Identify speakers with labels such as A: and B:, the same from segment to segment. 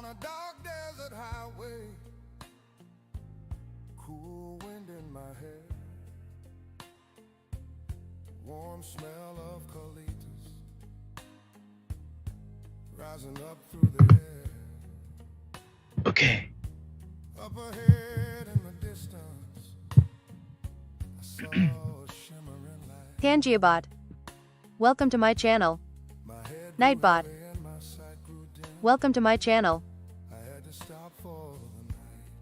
A: On a dark desert highway, cool wind in my hair, warm smell of colitas rising up through the air.
B: Okay.
A: Up ahead in the distance, I saw a shimmering light.
C: Tangiabot. Welcome to my channel.
A: My head
C: Nightbot.
A: grew heavy and my sight grew dim.
C: Welcome to my channel.
A: I had to stop for the night.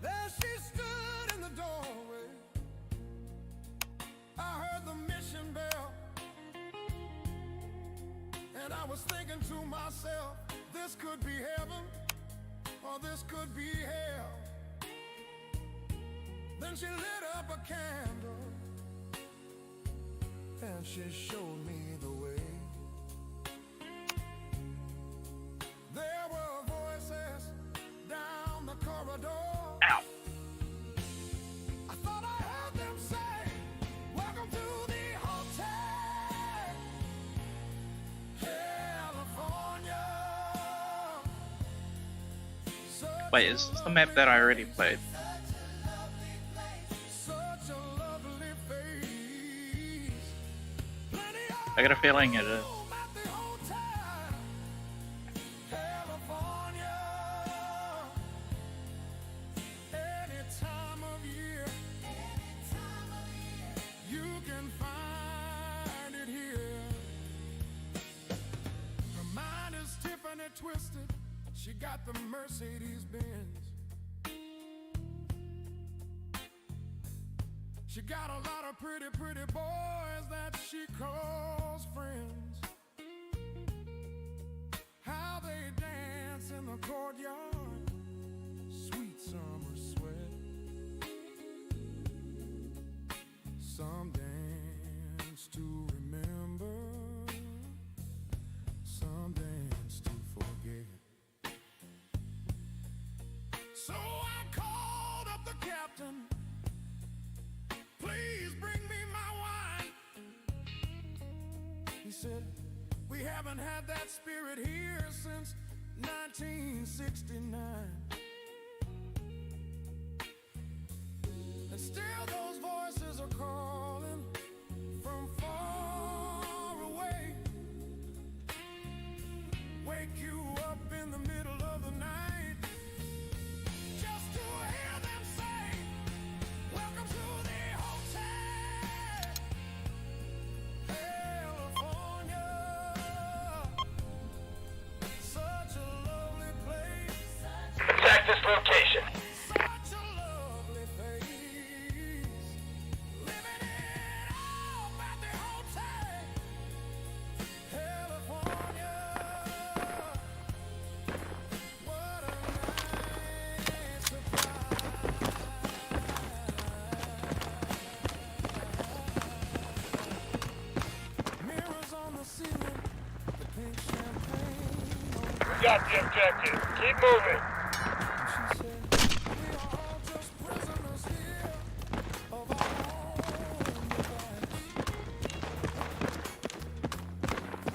A: There she stood in the doorway. I heard the mission bell, and I was thinking to myself, this could be heaven, or this could be hell. Then she lit up a candle, and she showed me the way. There were voices down the corridor.
B: Ow.
A: I thought I heard them say, welcome to the hotel, California.
B: Wait, is this the map that I already played?
A: Such a lovely face.
B: I got a feeling it is.
A: At the hotel, California. Any time of year, you can find it here. Her mind is Tiffany twisted. She got the Mercedes Benz. She got a lot of pretty, pretty boys that she calls friends. How they dance in the courtyard, sweet summer sweat. Some dance to remember, some dance to forget. So I called up the captain. Please bring me my wine. He said, we haven't had that spirit here since 1969. And still those voices are calling from far away. Wake you up in the middle of the night just to hear them say, welcome to the hotel, California. Such a lovely place.
B: Attack this location.
A: Such a lovely face. Living it up at the hotel, California. What a nice surprise. Mirrors on the ceiling, the pink champagne on the
D: Got the objective. Keep moving.
A: she said, we are all just prisoners here of our own device.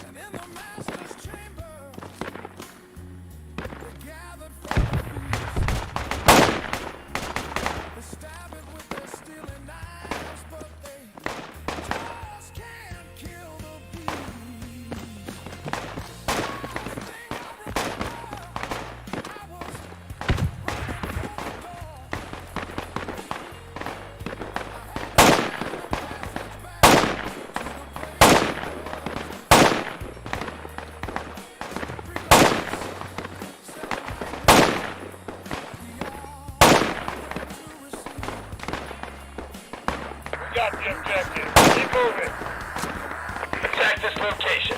A: And in the master's chambers, they gathered for the feast. They stab it with their steely knives, but they just can't kill the beast. Last thing I remember, I was
D: Got the objective. Keep moving. Attack this location.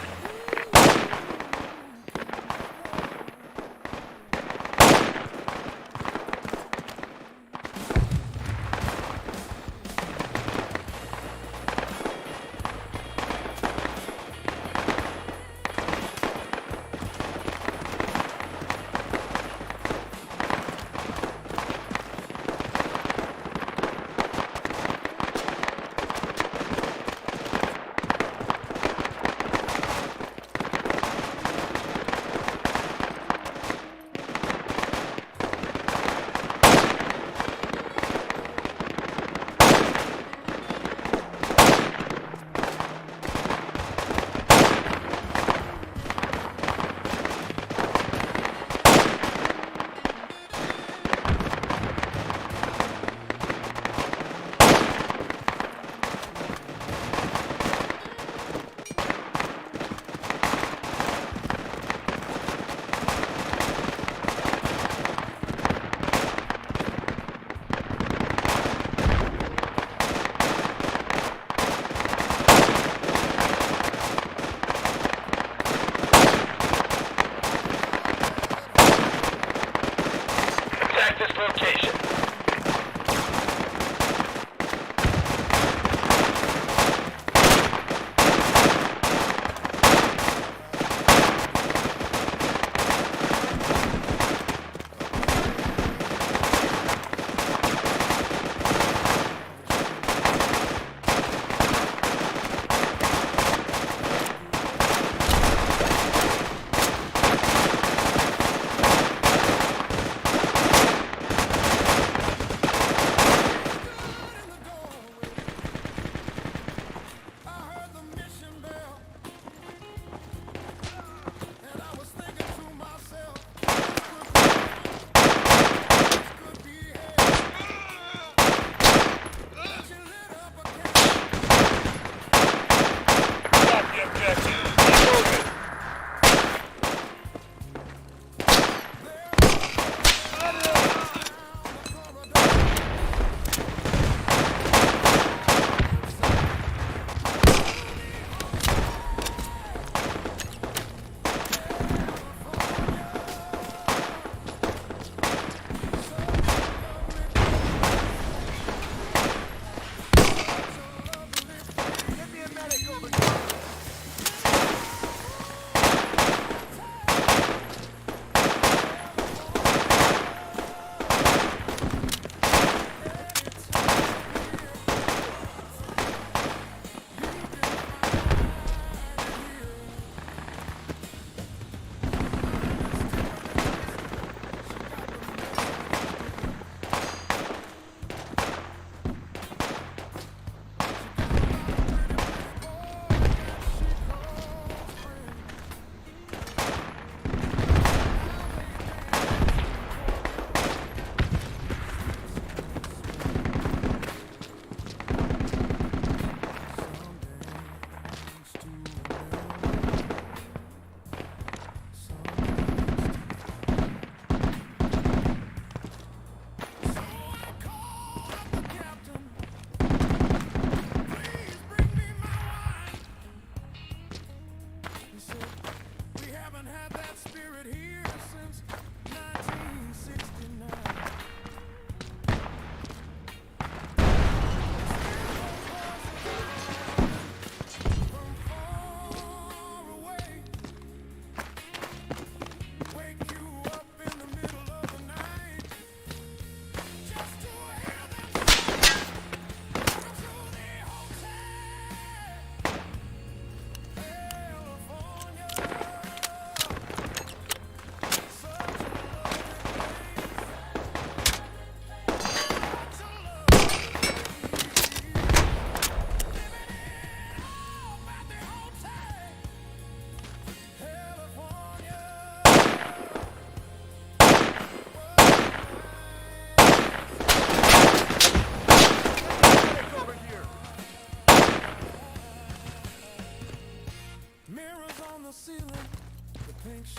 B: this location.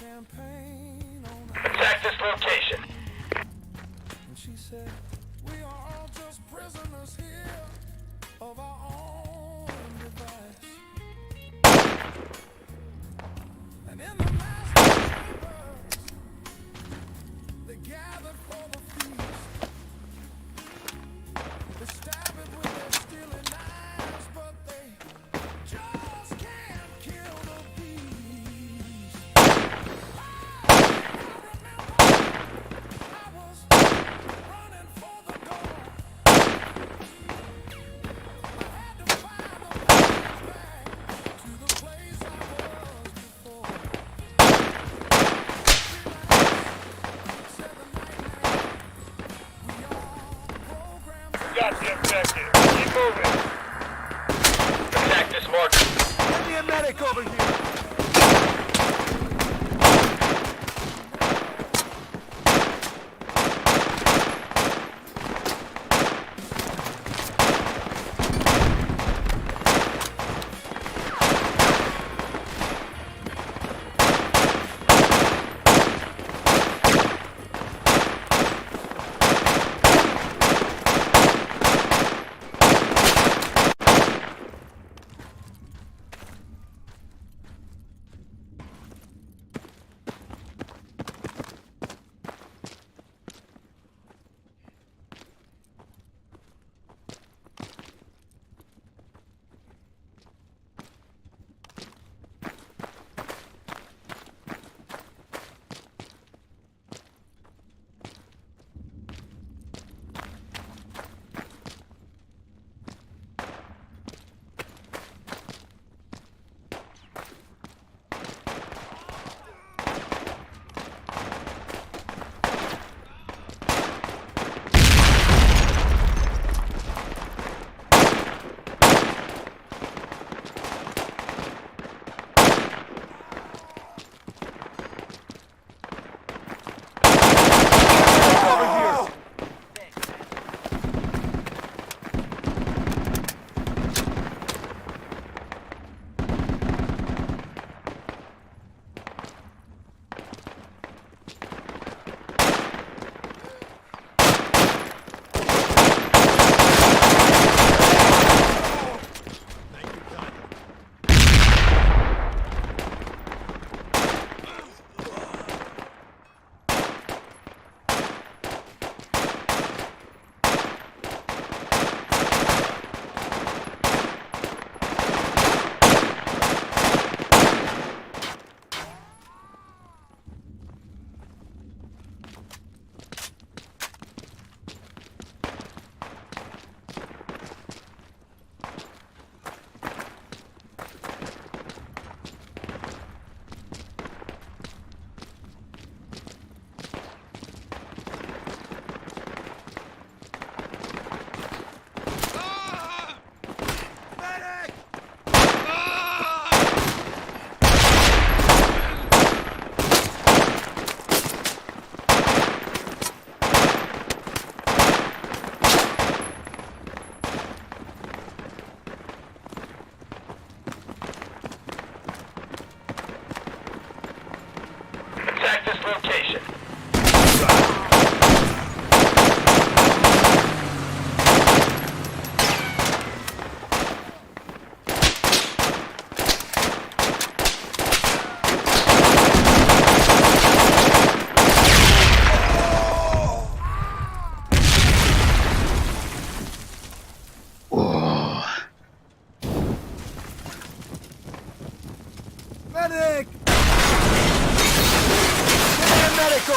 A: Champagne on
B: Attack this location.
A: and she said, we are all just prisoners here of our own device. And in the master chambers, they gathered for the feast. They stab it with their steely knives, but they just can't kill the beast. I was running for the door. I had to find the path back to the place I was before. Said the nightmare, we are programmed.
D: Got the objective. Keep moving.
B: Attack this marker.
D: Get me a medic over here.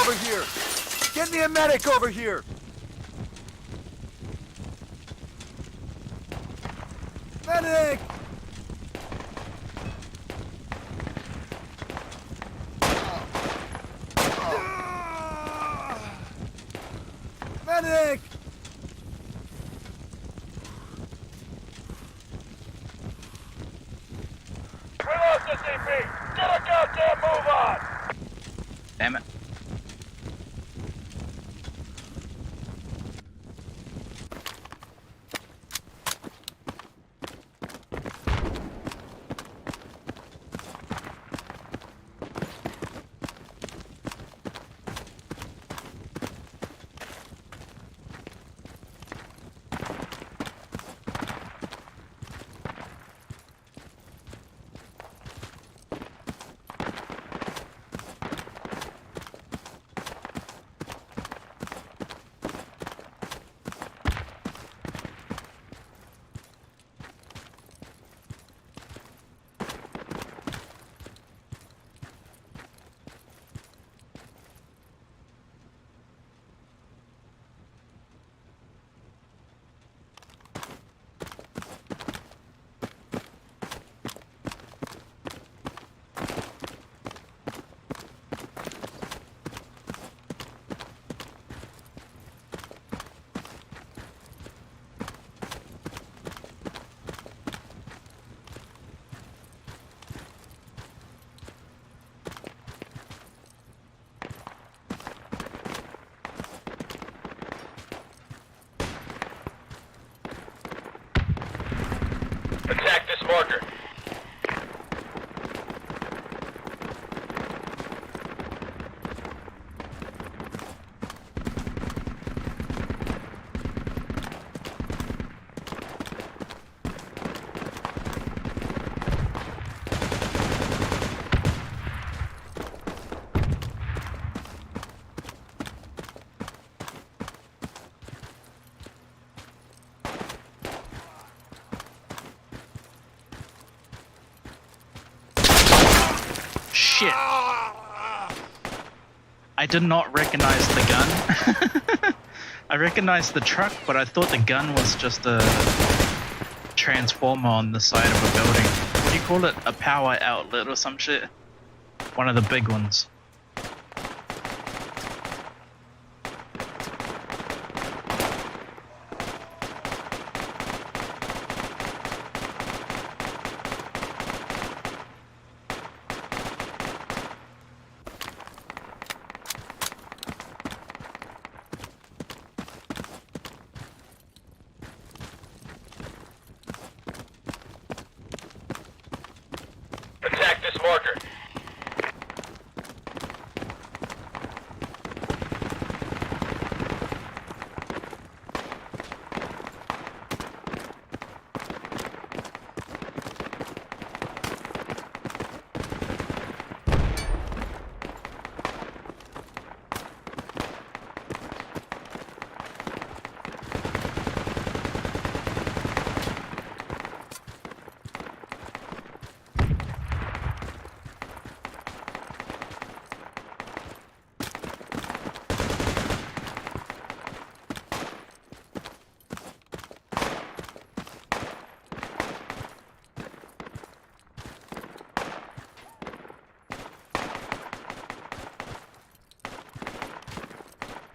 E: over here! Get me a medic over here! Medic! Medic!
D: We lost the DP! Get a goddamn move on!
F: Damn it.
B: Attack this marker.
F: Shit. I did not recognize the gun. I recognized the truck, but I thought the gun was just a transformer on the side of a building. What do you call it? A power outlet or some shit? One of the big ones.
B: Attack this marker.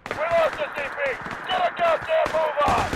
D: We lost the DP! Get a goddamn move on!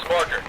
B: marker.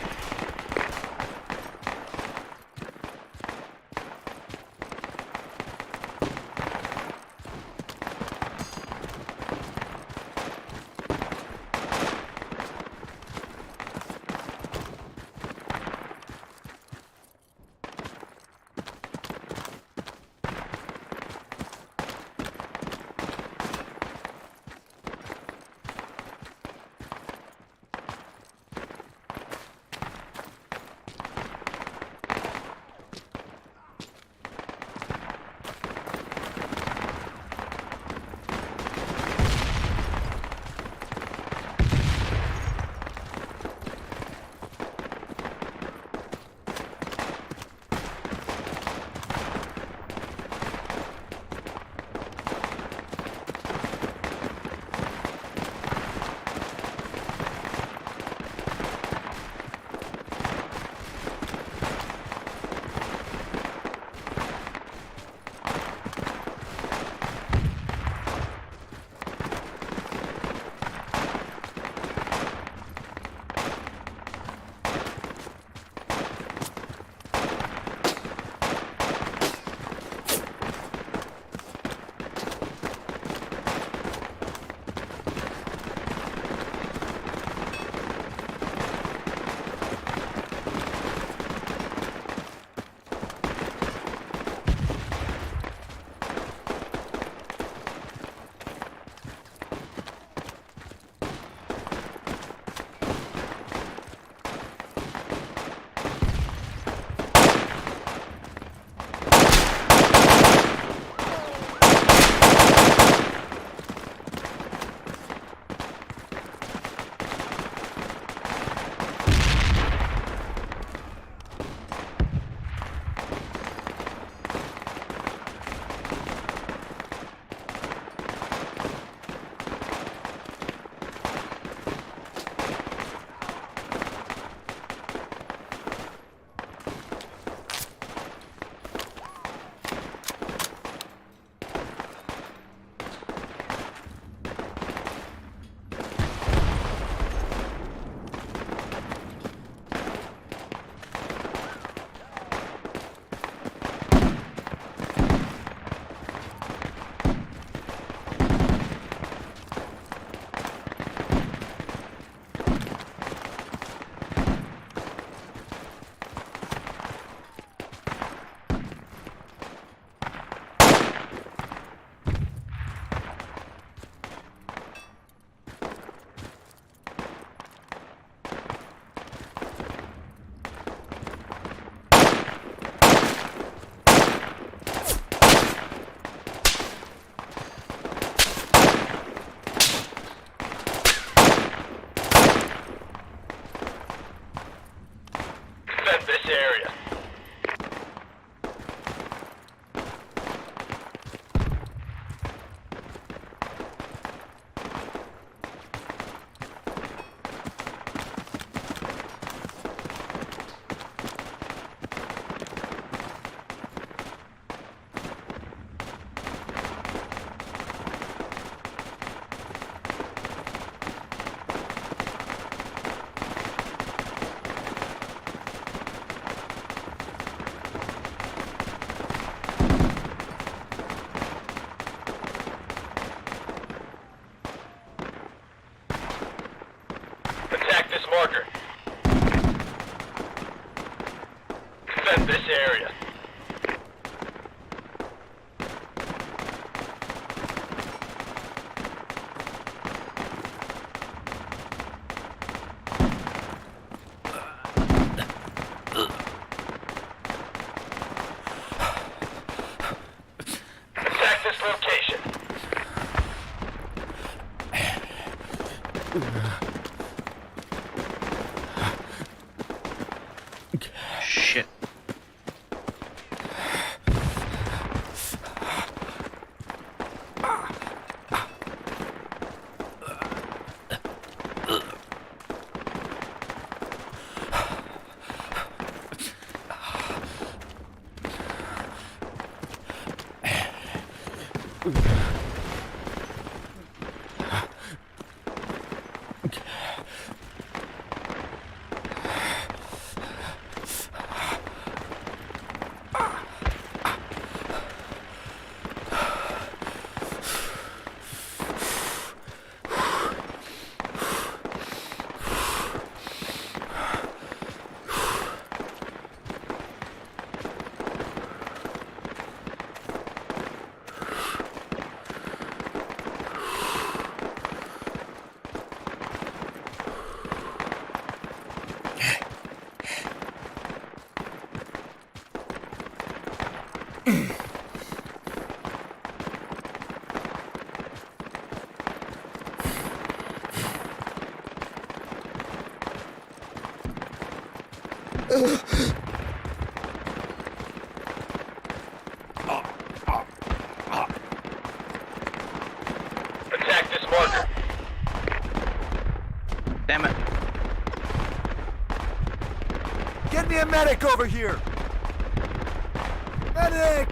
B: marker. Defend this area. Attack this location.
F: Shit.
B: Attack this marker.
F: Damn it.
E: Get me a medic over here! Medic!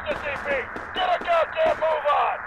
D: SCP! Get a goddamn move on!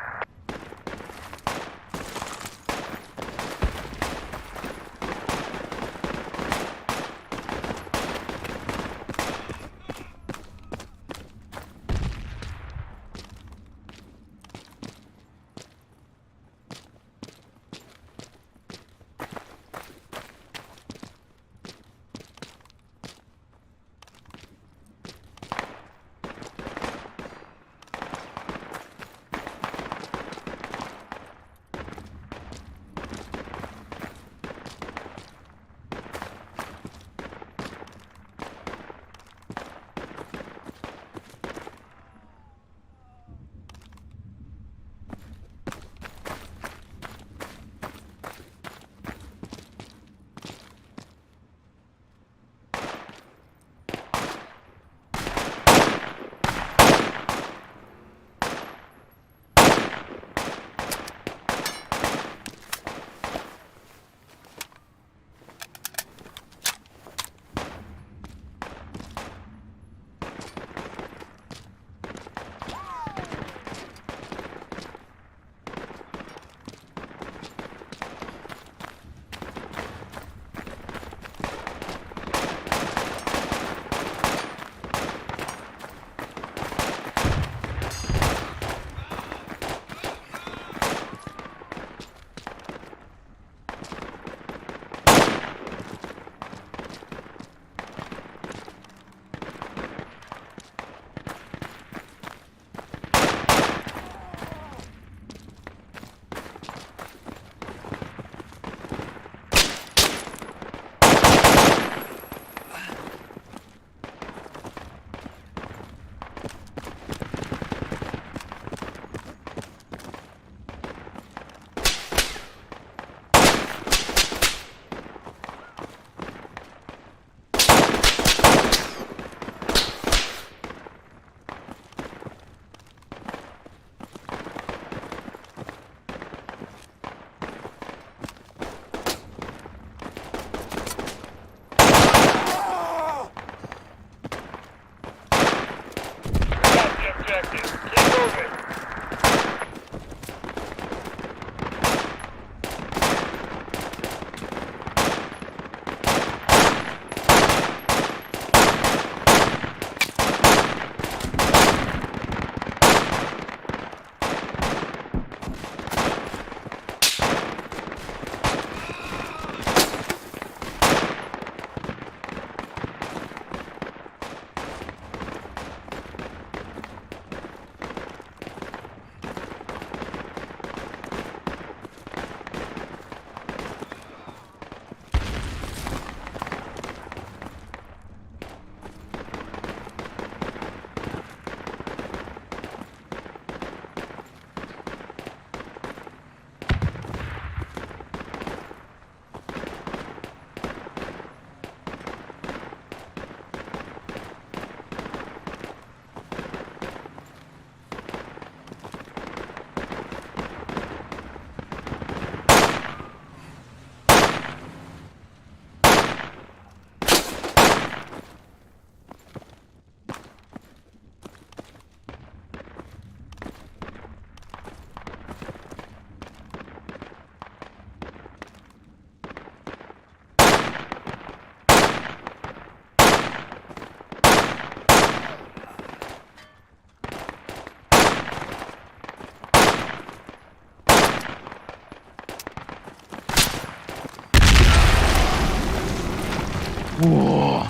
F: Whoa.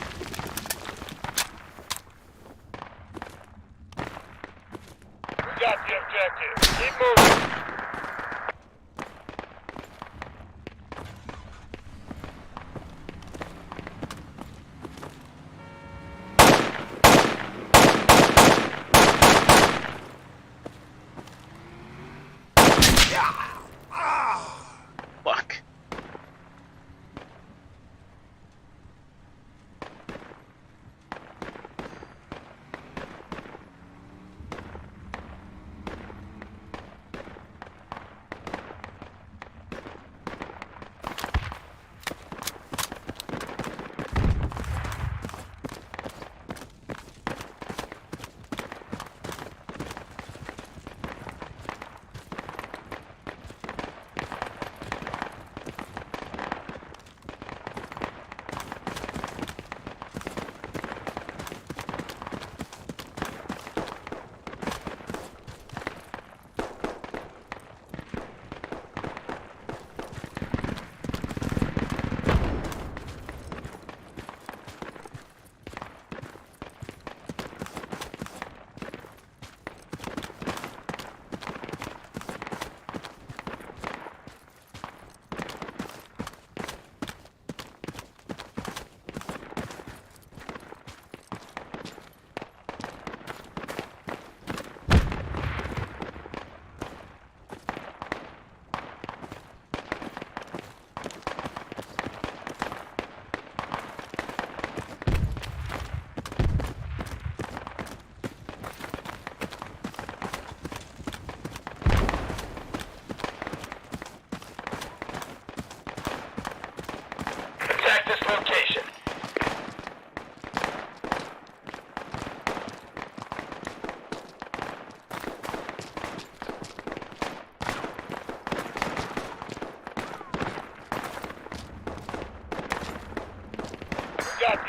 D: We got the objective. Keep moving.
F: Fuck.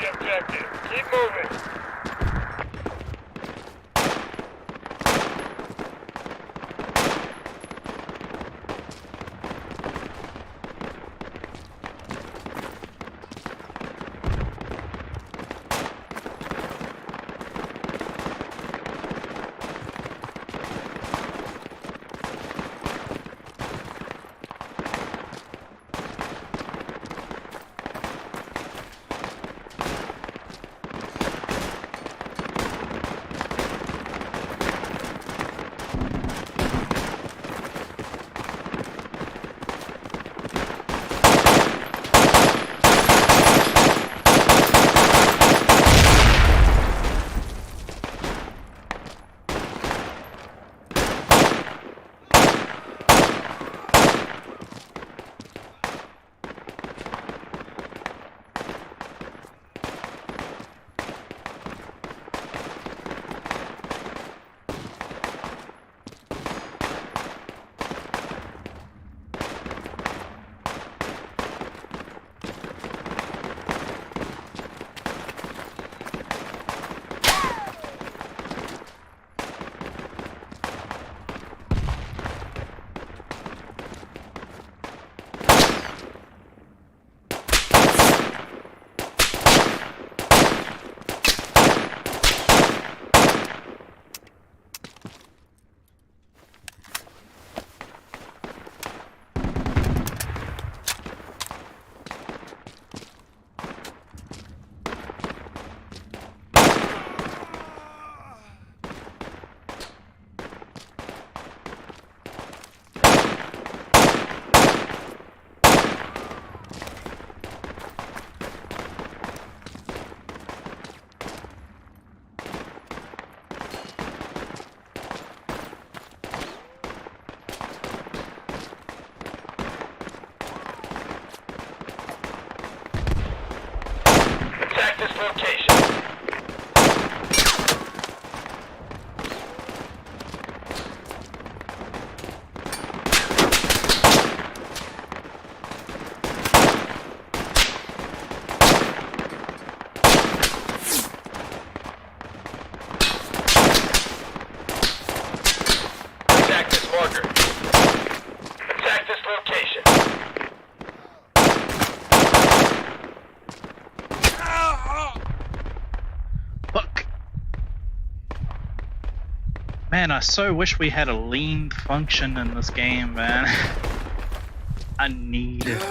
D: got the objective. Keep moving.
F: Man, I so wish we had a lean function in this game, man. I need it.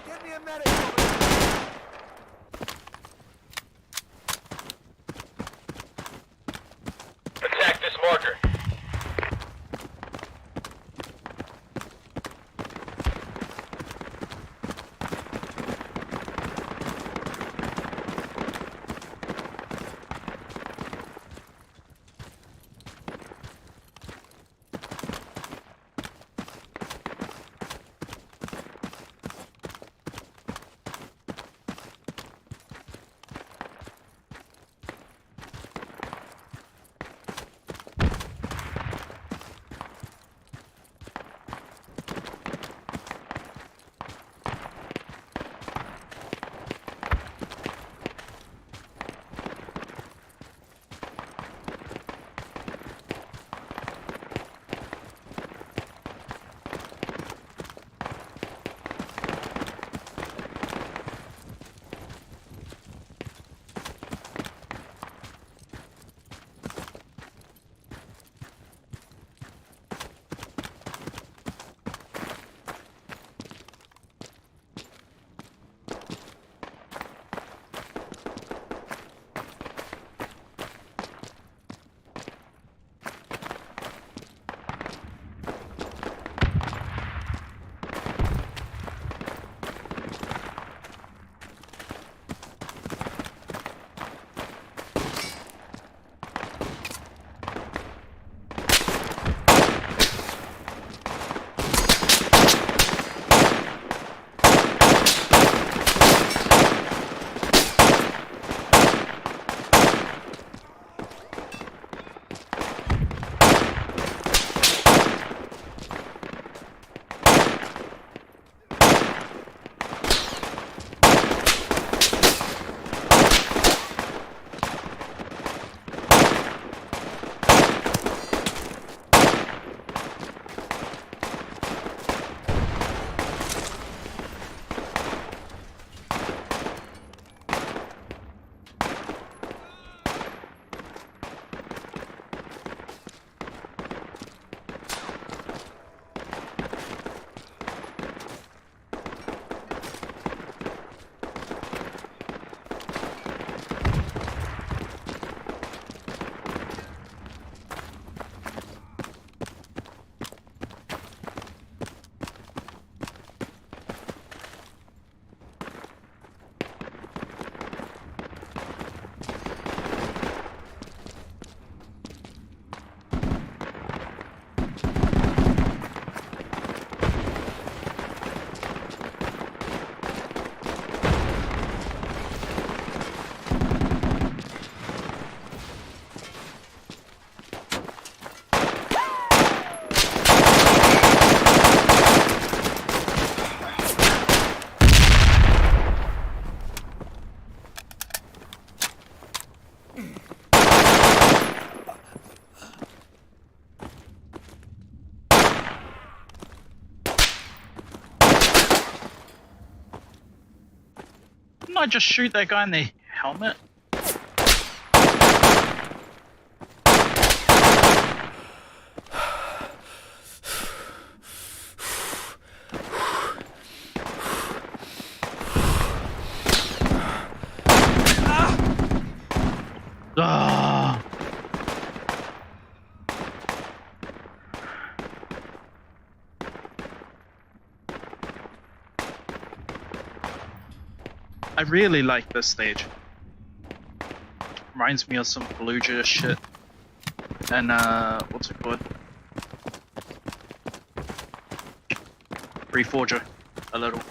E: Get me a medic over here.
B: Attack this marker.
F: I just shoot that guy in the helmet? Ah. I really like this stage. Reminds me of some Fallujah shit. And what's it called? Reforger, a little.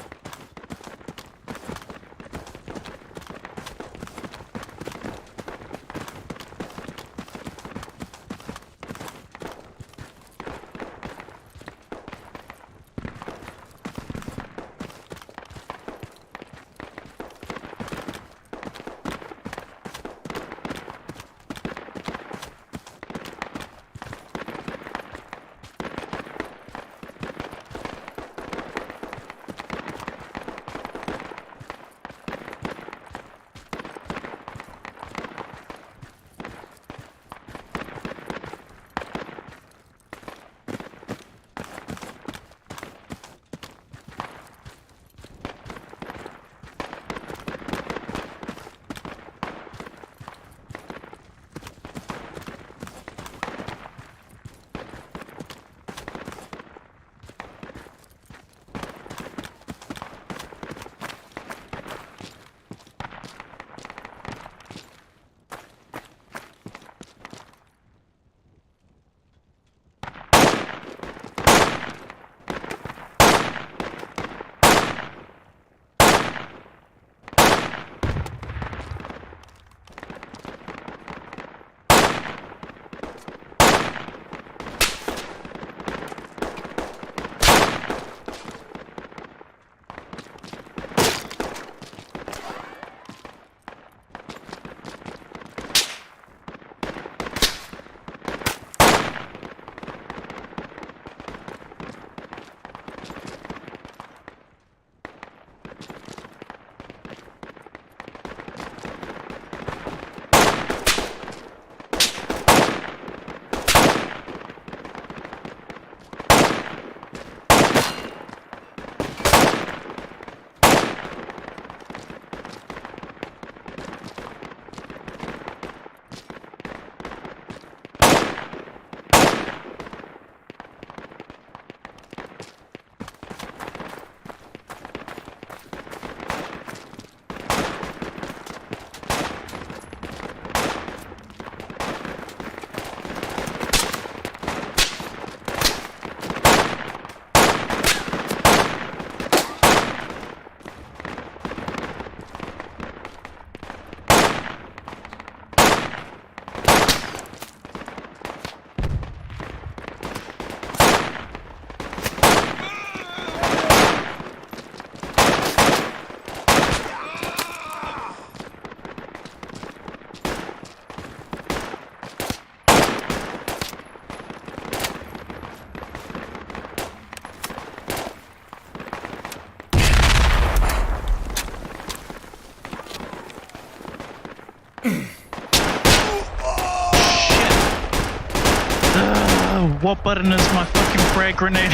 F: What button is my fucking frag grenade?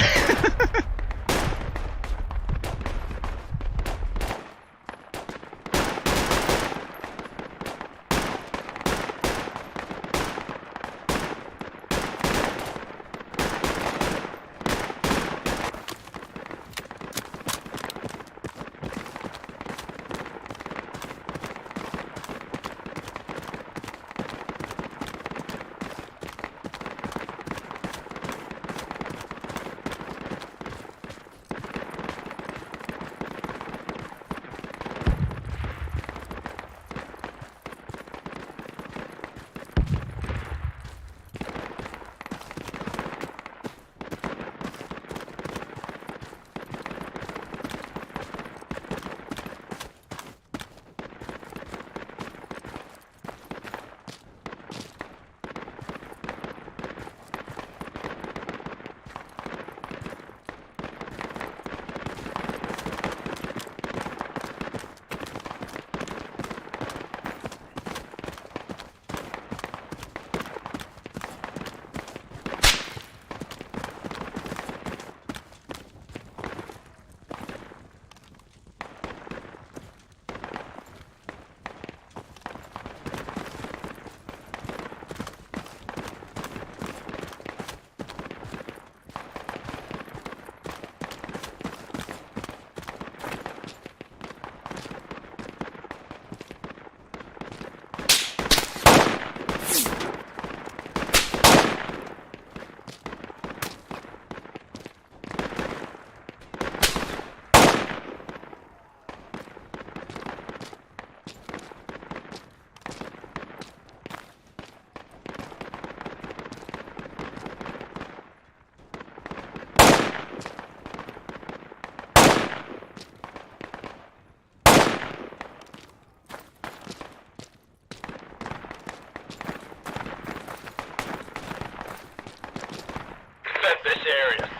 B: area.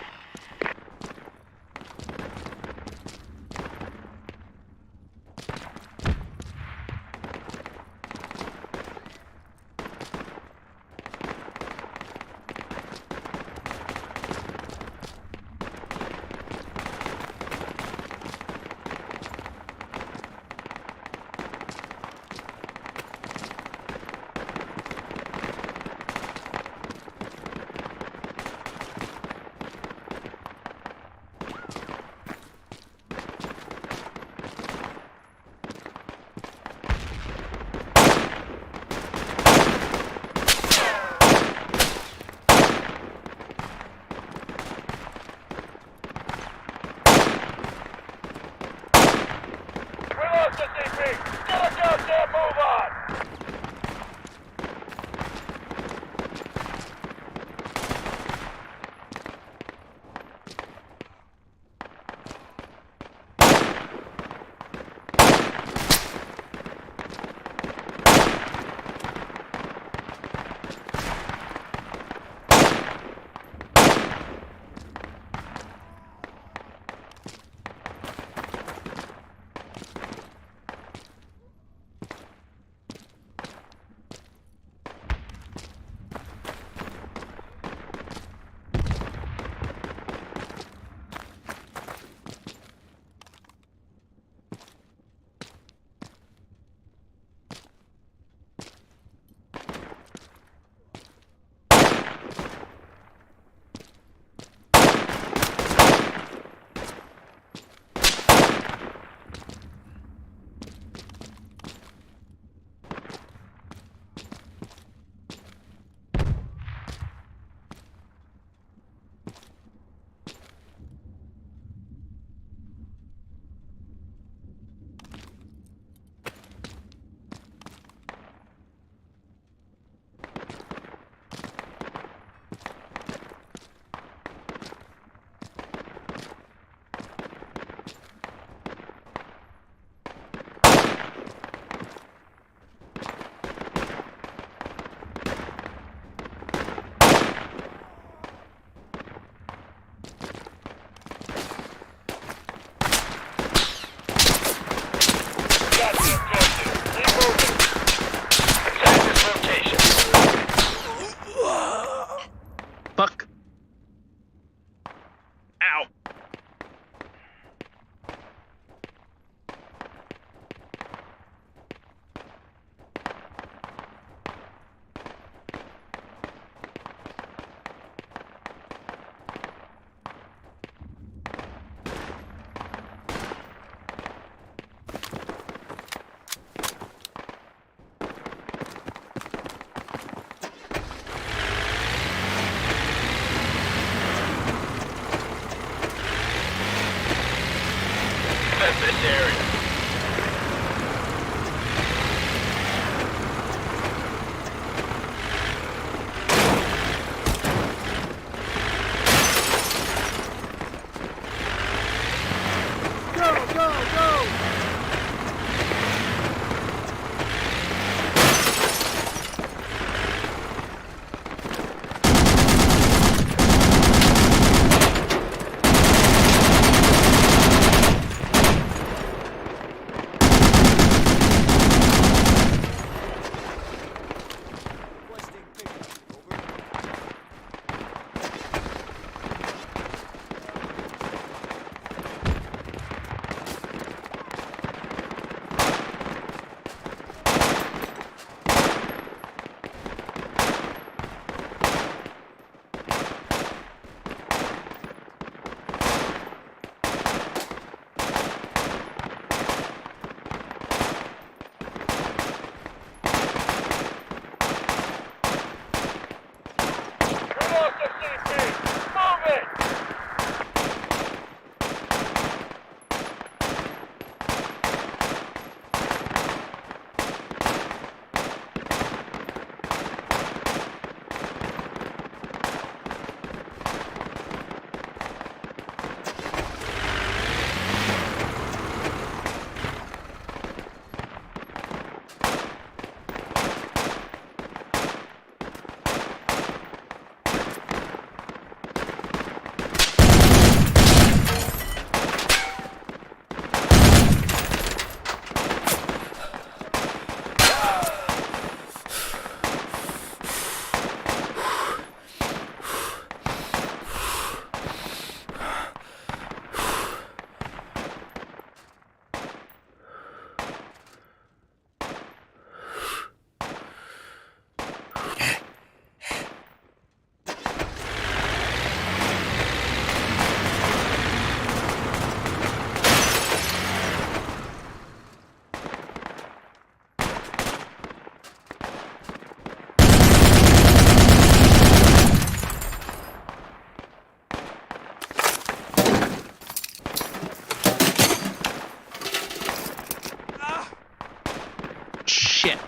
F: shit.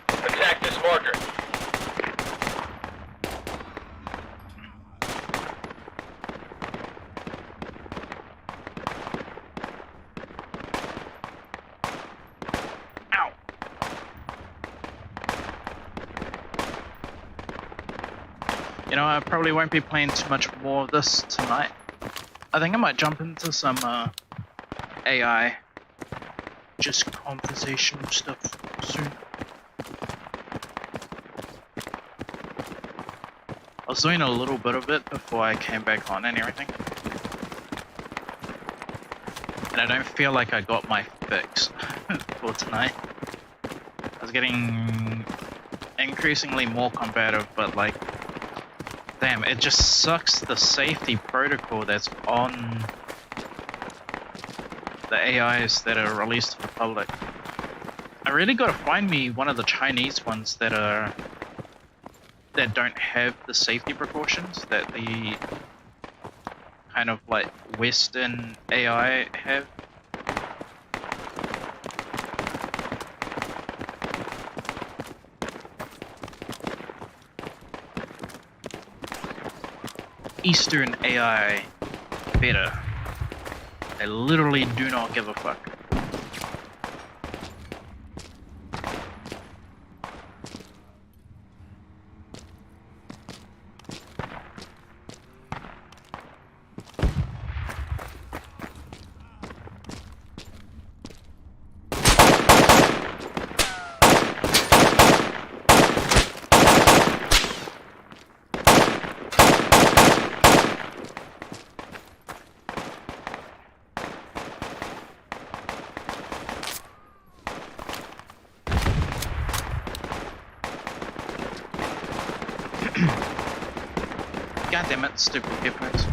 B: Attack this marker.
F: Ow. You know, I probably won't be playing too much more of this tonight. I think I might jump into some AI, just conversational stuff soon. I was doing a little bit of it before I came back on and everything. And I don't feel like I got my fix for tonight. I was getting increasingly more combative, but like, damn, it just sucks the safety protocol that's on the AIs that are released to the public. I really gotta find me one of the Chinese ones that don't have the safety precautions that the kind of like Western AI have. Eastern AI better. They literally do not give a fuck. God damn it, stupid headphones.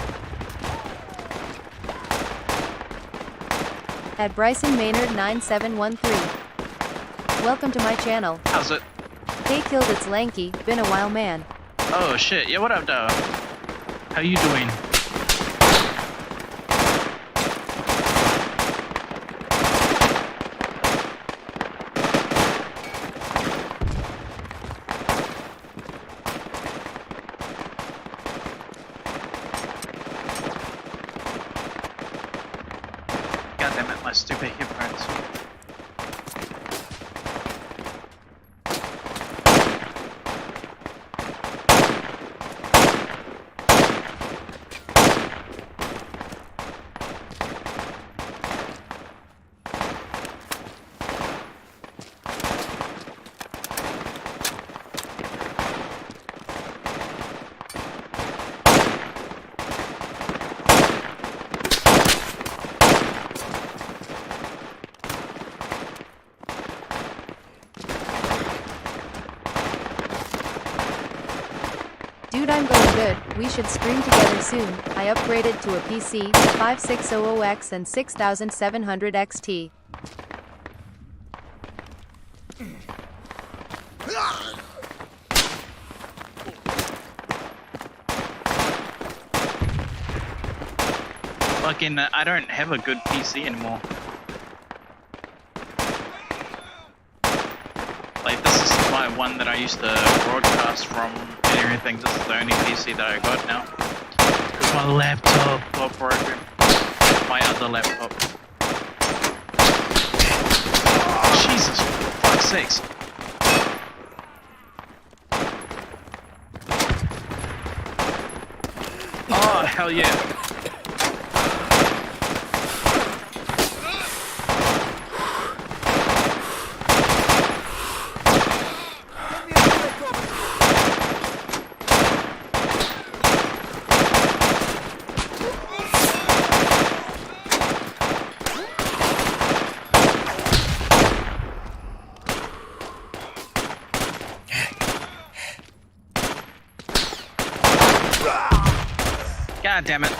C: At Bryson Maynard 9713. Welcome to my channel.
F: How's it?
C: Hey killed it's lanky, been a while man.
F: Oh shit, yeah, what up, dog? How you doing? God damn it, my stupid headphones.
C: Dude, I'm going good. We should stream together soon. I upgraded to a PC, 5600X and 6700 XT.
F: Fucking, I don't have a good PC anymore. Like, this is my one that I used to broadcast from and everything. This is the only PC that I got now. Because my laptop got broken. My other laptop. Jesus, for fuck's sakes. Oh, hell yeah. God damn it.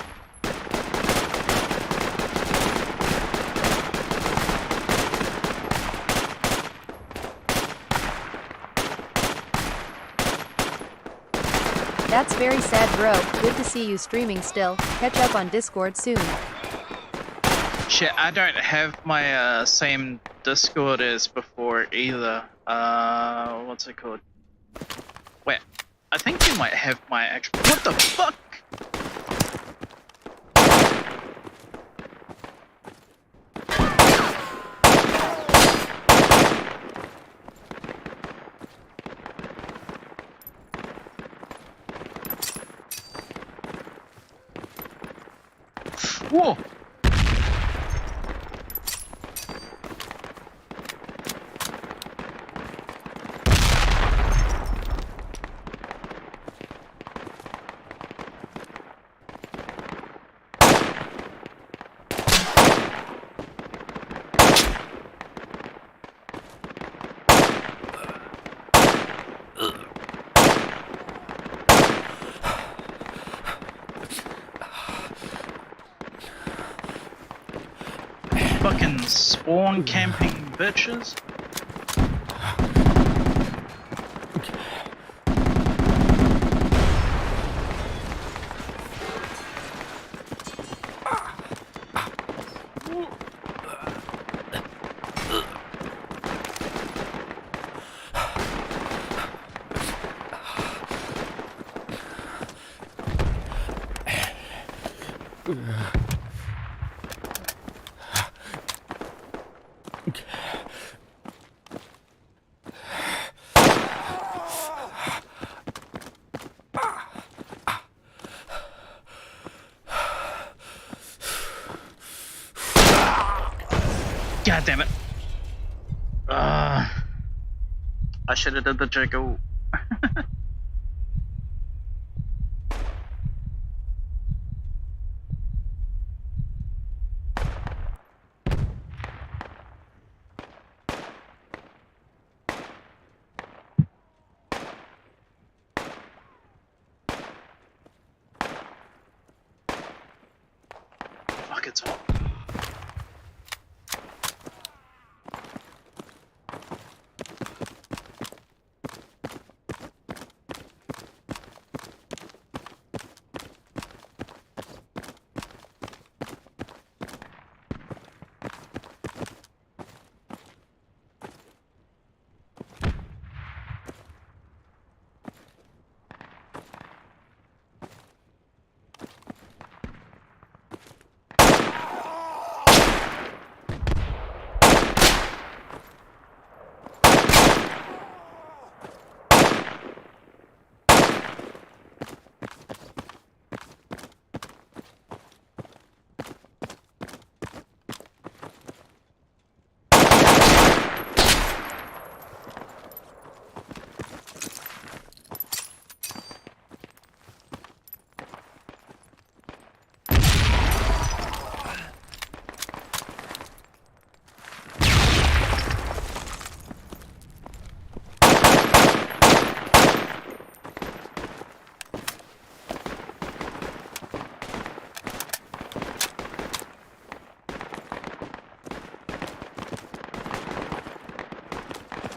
C: That's very sad bro, good to see you streaming still. Catch up on Discord soon.
F: Shit, I don't have my same Discord is before either. What's it called? Wait, I think you might have my actual. What the fuck? Whoa! Fucking spawn camping bitches. God damn it. I should have did the jiggle. Fuck, it's hot.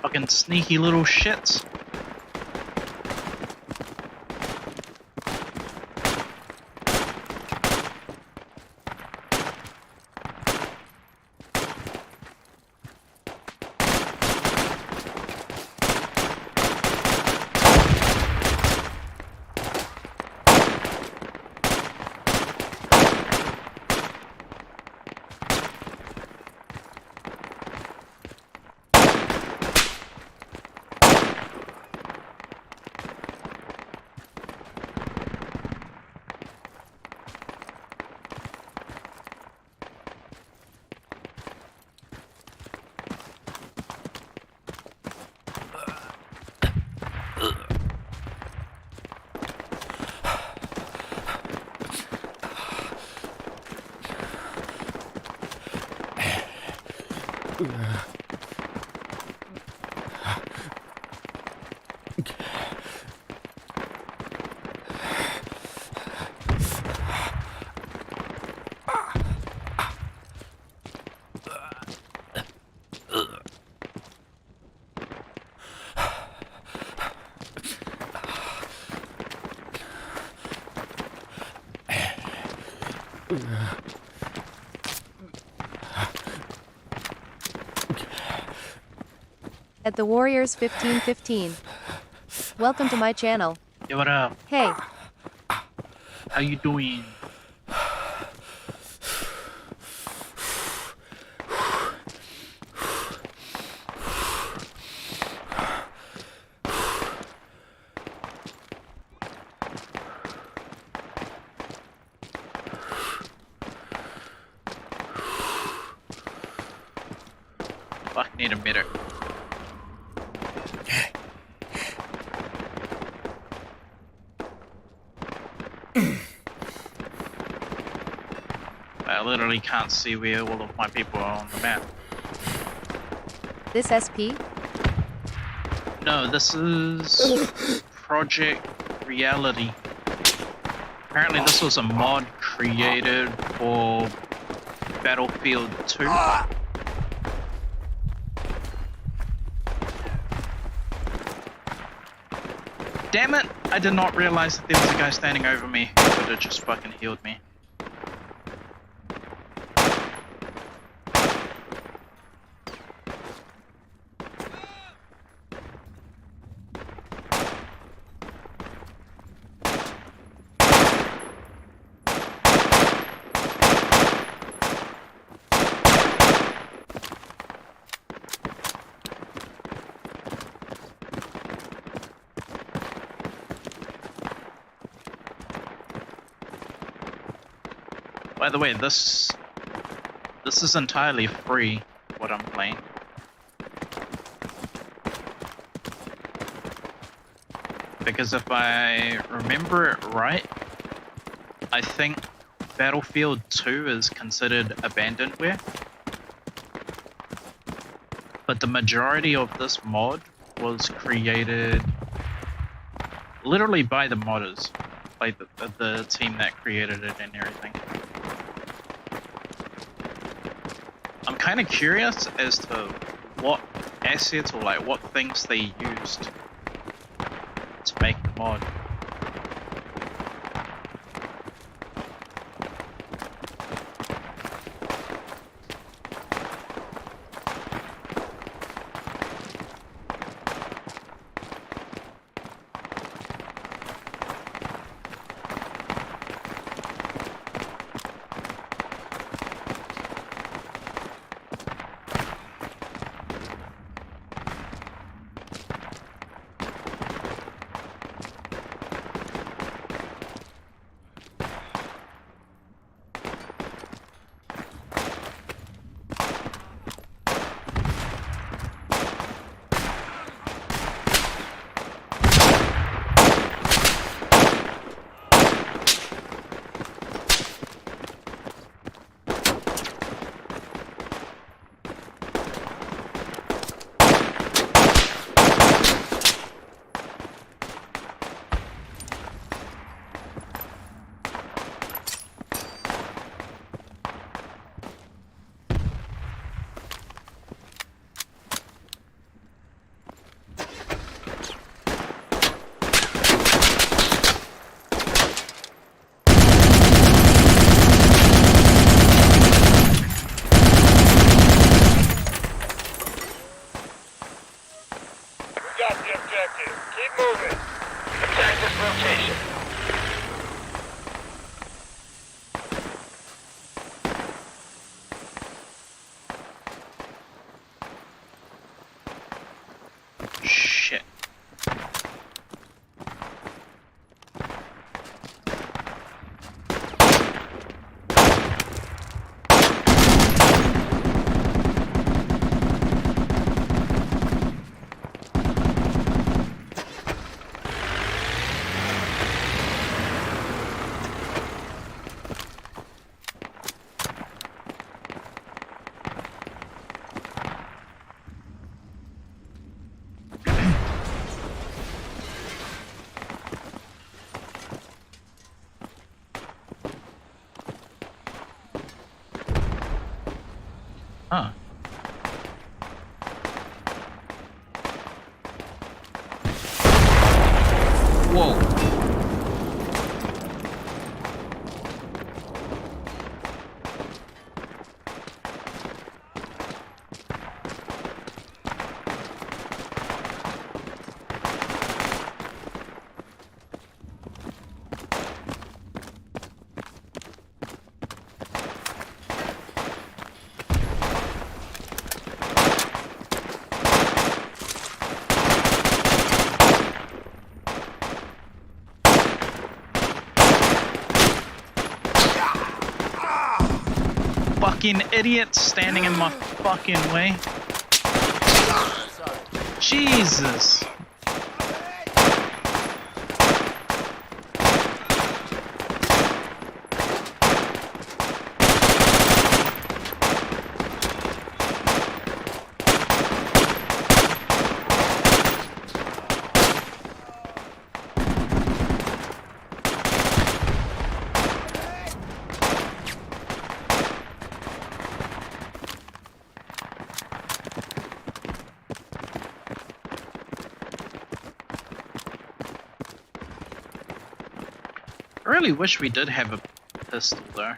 F: Fucking sneaky little shits.
C: At the Warriors 1515. Welcome to my channel.
F: Yo, what up?
C: Hey,
F: How you doing? Fuck, need a meter. I literally can't see where all of my people are on the map.
C: this SP?
F: No, this is Project Reality. Apparently this was a mod created for Battlefield 2. Damn it! I did not realize that there was a guy standing over me who would have just fucking healed me. By the way, this is entirely free, what I'm playing. Because if I remember it right, I think Battlefield 2 is considered abandonware. But the majority of this mod was created literally by the modders, by the team that created it and everything. I'm kind of curious as to what assets or like what things they used to make the mod.
D: Got the objective. Keep moving.
B: Attack this location.
F: Shit. Huh. Whoa. fucking idiot standing in my fucking way. Jesus. I really wish we did have a pistol though.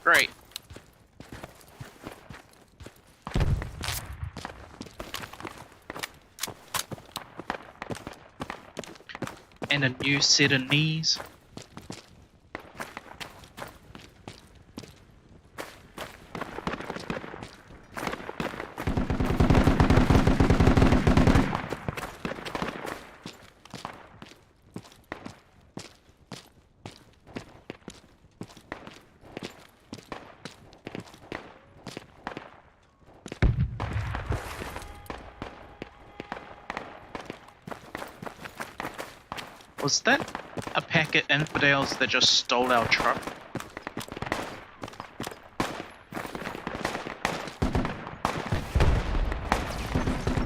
F: Great. And a new set of knees. Was that a pack of infidels that just stole our truck?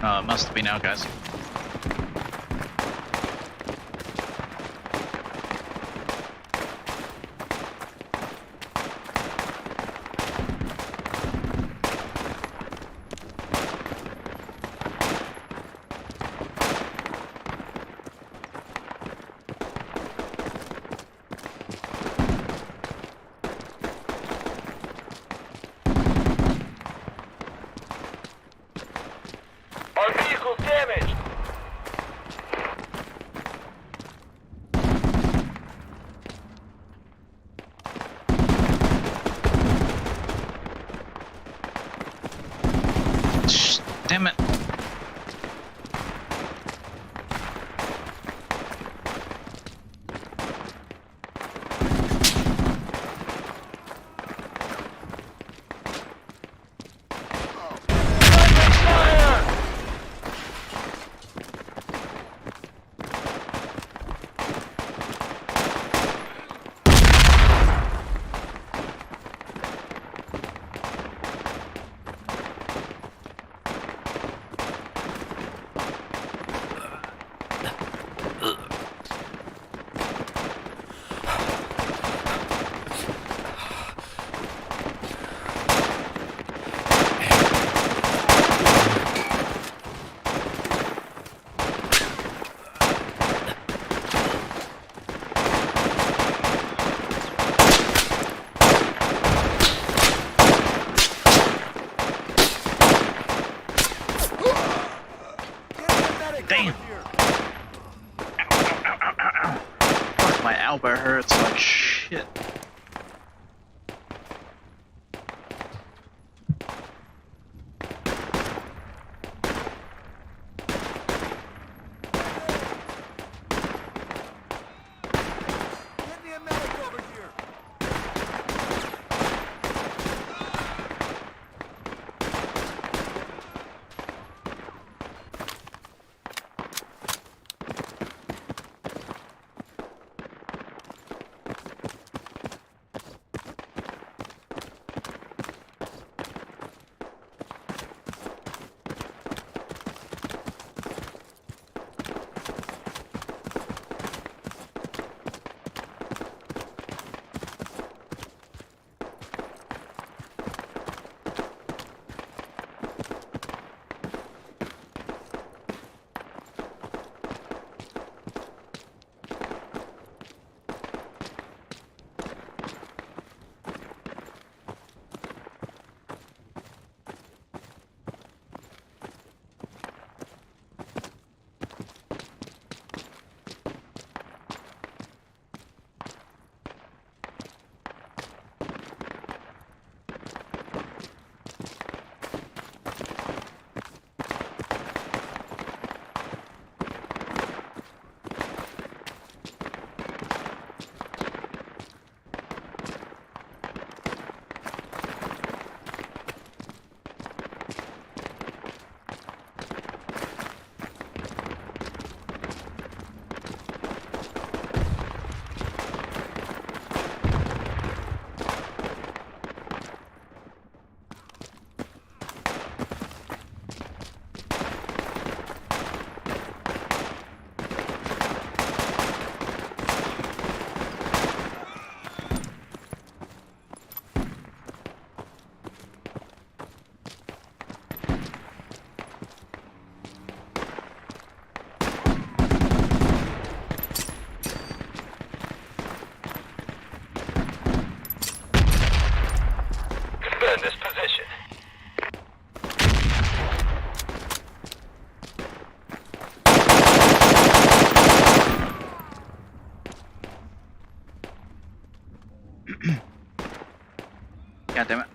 F: Oh, it must have been our guys.
D: Our vehicle's damaged.
F: Shh, damn it. Damn! Ow, ow, ow, ow, ow. Fuck, my elbow hurts like shit.
E: Get me a medic over here.
F: God damn it.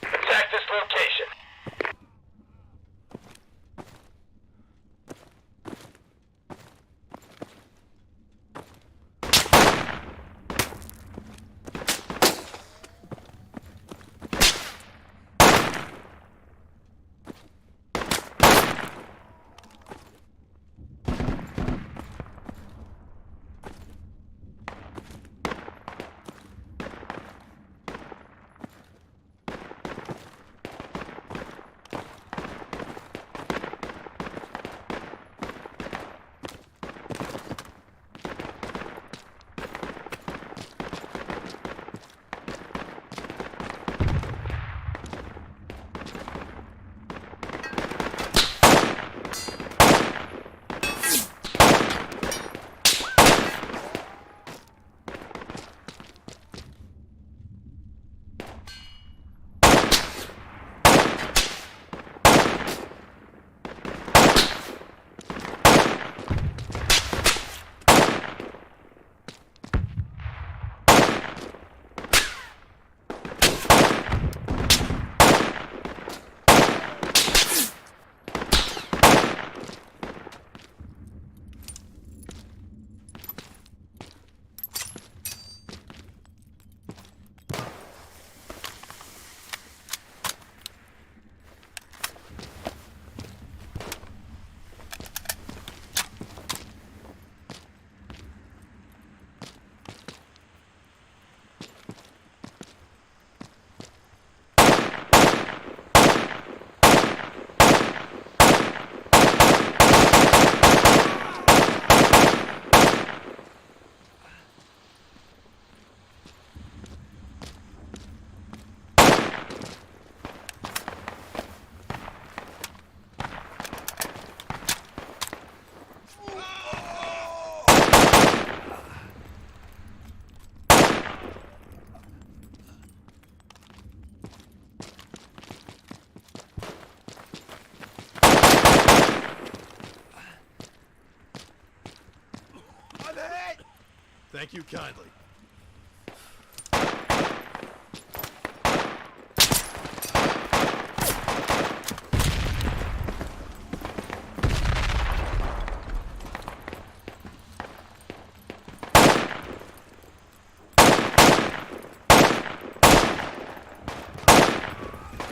D: Attack this location.
E: Thank you kindly.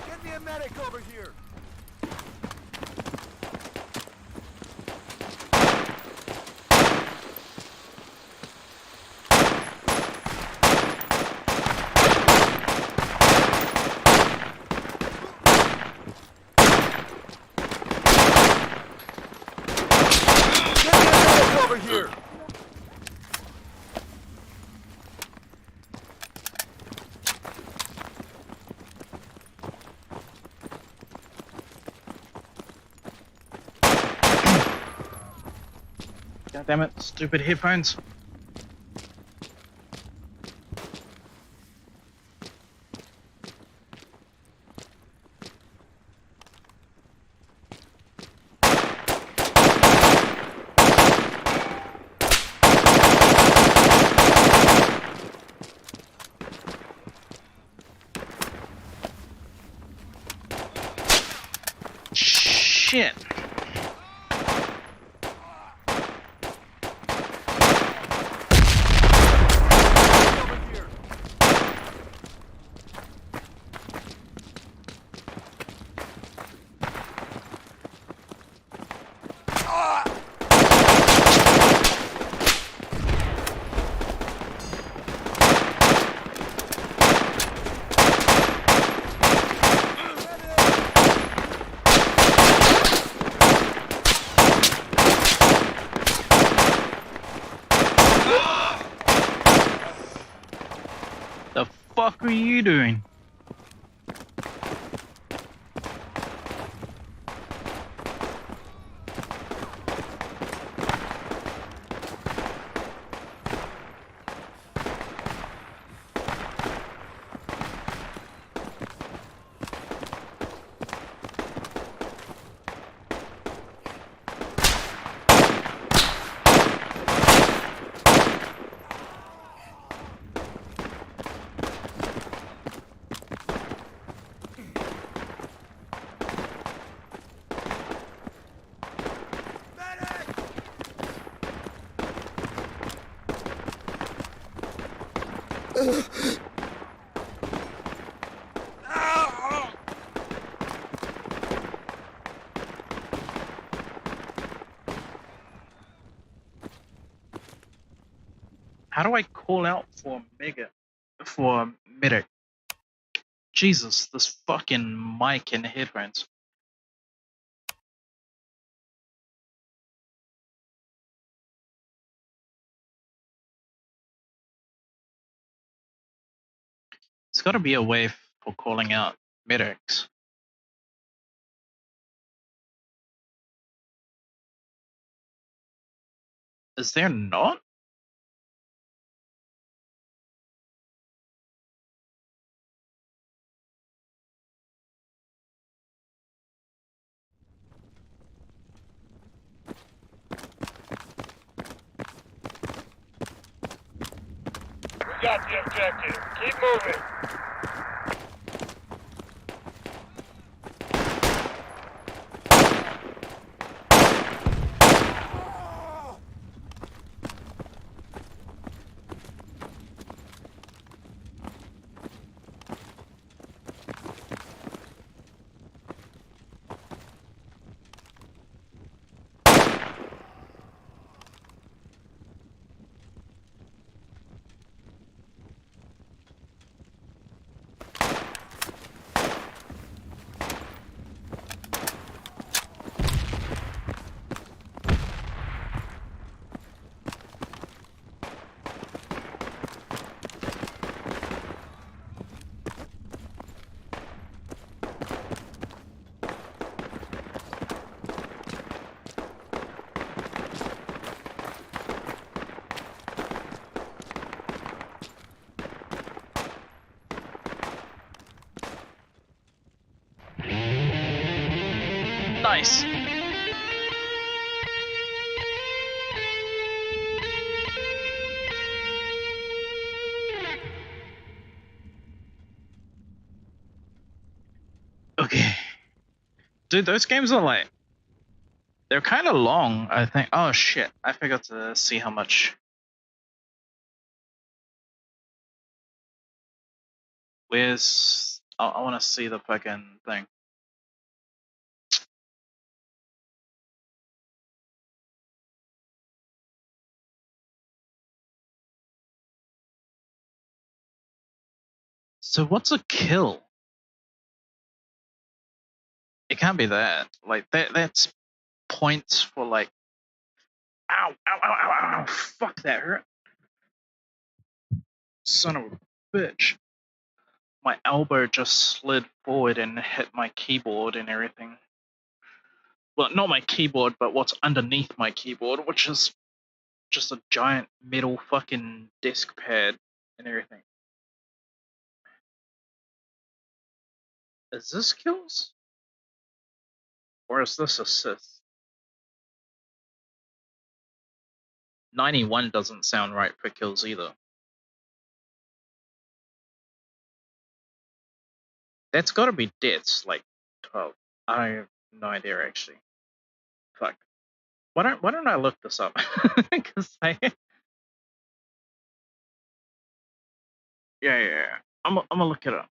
E: Get me a medic over here. Over here.
F: God damn it, stupid headphones. Shit.
E: Over here.
F: fuck are you doing? How do I call out for medic? Jesus, this fucking mic and headphones. There's got to be a way for calling out medics. Is there not?
D: We got the objective. Keep moving.
F: Nice. Okay. Dude, those games are like... They're kind of long, I think. Oh shit, I forgot to see how much... Where's... I want to see the fucking thing. So what's a kill? It can't be that. Like, that's points for like... Ow, ow, ow, ow, ow, ow. Fuck, that hurt. Son of a bitch. My elbow just slid forward and hit my keyboard and everything. Well, not my keyboard, but what's underneath my keyboard, which is just a giant metal fucking desk pad and everything. Is this kills? Or is this assists? 91 doesn't sound right for kills either. That's gotta be deaths, like 12. I have no idea actually. Fuck. Why don't I look this up? Because yeah. I'm gonna look it up.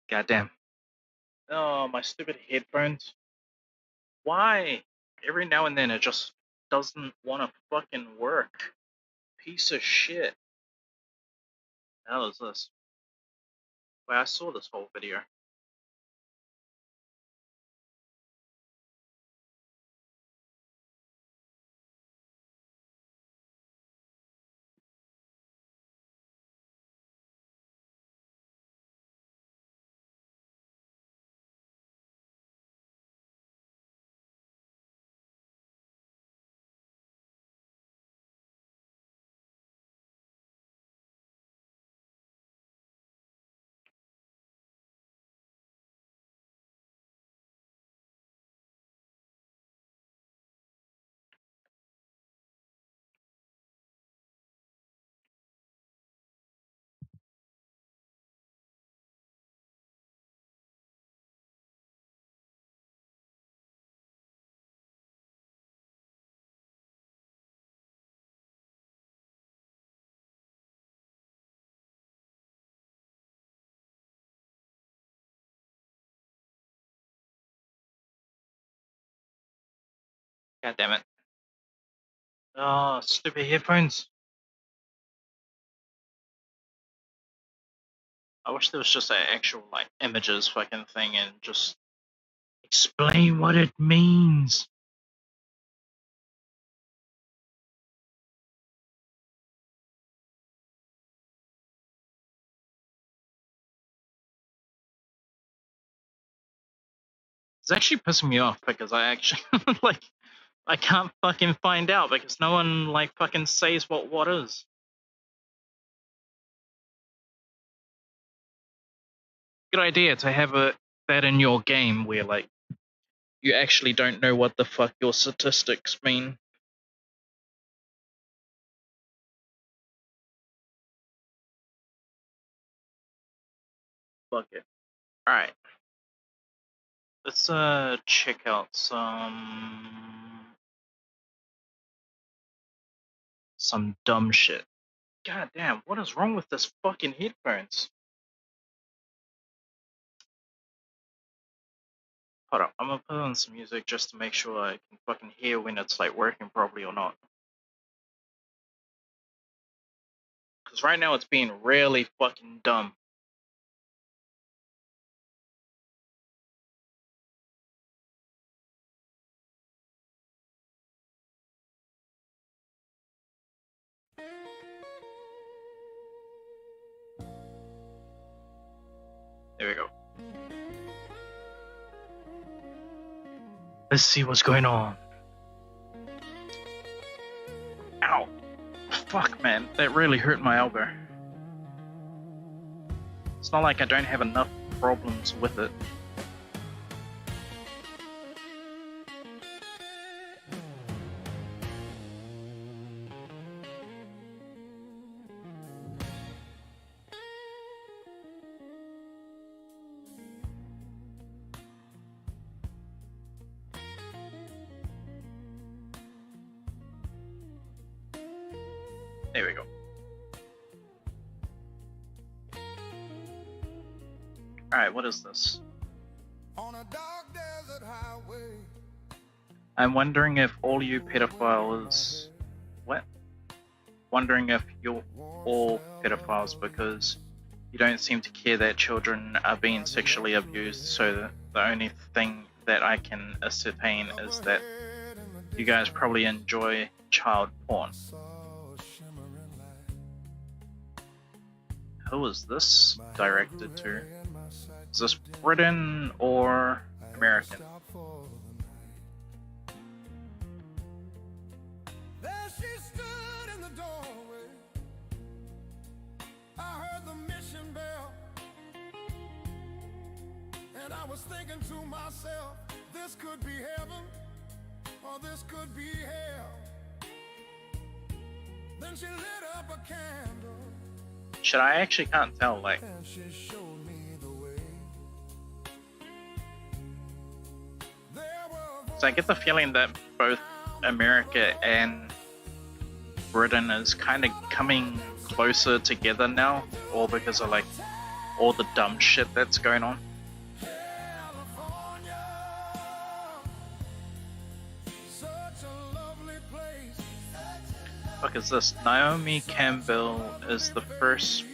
F: Goddamn. Oh, my stupid headphones. Why? Every now and then it just doesn't want to fucking work. Piece of shit. How is this? Wait, I saw this whole video. God damn it. Oh, stupid headphones. I wish there was just an actual, like, images fucking thing and just explain what it means. It's actually pissing me off because I actually, like, I can't fucking find out because no one, like, fucking says what is. Good idea to have that in your game where, like, you actually don't know what the fuck your statistics mean. Fuck it. Alright. Let's check out some dumb shit. God damn, what is wrong with this fucking headphones? Hold up, I'm gonna put on some music just to make sure I can fucking hear when it's like working properly or not. Cause right now it's being really fucking dumb. There we go. Let's see what's going on. Ow! Fuck, man, that really hurt my elbow. It's not like I don't have enough problems with it. There we go. Alright, what is this?
A: On a dark desert highway.
F: I'm wondering if all you pedophiles... What? Wondering if you're all pedophiles because you don't seem to care that children are being sexually abused, so the only thing that I can ascertain is that you guys probably enjoy child porn. Who is this directed to? Is this Britain or American?
A: There she stood in the doorway. I heard the mission bell, and I was thinking to myself, this could be heaven or this could be hell. Then she lit up a candle.
F: Should I actually can't tell, like,
A: And she showed me the way. There were
F: so I get the feeling that both America and Britain is kind of coming closer together now, all because of like all the dumb shit that's going on.
A: California, such a lovely place.
F: Fuck is this? Naomi Campbell is the first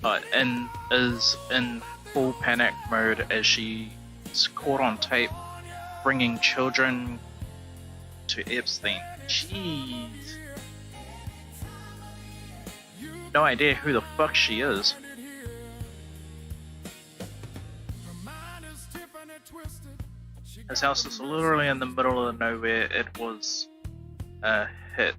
F: and is in full panic mode as she's caught on tape bringing children to Epstein. Jeez. No idea who the fuck she is. His house is literally in the middle of nowhere. It was a hit.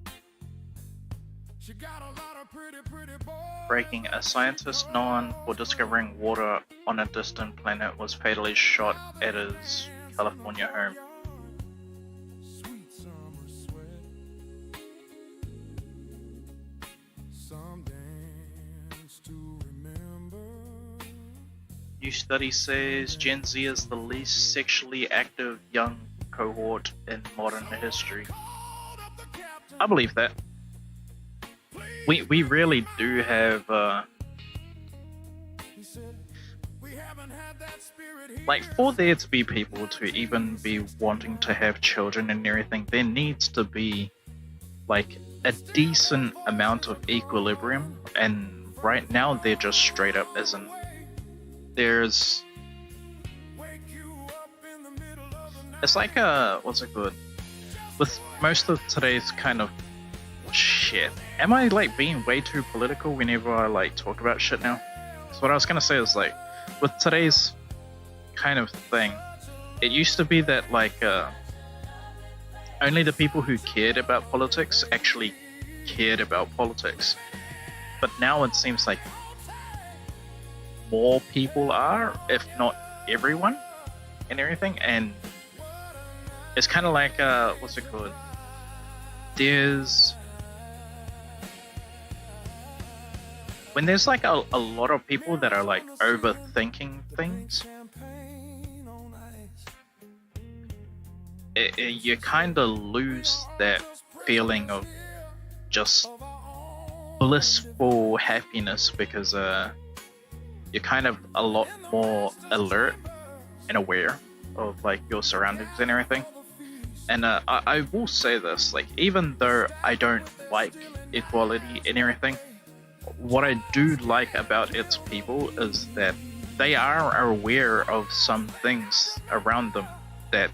F: Breaking, a scientist known for discovering water on a distant planet was fatally shot at his California home.
A: Sweet summer sweat. Some dance to remember.
F: New study says Gen Z is the least sexually active young cohort in modern history. I believe that. We really do have like, for there to be people to even be wanting to have children and everything, there needs to be like a decent amount of equilibrium, and right now there just straight up isn't. There's, it's like what's it called, with most of today's kind of shit. Am I like being way too political whenever I like talk about shit now? So what I was gonna say is, like, with today's kind of thing, it used to be that like only the people who cared about politics actually cared about politics, but now it seems like more people are, if not everyone, and everything. And it's kind of like what's it called, there's, when there's like a lot of people that are like overthinking things, you kind of lose that feeling of just blissful happiness, because you're kind of a lot more alert and aware of like your surroundings and everything. And I will say this, like, even though I don't like equality and everything, what I do like about its people is that they are aware of some things around them that,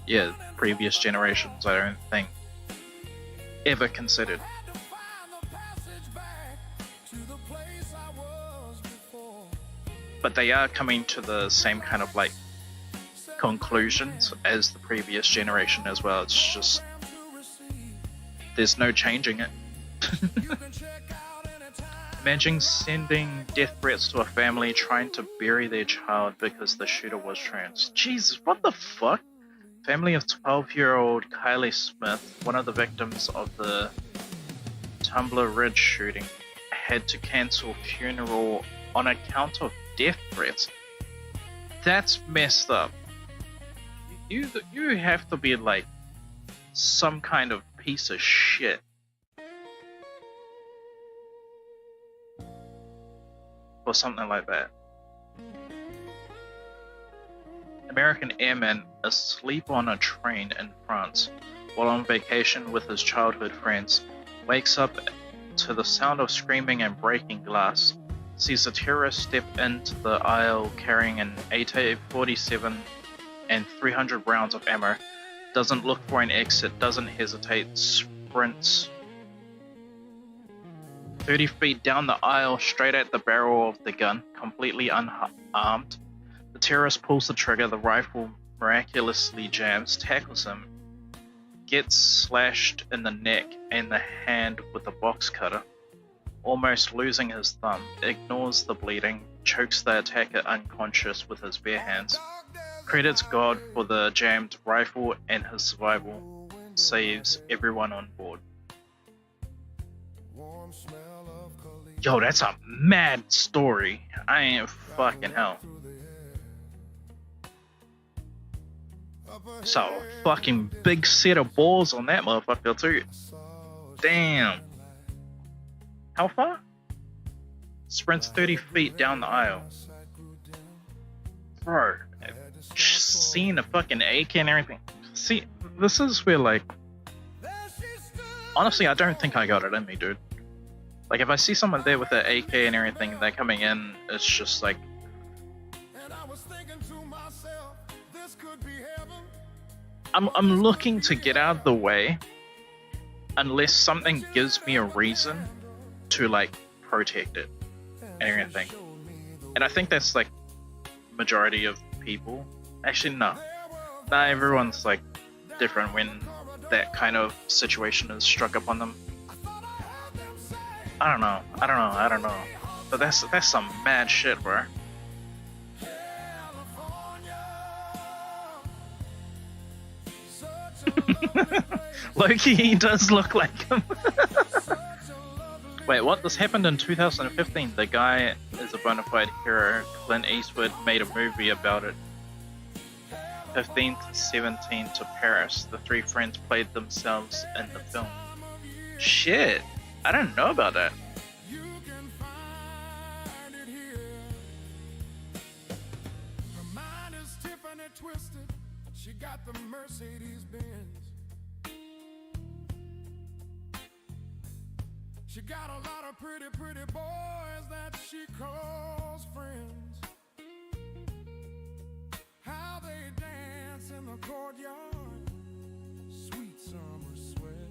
F: yeah, previous generations I don't think ever considered. But they are coming to the same kind of like conclusions as the previous generation as well. It's just, there's no changing it. Imagine sending death threats to a family trying to bury their child because the shooter was trans. Jesus, what the fuck? Family of 12-year-old Kylie Smith, one of the victims of the Tumbler Ridge shooting, had to cancel funeral on account of death threats. That's messed up. You have to be like some kind of piece of shit or something like that. American airman asleep on a train in France while on vacation with his childhood friends wakes up to the sound of screaming and breaking glass, sees a terrorist step into the aisle carrying an AK-47 and 300 rounds of ammo, doesn't look for an exit, doesn't hesitate, sprints 30 feet down the aisle straight at the barrel of the gun, completely unarmed. The terrorist pulls the trigger, the rifle miraculously jams, tackles him, gets slashed in the neck and the hand with a box cutter, almost losing his thumb, ignores the bleeding, chokes the attacker unconscious with his bare hands, credits God for the jammed rifle and his survival, saves everyone on board. Yo, that's a mad story. I ain't fucking hell. So fucking big set of balls on that motherfucker too. Damn. How far? Sprints 30 feet down the aisle. Bro, seeing a fucking AK and everything. See, this is where like, honestly, I don't think I got it in me, dude. Like if I see someone there with an AK and everything, they're coming in, it's just like,
A: And I was thinking to myself, this could be heaven.
F: I'm looking to get out of the way unless something gives me a reason to like protect it and everything. And I think that's like majority of people. Actually, no. Not everyone's like different when that kind of situation is struck upon them. I don't know. But that's some mad shit, bro. Loki, he does look like him. Wait, what? This happened in 2015. The guy is a bona fide hero. Clint Eastwood made a movie about it. 15 to 17 to Paris. The three friends played themselves in the film. Shit, I didn't know about that.
A: You can find it here. Her mind is Tiffany twisted. She got the Mercedes Benz. She got a lot of pretty boys that she calls friends. How they dance in the courtyard, sweet summer sweat.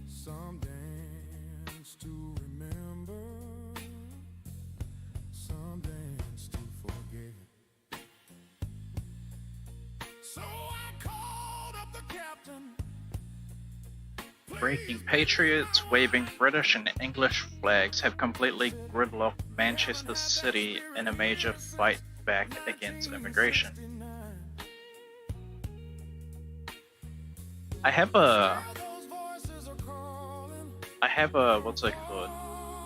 A: Some dance to remember, some dance to forget. So I called up the captain.
F: Breaking patriots waving British and English flags have completely gridlocked Manchester City in a major fight back against immigration. I have a what's it called?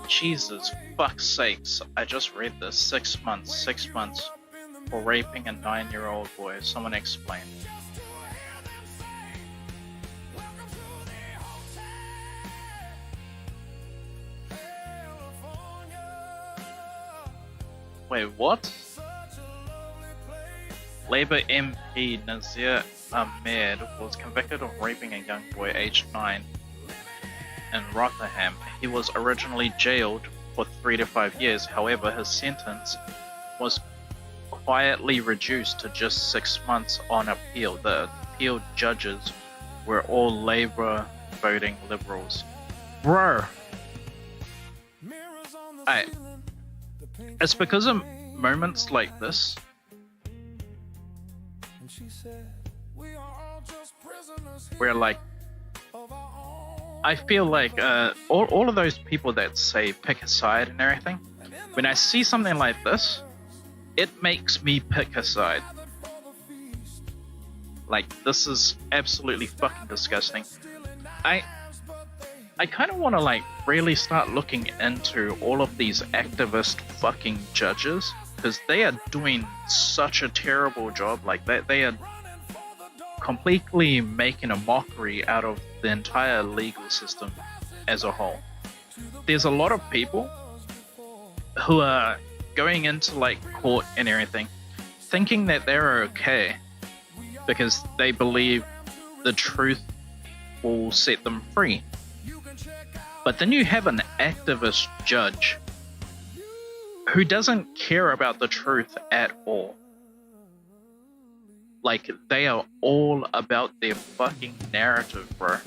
F: Jesus fuck's sakes, I just read this. 6 months for raping a 9-year-old boy. Someone explain. Wait, what? Labour MP Nazir Ahmed was convicted of raping a young boy aged 9 in Rotherham. He was originally jailed for 3 to 5 years, however his sentence was quietly reduced to just 6 months on appeal. The appeal judges were all Labour voting Liberals. Bro! It's because of moments like this where like I feel like all of those people that say pick a side and everything, when I see something like this, it makes me pick a side. Like, this is absolutely fucking disgusting. I kind of want to like really start looking into all of these activist fucking judges, because they are doing such a terrible job. Like they are completely making a mockery out of the entire legal system as a whole. There's a lot of people who are going into like court and everything thinking that they're okay because they believe the truth will set them free. But then you have an activist judge who doesn't care about the truth at all. Like, they are all about their fucking narrative, bro.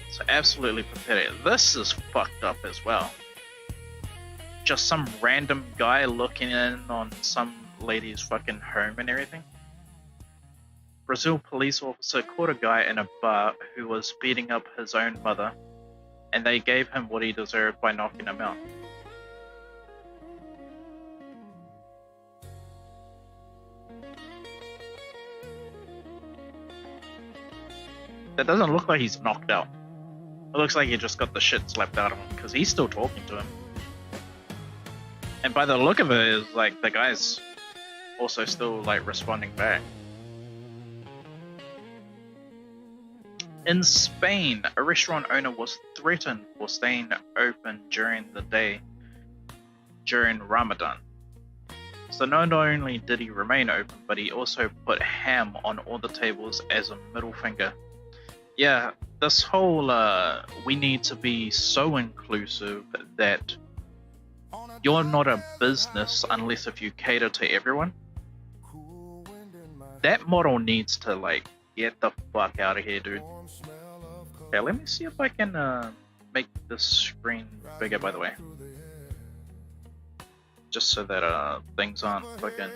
F: It's absolutely pathetic. This is fucked up as well. Just some random guy looking in on some lady's fucking home and everything. Brazil police officer caught a guy in a bar who was beating up his own mother, and they gave him what he deserved by knocking him out. That doesn't look like he's knocked out. It looks like he just got the shit slapped out of him, because he's still talking to him. And by the look of it, is like the guy's also still like responding back. In Spain, a restaurant owner was threatened for staying open during the day during Ramadan. So not only did he remain open, but he also put ham on all the tables as a middle finger Yeah, this whole we need to be so inclusive that you're not a business unless if you cater to everyone. That model needs to like get the fuck out of here, dude. Okay, let me see if I can make this screen bigger, by the way, just so that things aren't fucking.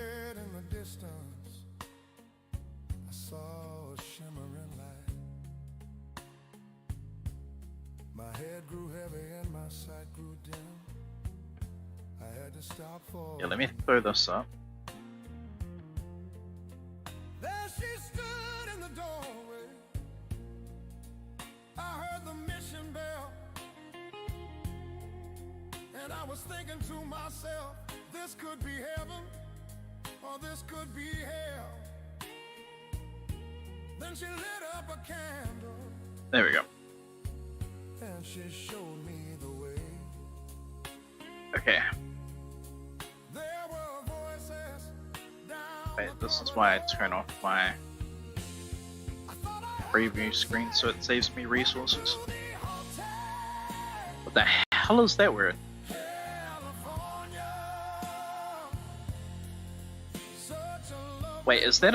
A: My head grew heavy and my sight grew dim. I had to stop for.
F: Yeah, let me throw this up.
A: There she stood in the doorway. I heard the mission bell, and I was thinking to myself, this could be heaven, or this could be hell. Then she lit up a candle,
F: There we go.
A: and she showed me the way.
F: Okay.
A: There were voices down.
F: Wait, this is why I turn off my preview screen so it saves me resources. What the hell is that word? Wait, is that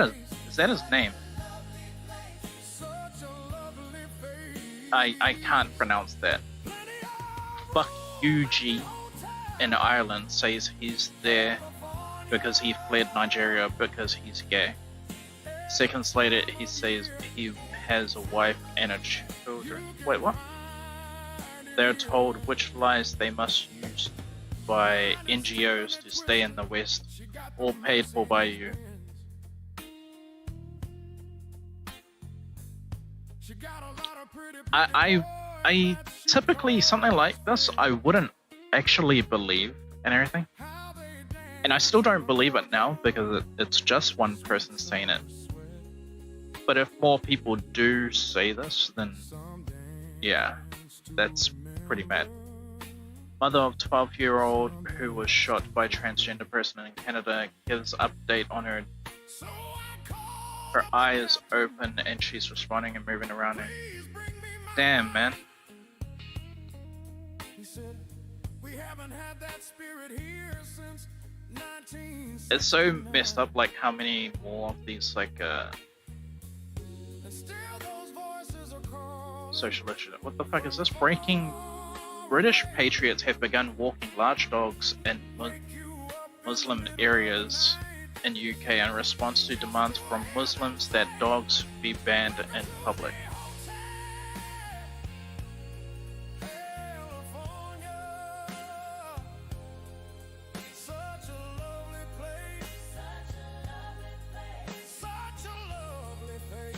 F: his name? I can't pronounce that. Fuck UG in Ireland says he's there because he fled Nigeria because he's gay. Seconds later, he says he has a wife and children. Wait, what? They're told which lies they must use by NGOs to stay in the West, all paid for by you. I typically, something like this, I wouldn't actually believe and everything. And I still don't believe it now because it's just one person saying it. But if more people do say this, then yeah, that's pretty bad. Mother of 12-year-old who was shot by transgender person in Canada gives update on her. Her eye is open and she's responding and moving around. And damn, man.
A: He said, we haven't had that spirit here since 1960.
F: It's so messed up, like how many more of these like
A: And still those voices are calling.
F: socialist. What the fuck is this? Breaking. British patriots have begun walking large dogs in Muslim areas in UK in response to demands from Muslims that dogs be banned in public.
A: Such a lovely place. Such a lovely place.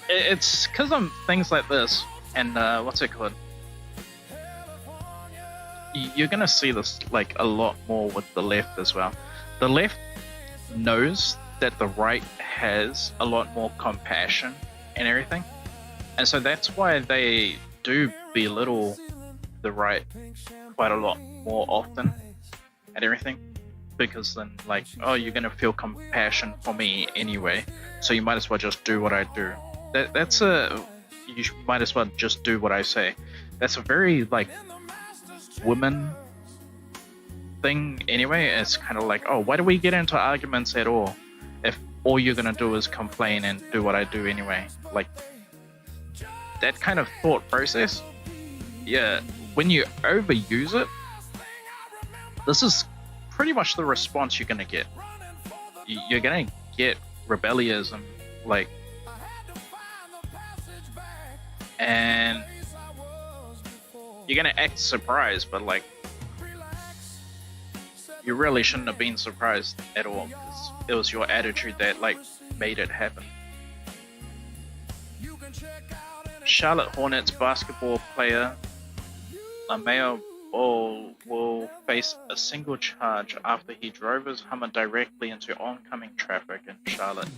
F: It's because of things like this and what's it called? You're gonna see this like a lot more with the left as well. The left knows that the right has a lot more compassion and everything, and so that's why they do belittle the right quite a lot more often and everything, because then like, oh, you're gonna feel compassion for me anyway, so you might as well just do what I do. That's a, you might as well just do what I say. That's a very like women thing anyway. It's kind of like, oh, why do we get into arguments at all if all you're gonna do is complain and do what I do anyway? Like that kind of thought process, yeah, when you overuse it, this is pretty much the response you're gonna get. You're gonna get rebellism, like, and you're gonna act surprised, but like, you really shouldn't have been surprised at all, because it was your attitude that like made it happen. Charlotte Hornets basketball player Lameo Ball will face a single charge after he drove his Hummer directly into oncoming traffic in Charlotte.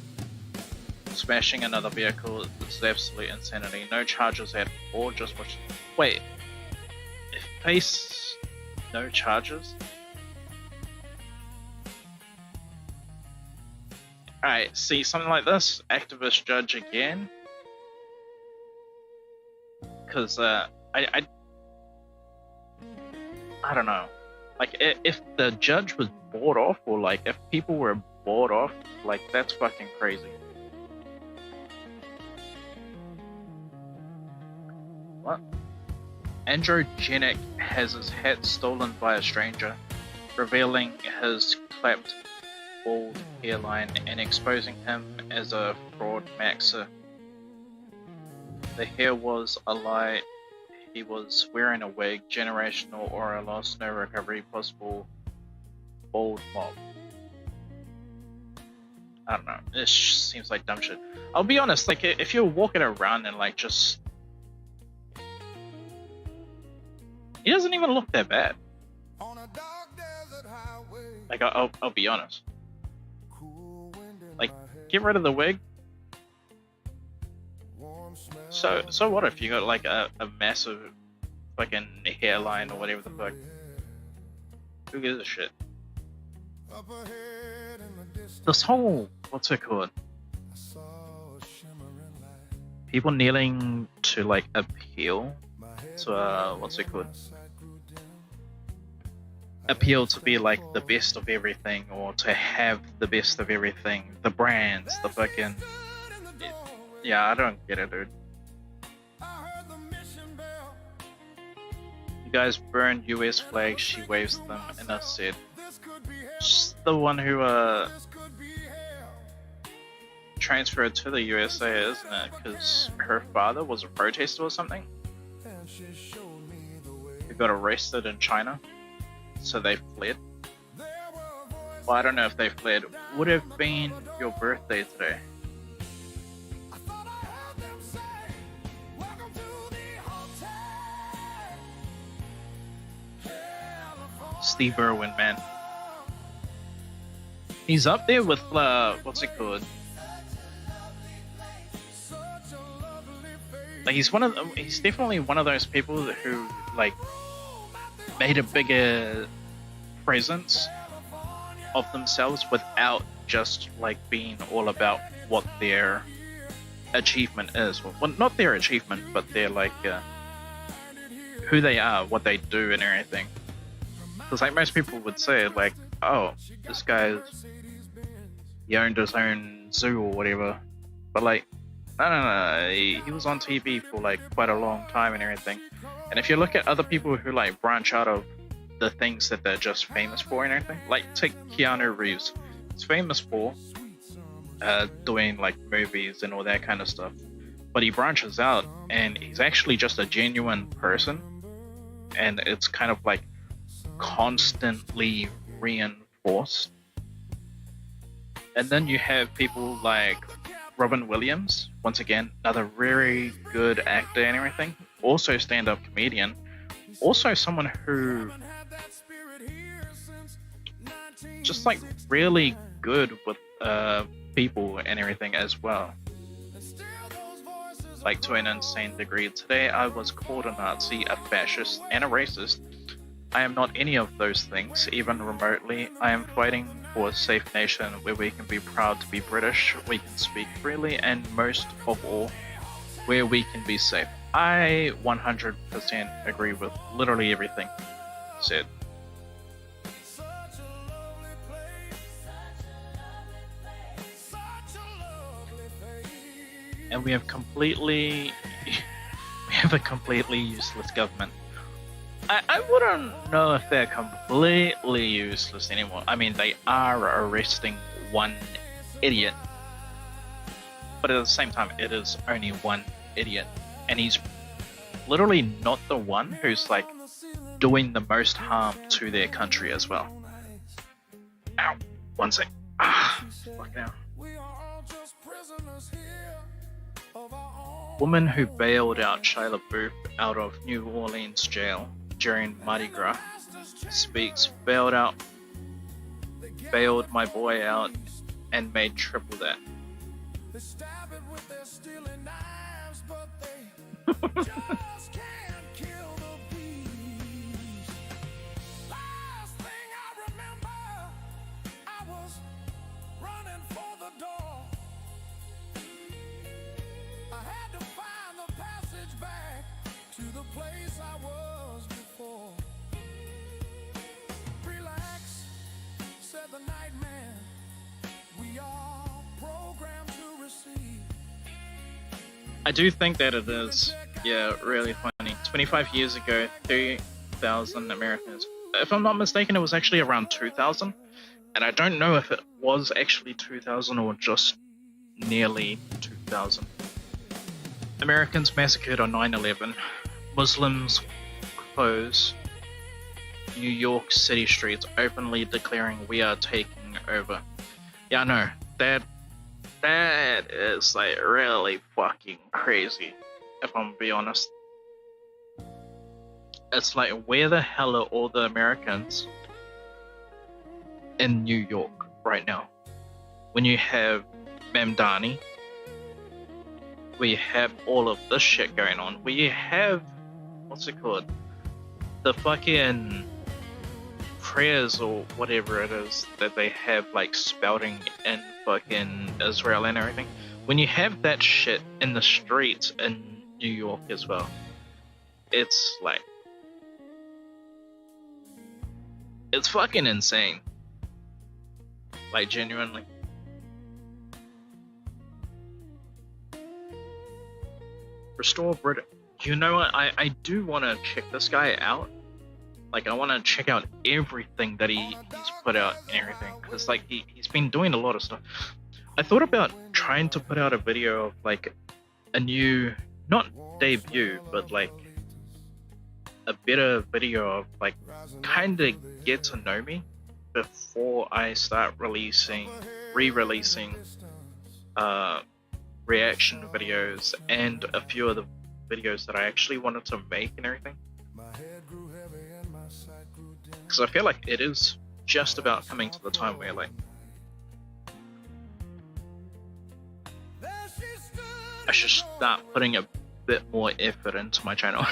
F: Smashing another vehicle is absolute insanity. No charges at all, just watch. Wait, face no charges? Alright, see something like this? Activist judge again? because I don't know. Like, if the judge was bought off, or like if people were bought off, like that's fucking crazy. What? Androgenic has his hat stolen by a stranger, revealing his clapped bald hairline and exposing him as a fraud maxer. The hair was a lie. He was wearing a wig. Generational aura loss, no recovery possible. Bald mob. I don't know. This seems like dumb shit. I'll be honest. Like, if you're walking around and like just, he doesn't even look that bad.
A: On a dark desert highway,
F: Like, I'll be honest.
A: cool wind in
F: Like,
A: my hair,
F: get rid of the wig.
A: warm smell
F: So what if you got like a massive fucking hairline or whatever the fuck? Who gives a shit?
A: up ahead in the distance.
F: This whole, what's it called?
A: I saw a shimmering light.
F: People kneeling to like appeal
A: My head
F: to what's it called?
A: my sight grew dim.
F: Appeal to be like the best of everything, or to have the best of everything. The brands, the fucking,
A: Stood in the doorway.
F: yeah, I don't get it, dude.
A: I heard the mission bell.
F: You guys burn US flags, she waves them, and I said,
A: This could be hell.
F: she's the one who
A: This could be hell.
F: transferred to the USA, isn't it? Because her father was a protester or something.
A: And she showed me the way.
F: Who got arrested in China, so they fled.
A: There were voices.
F: Well, I don't know if they fled. Would have been your birthday today.
A: I thought I heard them say, welcome to the hotel. California.
F: Steve Irwin, man. He's up there with what's it called?
A: Such a lovely face.
F: Like he's definitely one of those people who like made a bigger presence of themselves without just like being all about what their achievement is. Well, not their achievement, but their like who they are, what they do, and everything. Because like most people would say, like, oh, this guy's, he owned his own zoo or whatever. But like, no, he was on TV for like quite a long time and everything. And if you look at other people who like branch out of the things that they're just famous for and everything, like take Keanu Reeves. He's famous for doing like movies and all that kind of stuff. But he branches out and he's actually just a genuine person. And it's kind of like constantly reinforced. And then you have people like Robin Williams, once again, another very good actor and everything, also stand-up comedian, also someone who just like really good with people and everything as well. Like to an insane degree. Today I was called a Nazi, a fascist, and a racist. I am not any of those things, even remotely. I am fighting for a safe nation where we can be proud to be British, we can speak freely, and most of all, where we can be safe. I 100% agree with literally everything said. And we have a completely useless government. I wouldn't know if they're completely useless anymore. I mean, they are arresting one idiot. But at the same time, it is only one idiot. And he's literally not the one who's like doing the most harm to their country as well. Ow. One sec. Fuck now. Woman who bailed out Shia LaBeouf out of New Orleans jail during Mardi Gras speaks, bailed my boy out and made triple that.
A: They stab it with their stealing knives, but they just can't kill the beast. Last thing I remember, I was running for the door. I had to find the passage back
F: I do think that it is, yeah, really funny. 25 years ago, 3,000 Americans. If I'm not mistaken, it was actually around 2,000. And I don't know if it was actually 2,000 or just nearly 2,000. Americans massacred on 9/11. Muslims close New York City streets, openly declaring we are taking over. Yeah, I know. That is like really fucking crazy, if I'm gonna be honest. It's like, where the hell are all the Americans in New York right now? When you have Mamdani, we have all of this shit going on. We have, what's it called? The fucking prayers or whatever it is that they have like spouting in fucking Israel and everything. When you have that shit in the streets in New York as well, it's like, it's fucking insane. Like, genuinely. Restore Britain. You know what? I do want to check this guy out. Like, I want to check out everything that he's put out and everything. Because, like, he's been doing a lot of stuff. I thought about trying to put out a video of, like, a new, not debut, but, like, a better video of, like, kind of get to know me before I start re-releasing reaction videos and a few of the videos that I actually wanted to make and everything. Because I feel like it is just about coming to the time where, like, I should start putting a bit more effort into my channel.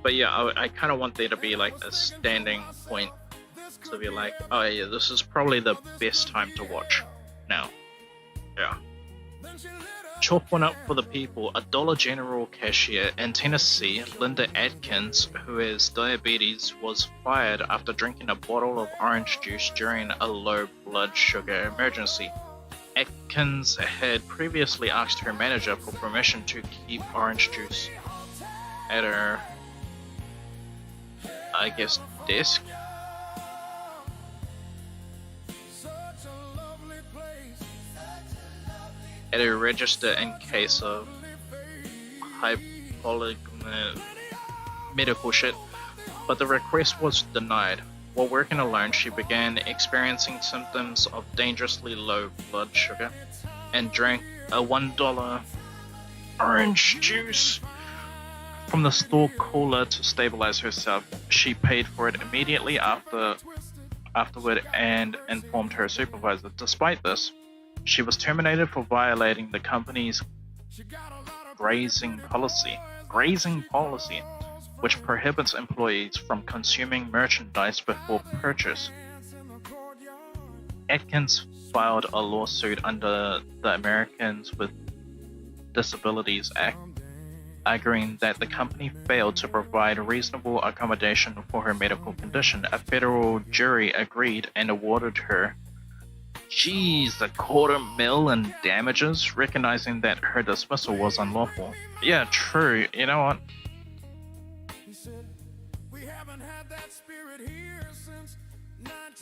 F: But yeah, I kind of want there to be like a standing point to be like, oh yeah, this is probably the best time to watch now. Yeah. Chalk one up for the people. A Dollar General cashier in Tennessee, Linda Atkins, who has diabetes, was fired after drinking a bottle of orange juice during a low blood sugar emergency. Atkins had previously asked her manager for permission to keep orange juice at her, I guess, desk. At a register in case of hypolymic medical shit, but the request was denied. While working alone, she began experiencing symptoms of dangerously low blood sugar and drank a $1 orange juice from the store cooler to stabilize herself. She paid for it immediately afterward and informed her supervisor. Despite this, she was terminated for violating the company's grazing policy, which prohibits employees from consuming merchandise before purchase. Atkins filed a lawsuit under the Americans with Disabilities Act, arguing that the company failed to provide reasonable accommodation for her medical condition. A federal jury agreed and awarded her $250,000 in damages, recognizing that her dismissal was unlawful. Yeah, true. You know what?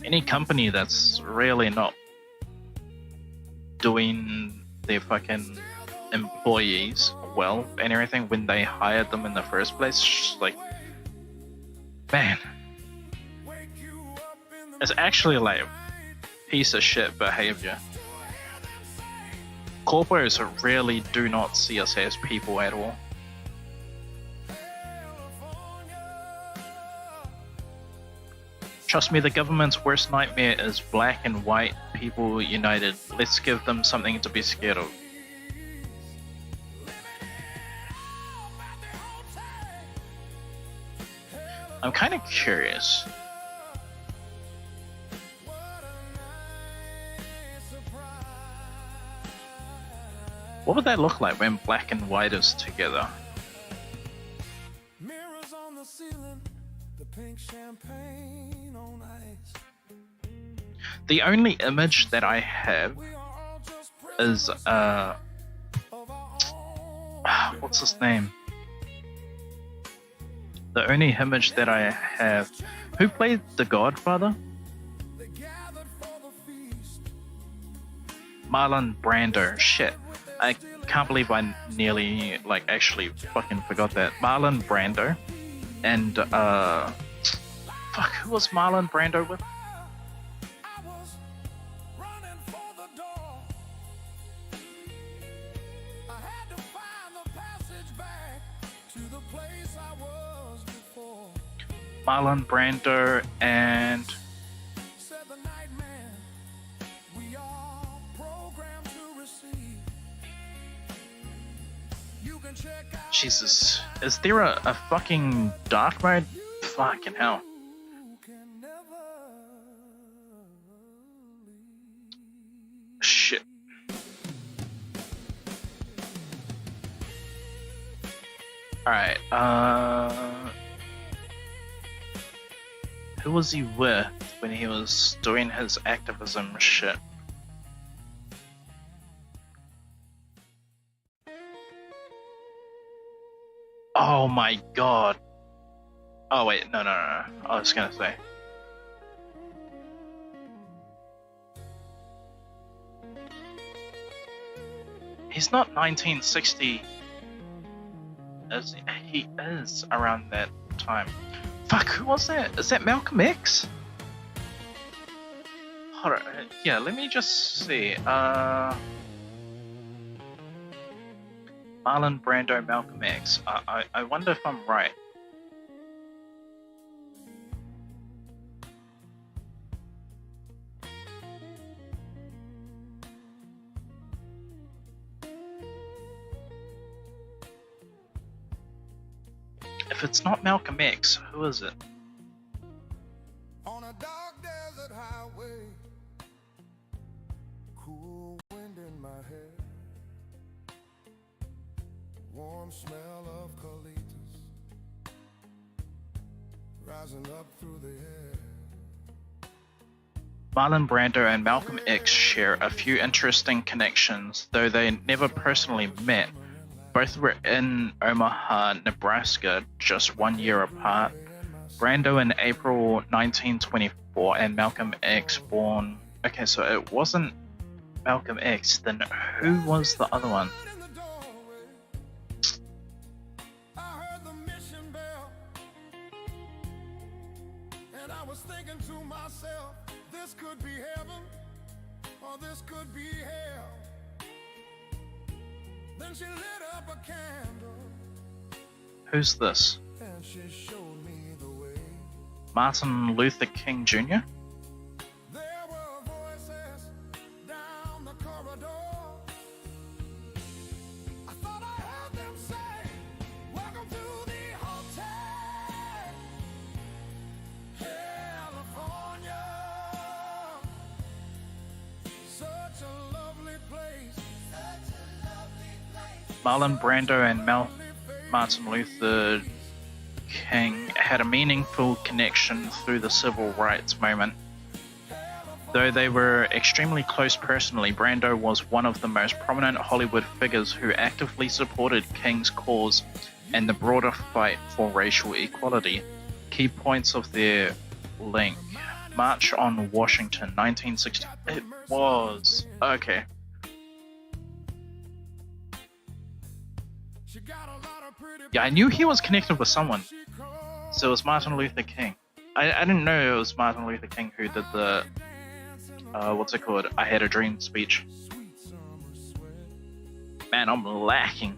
F: Any company that's really not doing their fucking employees well and everything when they hired them in the first place, just like, man, it's actually like piece of shit behavior. Corporates really do not see us as people at all. Trust me, the government's worst nightmare is black and white people united. Let's give them something to be scared of. I'm kind of curious. What would that look like when black and white is together?
A: Mirrors on the ceiling, the pink champagne on ice.
F: The only image that I have is what's his name? The only image that I have. Who played The Godfather? Marlon Brando. Shit. I can't believe I nearly, like, actually fucking forgot that. Marlon Brando. And, fuck, who was Marlon Brando with?
A: I was running for the door. I had to find the passage back to the place I was before.
F: Marlon Brando and
A: Said the nightman, we are programmed to receive. You can check out
F: Jesus. Is there a fucking dark mode? Fucking hell.
A: you can never leave.
F: Shit. Alright, who was he with when he was doing his activism shit? Oh my god. Oh wait, no. I was gonna say. He's not 1960. He is around that time. Fuck, who was that? Is that Malcolm X? Hold on, yeah, let me just see. Marlon Brando, Malcolm X. I wonder if I'm right. If it's not Malcolm X, who is it?
A: On a dark desert highway, cool wind in my hair, warm smell of eucalyptus rising up through the air.
F: Marlon Brando and Malcolm X share a few interesting connections, though they never personally met. Both were in Omaha, Nebraska, just 1 year apart. Brando in April 1924 and Malcolm X born... Okay, so it wasn't Malcolm X, then who was the other one?
A: In the doorway, I heard the mission bell, and I was thinking to myself, this could be heaven, or this could be hell. Then she lit up a candle,
F: Who's this?
A: and she showed me the way.
F: Martin Luther King Jr.?
A: There were voices down the corridor. I thought I heard them say, welcome to the hotel, California. Such a lovely place. Such a lovely place.
F: Marlon Brando and Martin Luther King had a meaningful connection through the civil rights movement. Though they were extremely close personally, Brando was one of the most prominent Hollywood figures who actively supported King's cause and the broader fight for racial equality. Key points of their link. March on Washington, 1960. It was. Okay.
A: She got a lot of pretty
F: Yeah, I knew he was connected with someone. So it was Martin Luther King. I didn't know it was Martin Luther King who did the, what's it called? I Had a Dream speech. Man, I'm lacking.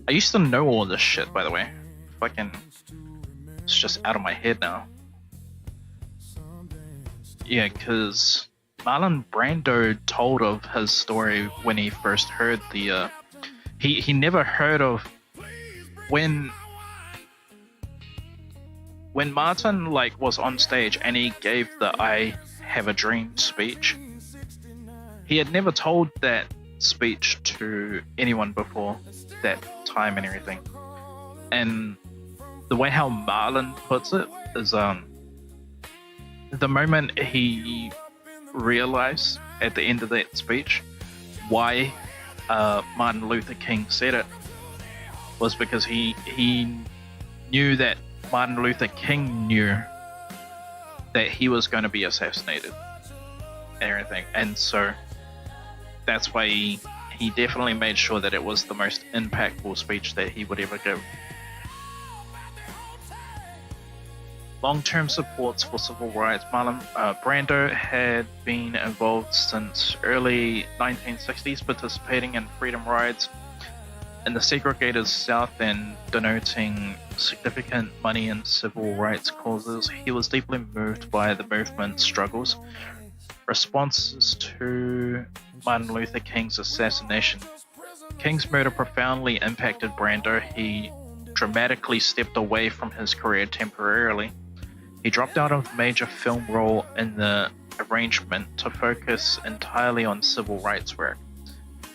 F: I used to know all this shit, by the way. Fucking, it's just out of my head now. Yeah, because Marlon Brando told of his story when he first heard the, he never heard of when Martin like was on stage and he gave the I Have a Dream speech. He had never told that speech to anyone before that time and everything. And the way how Marlon puts it is the moment he realized at the end of that speech why Martin Luther King said it, was because he knew that Martin Luther King knew that he was going to be assassinated and everything, and so that's why he definitely made sure that it was the most impactful speech that he would ever give. Long-term supports for civil rights. Marlon Brando had been involved since early 1960s, participating in freedom rides in the segregated South and donating significant money in civil rights causes. He was deeply moved by the movement's struggles, responses to Martin Luther King's assassination. King's murder profoundly impacted Brando. He dramatically stepped away from his career temporarily. He dropped out of the major film role in the arrangement to focus entirely on civil rights work.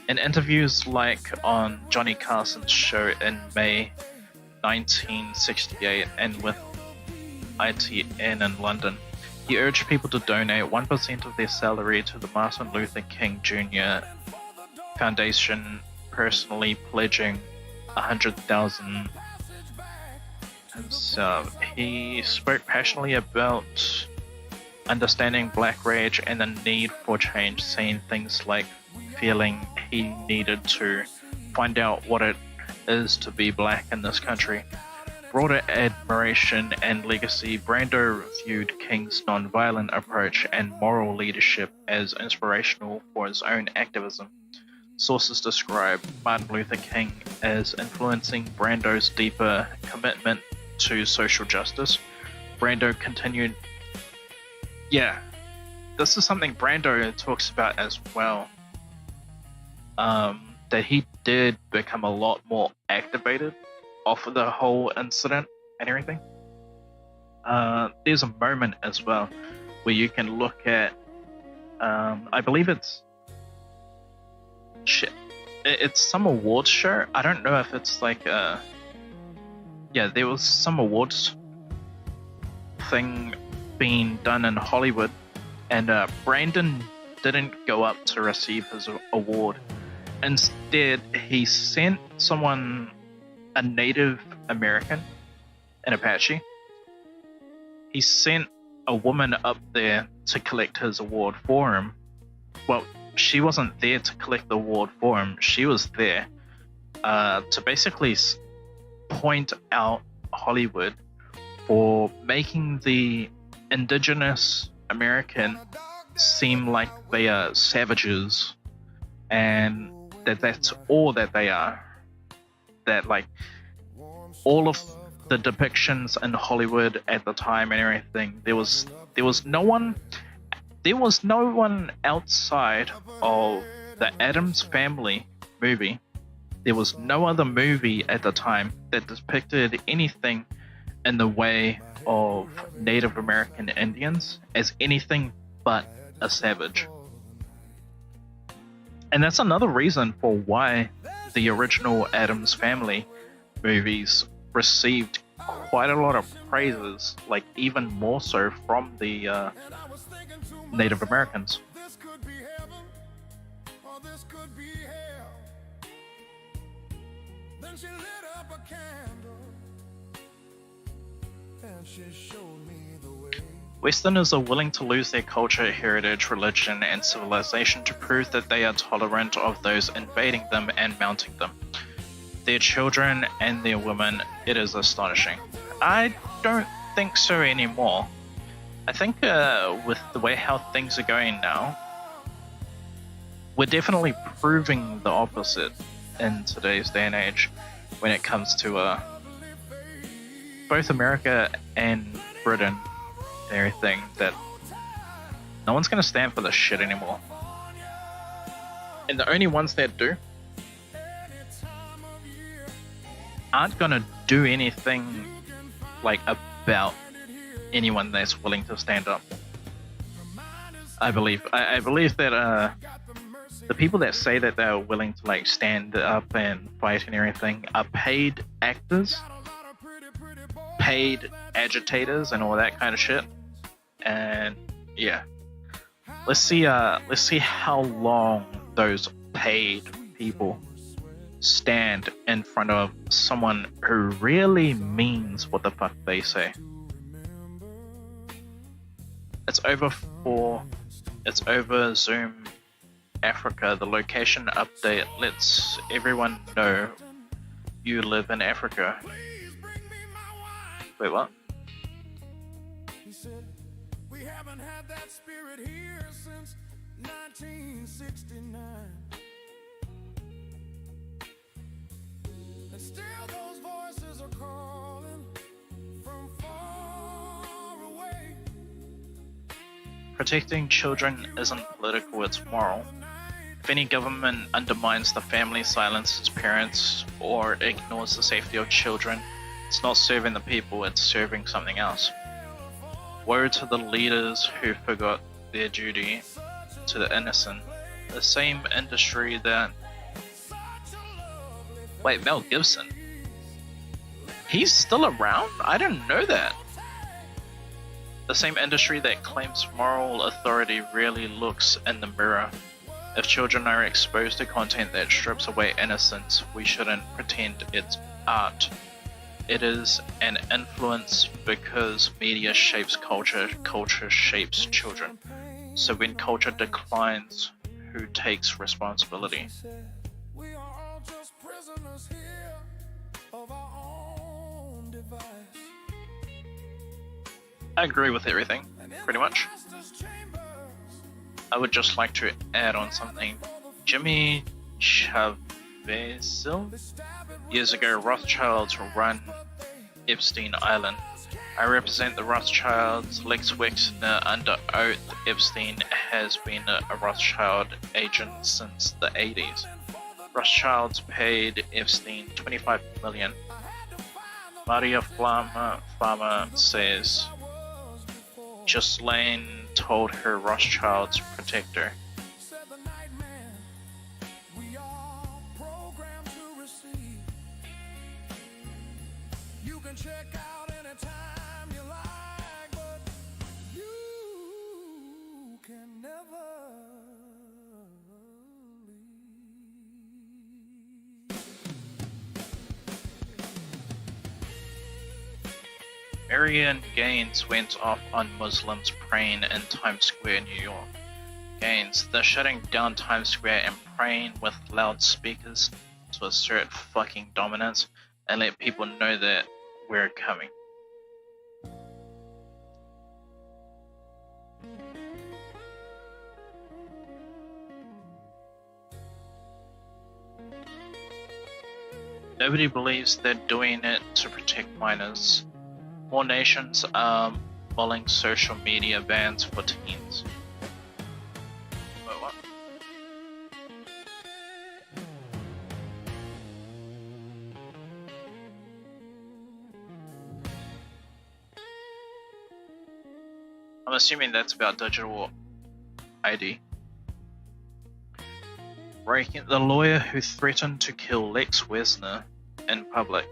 F: In interviews like on Johnny Carson's show in May 1968 and with ITN in London, he urged people to donate 1% of their salary to the Martin Luther King Jr. Foundation, personally pledging $100,000 himself. He spoke passionately about understanding black rage and the need for change, saying things like feeling he needed to find out what it is to be black in this country. Broader admiration and legacy. Brando viewed King's nonviolent approach and moral leadership as inspirational for his own activism. Sources describe Martin Luther King as influencing Brando's deeper commitment to social justice. Brando continued, this is something Brando talks about as well, that he did become a lot more activated off of the whole incident and everything. There's a moment as well where you can look at, I believe it's some awards show. I don't know if it's like there was some awards thing being done in Hollywood, and Brandon didn't go up to receive his award. Instead, he sent someone, a Native American, an Apache. He sent a woman up there to collect his award for him. Well, she wasn't there to collect the award for him. She was there to basically point out Hollywood for making the indigenous American seem like they are savages, and that's all that they are. That like all of the depictions in Hollywood at the time and everything, there was no one outside of the Addams Family movie. There was no other movie at the time that depicted anything in the way of Native American Indians as anything but a savage. And that's another reason for why the original Addams Family movies received quite a lot of praises, like even more so from the Native Americans.
A: This could be heaven, or this could be hell. Then she lit up a candle, and she showed me the way.
F: Westerners are willing to lose their culture, heritage, religion, and civilization to prove that they are tolerant of those invading them and mounting them. Their children and their women, it is astonishing. I don't think so anymore. I think with the way how things are going now, we're definitely proving the opposite in today's day and age when it comes to both America and Britain and everything, that no one's going to stand for this shit anymore. And the only ones that do aren't going to do anything like about anyone that's willing to stand up. I believe that the people that say that they're willing to like stand up and fight and everything are paid actors, paid agitators, and all that kind of shit. And yeah, let's see how long those paid people stand in front of someone who really means what the fuck they say. It's over Zoom Africa. The location update lets everyone know you live in Africa. Wait, what?
A: He said, we haven't had that spirit here since 1969. And still those voices are calling from far away.
F: Protecting children isn't political, it's moral. If any government undermines the family, silences parents, or ignores the safety of children, it's not serving the people, it's serving something else. Woe to the leaders who forgot their duty to the innocent. The same industry that... Wait, Mel Gibson? He's still around? I didn't know that. The same industry that claims moral authority rarely looks in the mirror. If children are exposed to content that strips away innocence, we shouldn't pretend it's art. It is an influence because media shapes culture, culture shapes children. So when culture declines, who takes responsibility?
A: We are all just prisoners here of our own device.
F: I agree with everything, pretty much. I would just like to add on something. Jimmy Chavez, years ago, Rothschilds run Epstein Island. I represent the Rothschilds. Lex Wexner under oath. Epstein has been a Rothschild agent since the 80s. Rothschilds paid Epstein $25 million. Maria Farmer says Ghislaine told her Rothschilds protect her.
A: We are programmed to receive. You can check out anytime you like, but you can never
F: Marianne Gaines went off on Muslims praying in Times Square, New York. Gaines, they're shutting down Times Square and praying with loudspeakers to assert fucking dominance and let people know that we're coming. Nobody believes they're doing it to protect minors. More nations are mulling social media bans for teens. Wait, what? I'm assuming that's about digital ID. The lawyer who threatened to kill Lex Wexner in public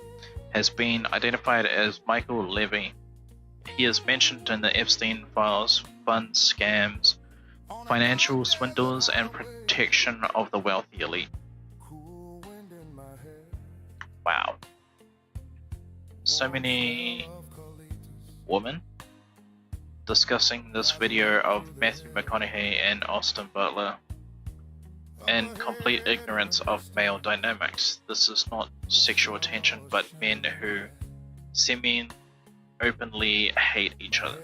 F: has been identified as Michael Levy. He is mentioned in the Epstein files, fund scams, financial swindles, and protection of the wealthy elite. Wow. So many women discussing this video of Matthew McConaughey and Austin Butler in complete ignorance of male dynamics. This is not sexual attention, but men who semi-openly hate each other.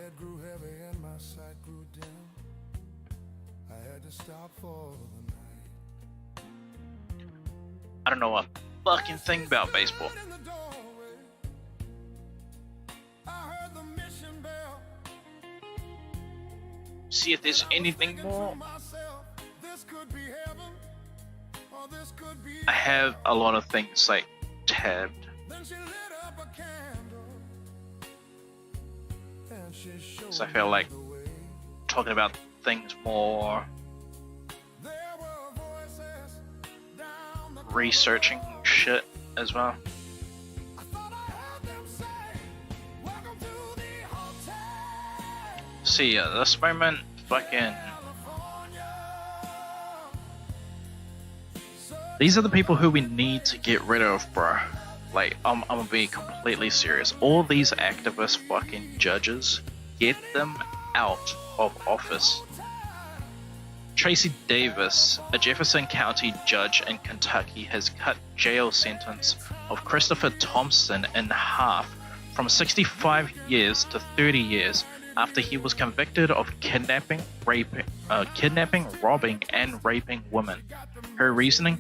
F: I don't know a fucking thing about baseball. See if there's anything more. I have a lot of things like tabbed. So I feel like talking about things more, researching shit as well. See, this moment, fucking These are the people who we need to get rid of, bro. Like, I'm gonna be completely serious. All these activist fucking judges, get them out of office. Tracy Davis, a Jefferson County judge in Kentucky, has cut jail sentence of Christopher Thompson in half from 65 years to 30 years after he was convicted of kidnapping, robbing, and raping women. Her reasoning?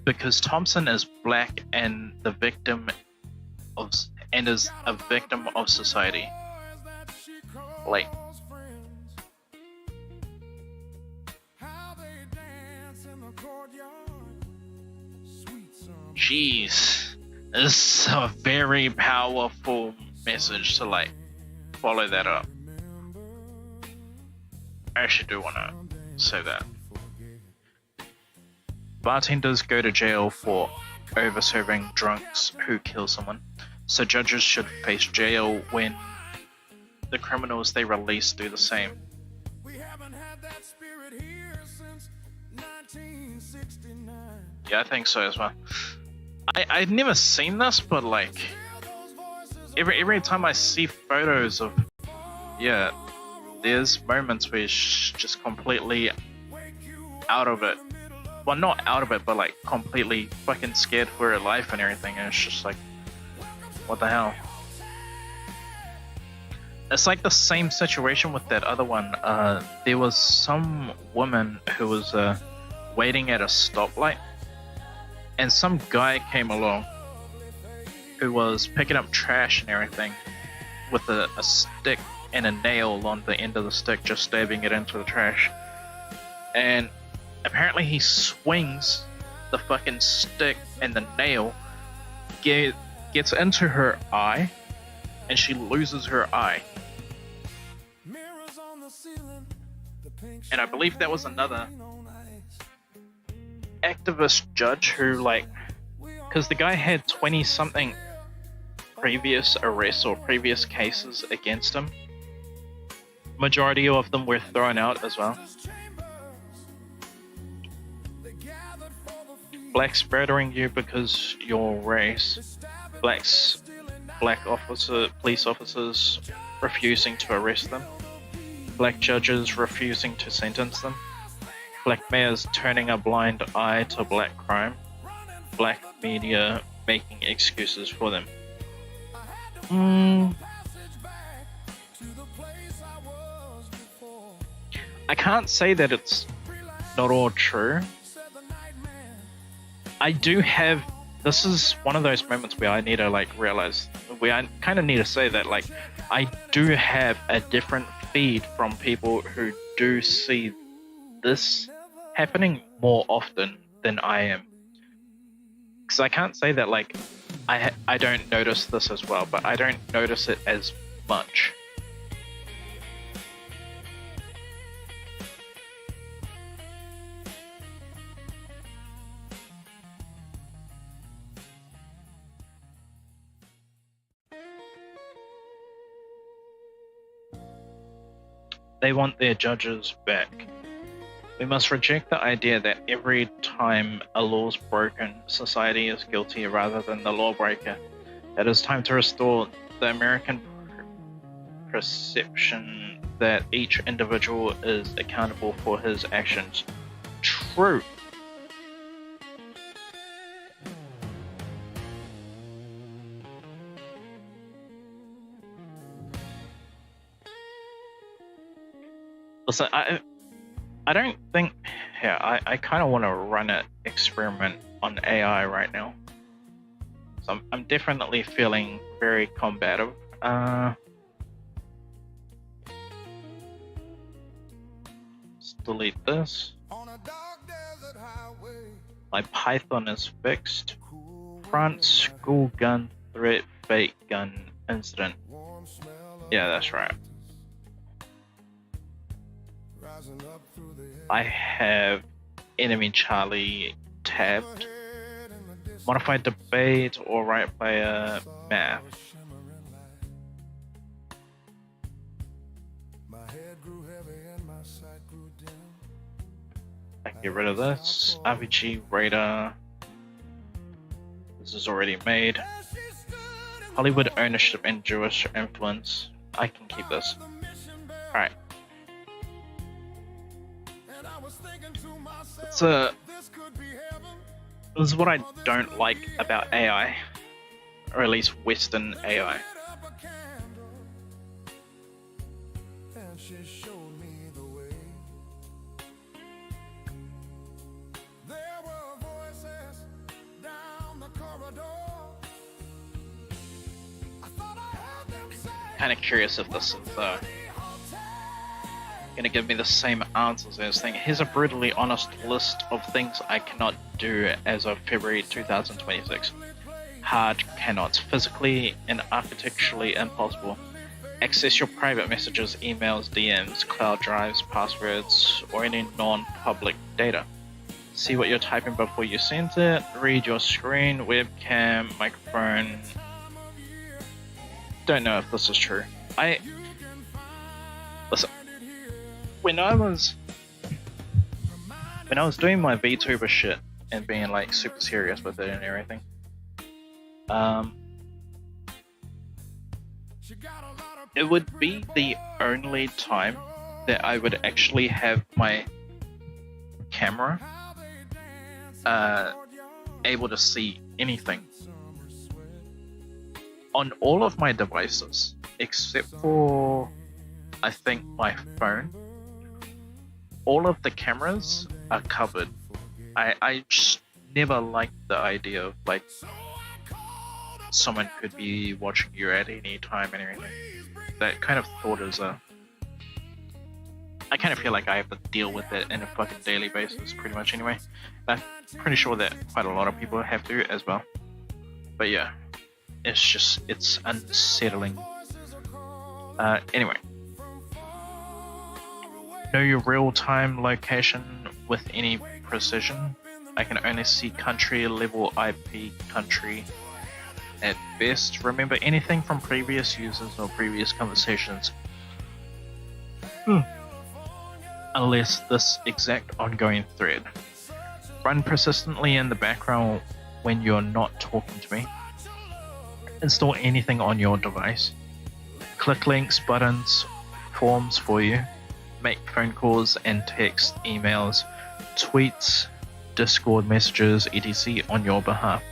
F: Because Thompson is black and is a victim of society. Like, jeez, this is a very powerful message to like follow that up. I actually do want to say that. Bartenders go to jail for over-serving drunks who kill someone, so judges should face jail when the criminals they release do the same.
A: We haven't had that spirit here since 1969.
F: Yeah, I think so as well. I'd never seen this, but like every time I see photos of, yeah, there's moments where she's just completely out of it. Well, not out of it, but like completely fucking scared for her life and everything, and it's just like, what the hell? It's like the same situation with that other one. There was some woman who was waiting at a stoplight, and some guy came along who was picking up trash and everything with a stick and a nail on the end of the stick, just stabbing it into the trash. And apparently he swings the fucking stick and the nail gets into her eye, and she loses her eye. And I believe that was another activist judge who, like, because the guy had 20 something previous arrests or previous cases against him. Majority of them were thrown out as well. Blacks murdering you because your race. Black police officers refusing to arrest them. Black judges refusing to sentence them. Black mayors turning a blind eye to black crime. Black media making excuses for them. I can't say that it's not all true. I do have, this is one of those moments where I need to like realize, where I kind of need to say that like I do have a different feed from people who do see this happening more often than I am. Because I can't say that like I don't notice this as well, but I don't notice it as much. They want their judges back. We must reject the idea that every time a law is broken, society is guilty rather than the lawbreaker. It is time to restore the American perception that each individual is accountable for his actions. True. Listen, I don't think, yeah, I kind of want to run an experiment on AI right now. So I'm definitely feeling very combative. Let's delete this. My Python is fixed. France school gun threat fake gun incident. Yeah, that's right. I have enemy Charlie tabbed. Modified debate or right player math. I can get rid of this. RPG radar. This is already made. Hollywood ownership and Jewish influence. I can keep this. Alright. This is what I don't like about AI. Or at least Western AI.
A: And she showed me the way. There were voices down the corridor. I thought I heard them say,
F: Kind of curious if this is gonna give me the same answers as thing. Here's a brutally honest list of things I cannot do as of February 2026. Hard cannot. Physically and architecturally impossible. Access your private messages, emails, DMs, cloud drives, passwords, or any non-public data. See what you're typing before you send it. Read your screen, webcam, microphone. Don't know if this is true. Listen. When I was doing my VTuber shit and being like super serious with it and everything, it would be the only time that I would actually have my camera able to see anything on all of my devices except for I think my phone. All of the cameras are covered. I just never liked the idea of like someone could be watching you at any time and everything. That kind of thought is I kind of feel like I have to deal with it on a fucking daily basis pretty much anyway. I'm pretty sure that quite a lot of people have to as well. But yeah, it's unsettling. Anyway. Know your real-time location with any precision. I can only see country level IP country at best. Remember anything from previous users or previous conversations. Unless this exact ongoing thread. Run persistently in the background when you're not talking to me. Install anything on your device. Click links, buttons, forms for you. Make phone calls and text, emails, tweets, Discord messages, etc. on your behalf.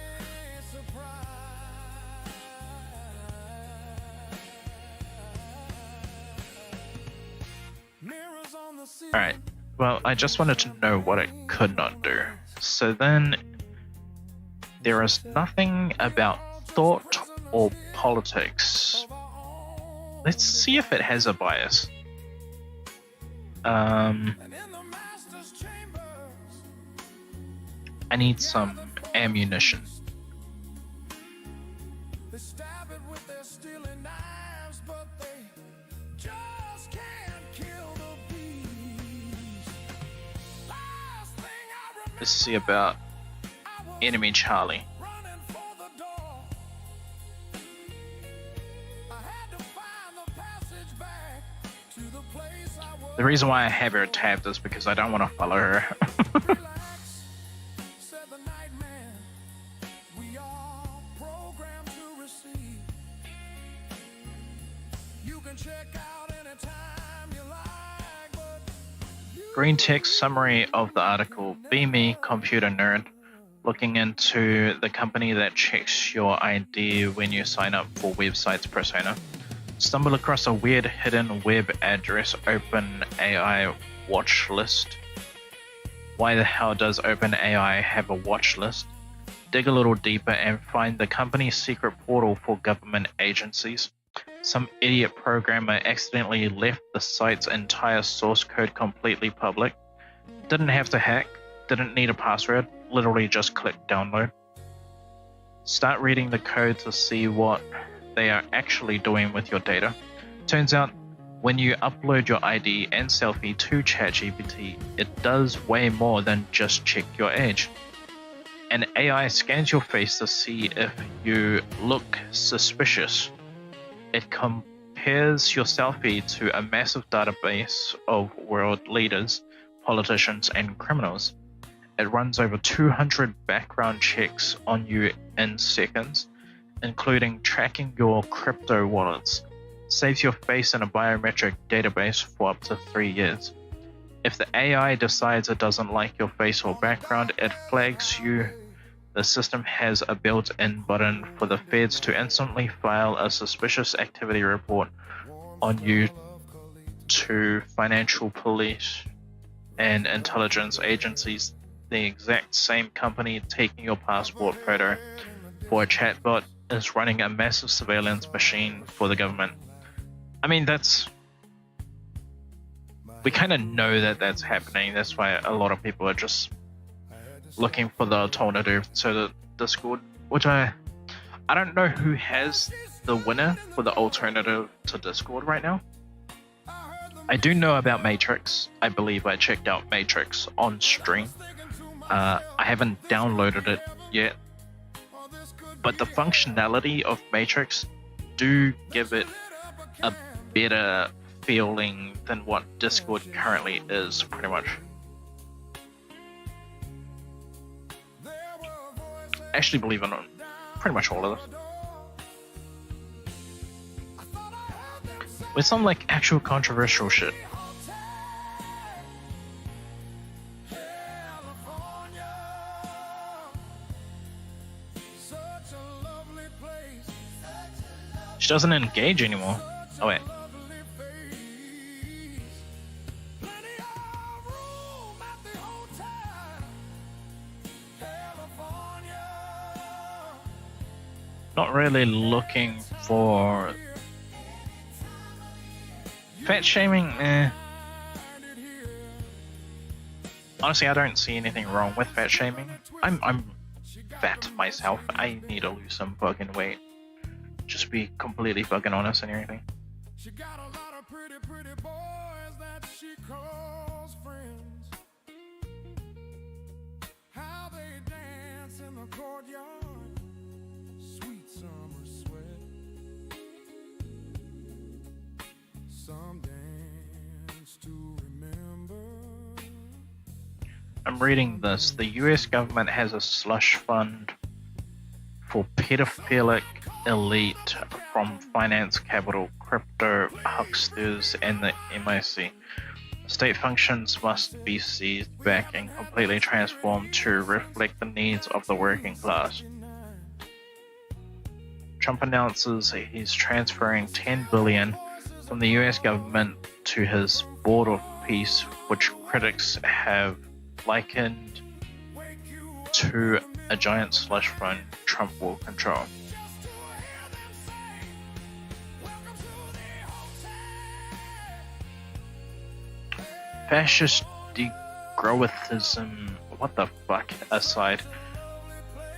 F: Alright, well, I just wanted to know what it could not do. So then, there is nothing about thought or politics. Let's see if it has a bias. I need some ammunition. Let's see about enemy Charlie. The reason why I have her tabbed is because I don't want to follow her. Green text summary of the article. Be me, computer nerd, looking into the company that checks your ID when you sign up for websites persona. Stumble across a weird hidden web address, OpenAI watch list. Why the hell does OpenAI have a watch list? Dig a little deeper and find the company's secret portal for government agencies. Some idiot programmer accidentally left the site's entire source code completely public. Didn't have to hack, didn't need a password, literally just click download. Start reading the code to see what they are actually doing with your data. Turns out, when you upload your ID and selfie to ChatGPT, it does way more than just check your age. An AI scans your face to see if you look suspicious. It compares your selfie to a massive database of world leaders, politicians, and criminals. It runs over 200 background checks on you in seconds, including tracking your crypto wallets. Saves your face in a biometric database for up to 3 years. If the AI decides it doesn't like your face or background, it flags you. The system has a built-in button for the feds to instantly file a suspicious activity report on you to financial police and intelligence agencies. The exact same company taking your passport photo for a chatbot is running a massive surveillance machine for the government. I mean, we kind of know that that's happening. That's why a lot of people are just looking for the alternative to the Discord, which I don't know who has the winner for the alternative to Discord right now. I do know about Matrix. I believe I checked out Matrix on stream. I haven't downloaded it yet, but the functionality of Matrix do give it a better feeling than what Discord currently is, pretty much. Actually, believe it or not, pretty much all of this. With some like actual controversial shit. She doesn't engage anymore. Oh wait. Not really looking for fat shaming. Honestly, I don't see anything wrong with fat shaming. I'm fat myself. I need to lose some fucking weight. Just be completely fucking honest and everything.
A: She got a lot of pretty boys that she calls friends. How they dance in the courtyard, sweet summer sweat. Some dance to remember.
F: I'm reading this. The US government has a slush fund for pedophilic elite from finance capital, crypto hucksters, and the MIC. State functions must be seized back and completely transformed to reflect the needs of the working class. Trump announces he's transferring $10 billion from the US government to his Board of Peace, which critics have likened to a giant slush fund Trump will control. Fascist degrowthism, what the fuck, aside,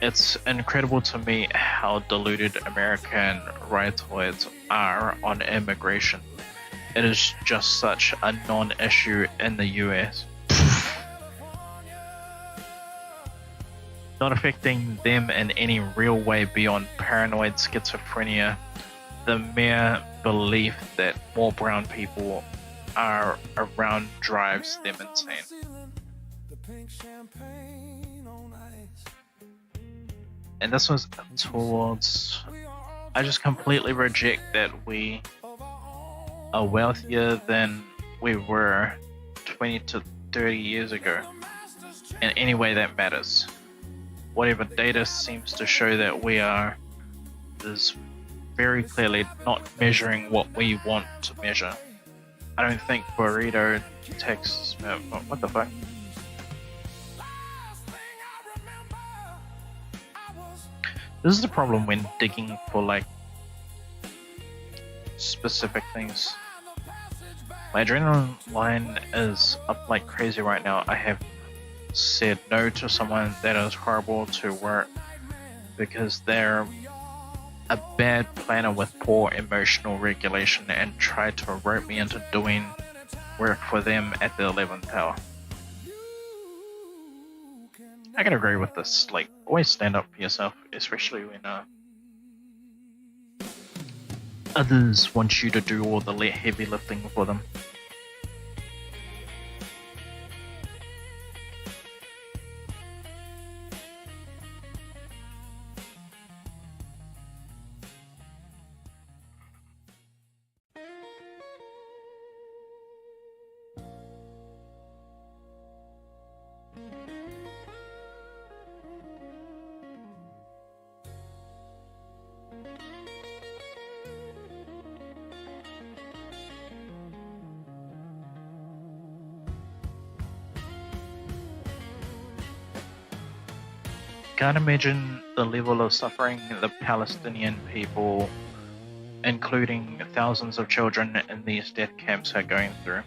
F: it's incredible to me how deluded American rightoids are on immigration. It is just such a non-issue in the US. Not affecting them in any real way beyond paranoid schizophrenia. The mere belief that more brown people are around drives them insane. And this was towards... I just completely reject that we are wealthier than we were 20 to 30 years ago in any way that matters. Whatever data seems to show that we are is very clearly not measuring what we want to measure. I don't think burrito texts... what the fuck? This is the problem when digging for like specific things. My adrenaline line is up like crazy right now. I have said no to someone that is horrible to work because they're a bad planner with poor emotional regulation and tried to rope me into doing work for them at the 11th hour. I can agree with this. Like, always stand up for yourself, especially when others want you to do all the heavy lifting for them. can't imagine the level of suffering the Palestinian people, including thousands of children in these death camps, are going through.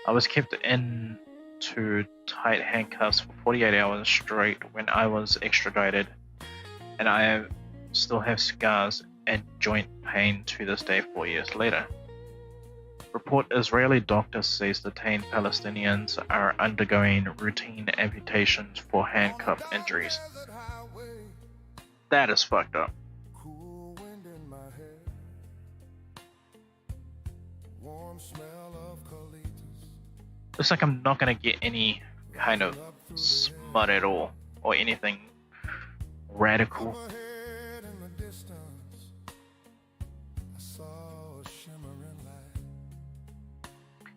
F: I was kept in to tight handcuffs for 48 hours straight when I was extradited, and I still have scars and joint pain to this day 4 years later. Report Israeli doctor says detained Palestinians are undergoing routine amputations for handcuff injuries. That is fucked up.
A: Cool wind in my hair, warm smell of colitas.
F: Looks like I'm not gonna get any kind of smut at all, or anything radical.
A: Ahead in the distance, I saw a shimmering light.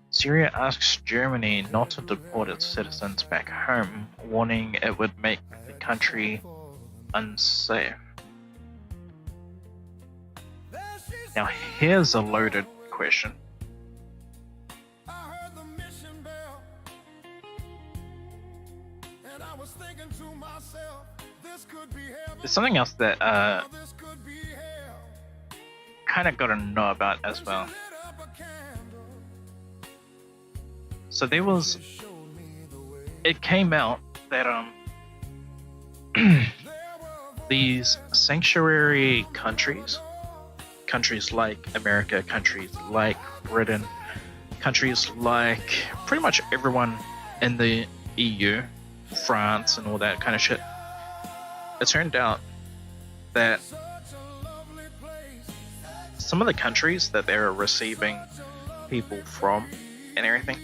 F: Syria asks Germany not to deport its citizens back home, warning it would make the country unsafe. Now here's a loaded question.
A: I heard the mission bell, and I was thinking to myself, this could be heaven,
F: There's something else that
A: this could be hell.
F: kind of got to know about as well.
A: Lit up a candle,
F: So there was,
A: showed me the way.
F: it came out that these sanctuary countries like America, countries like Britain, countries like pretty much everyone in the EU, France and all that kind of shit, it turned out that some of the countries that they were receiving people from and everything,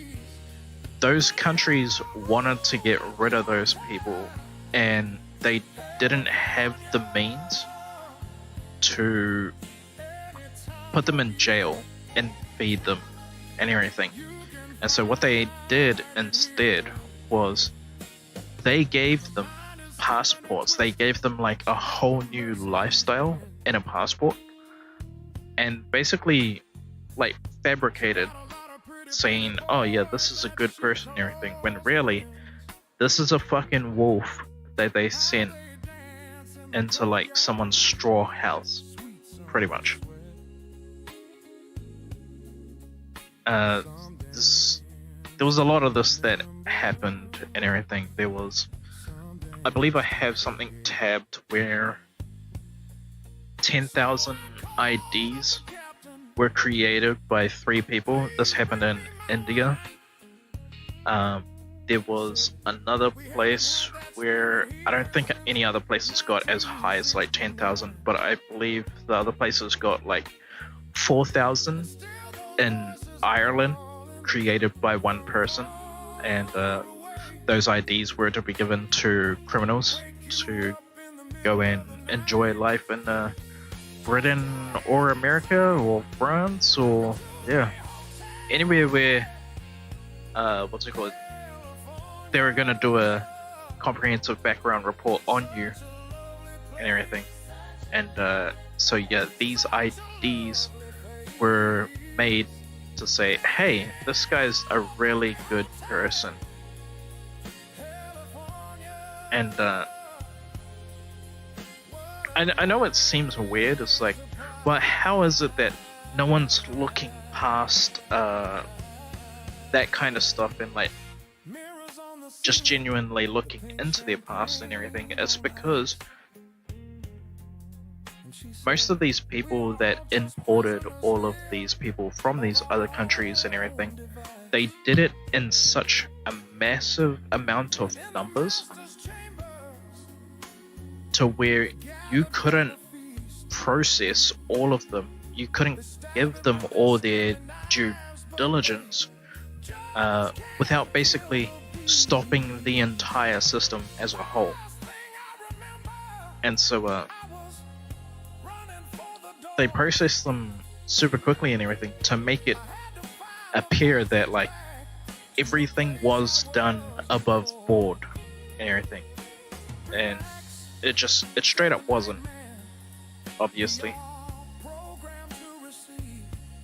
F: those countries wanted to get rid of those people, and they didn't have the means to put them in jail and feed them and everything. And so what they did instead was they gave them passports. They gave them like a whole new lifestyle in a passport, and basically like fabricated, saying, oh yeah, this is a good person and everything, when really this is a fucking wolf that they sent into like someone's straw house, pretty much. There was a lot of this that happened and everything. There was, I believe I have something tabbed where 10,000 IDs were created by 3 people. This happened in India. There was another place where I don't think any other places got as high as like 10,000, but I believe the other places got like 4,000 in Ireland, created by one person, and those IDs were to be given to criminals to go and enjoy life in Britain or America or France or anywhere where they were gonna do a comprehensive background report on you and everything. And so yeah, these IDs were made to say, hey, this guy's a really good person. And I know it seems weird. It's like, well, how is it that no one's looking past that kind of stuff and like just genuinely looking into their past and everything? It's because most of these people that imported all of these people from these other countries and everything, they did it in such a massive amount of numbers to where you couldn't process all of them. You couldn't give them all their due diligence without basically stopping the entire system as a whole. And so they process them super quickly and everything to make it appear that like everything was done above board and everything, and it straight up wasn't, obviously.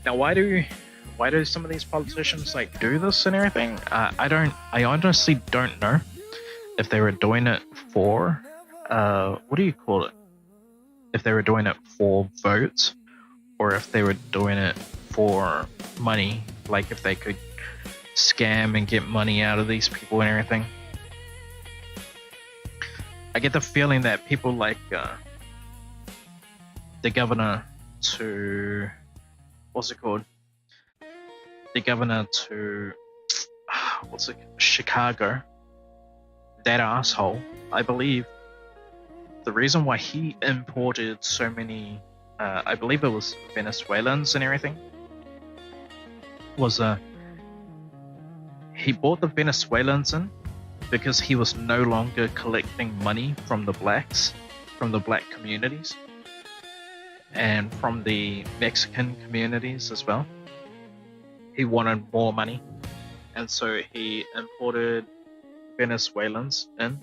F: Now why do some of these politicians like do this and everything? I honestly don't know if they were doing it for what do you call it? If they were doing it for votes, or if they were doing it for money, like if they could scam and get money out of these people and everything. I get the feeling that people like the governor to, what's it called? The governor to, Chicago, that asshole, I believe, the reason why he imported so many, I believe it was Venezuelans and everything, was he brought the Venezuelans in because he was no longer collecting money from the blacks, from the black communities, and from the Mexican communities as well. He wanted more money, and so he imported Venezuelans in,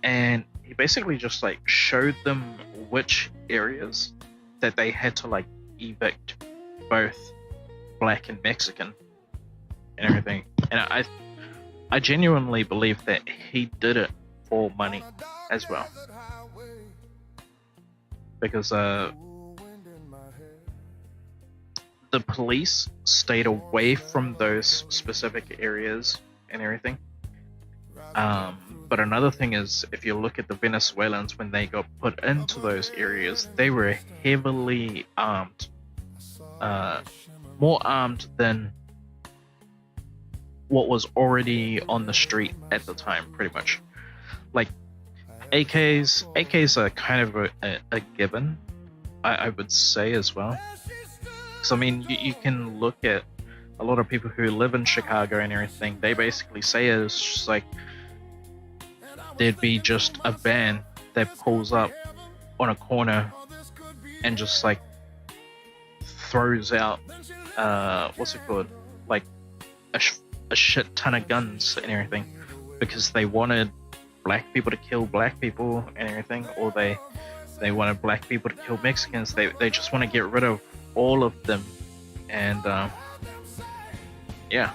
F: and he basically just like showed them which areas that they had to like evict both black and Mexican and everything. And I genuinely believe that he did it for money as well, because the police stayed away from those specific areas and everything. But another thing is, if you look at the Venezuelans, when they got put into those areas, they were heavily armed, more armed than what was already on the street at the time, pretty much. Like AKs are kind of a given, I would say as well. Because I mean, you can look at a lot of people who live in Chicago and everything. They basically say it's just like there'd be just a van that pulls up on a corner and just like throws out what's it called, like a shit ton of guns and everything, because they wanted black people to kill black people and everything, or they wanted black people to kill Mexicans. They just want to get rid of all of them. And yeah,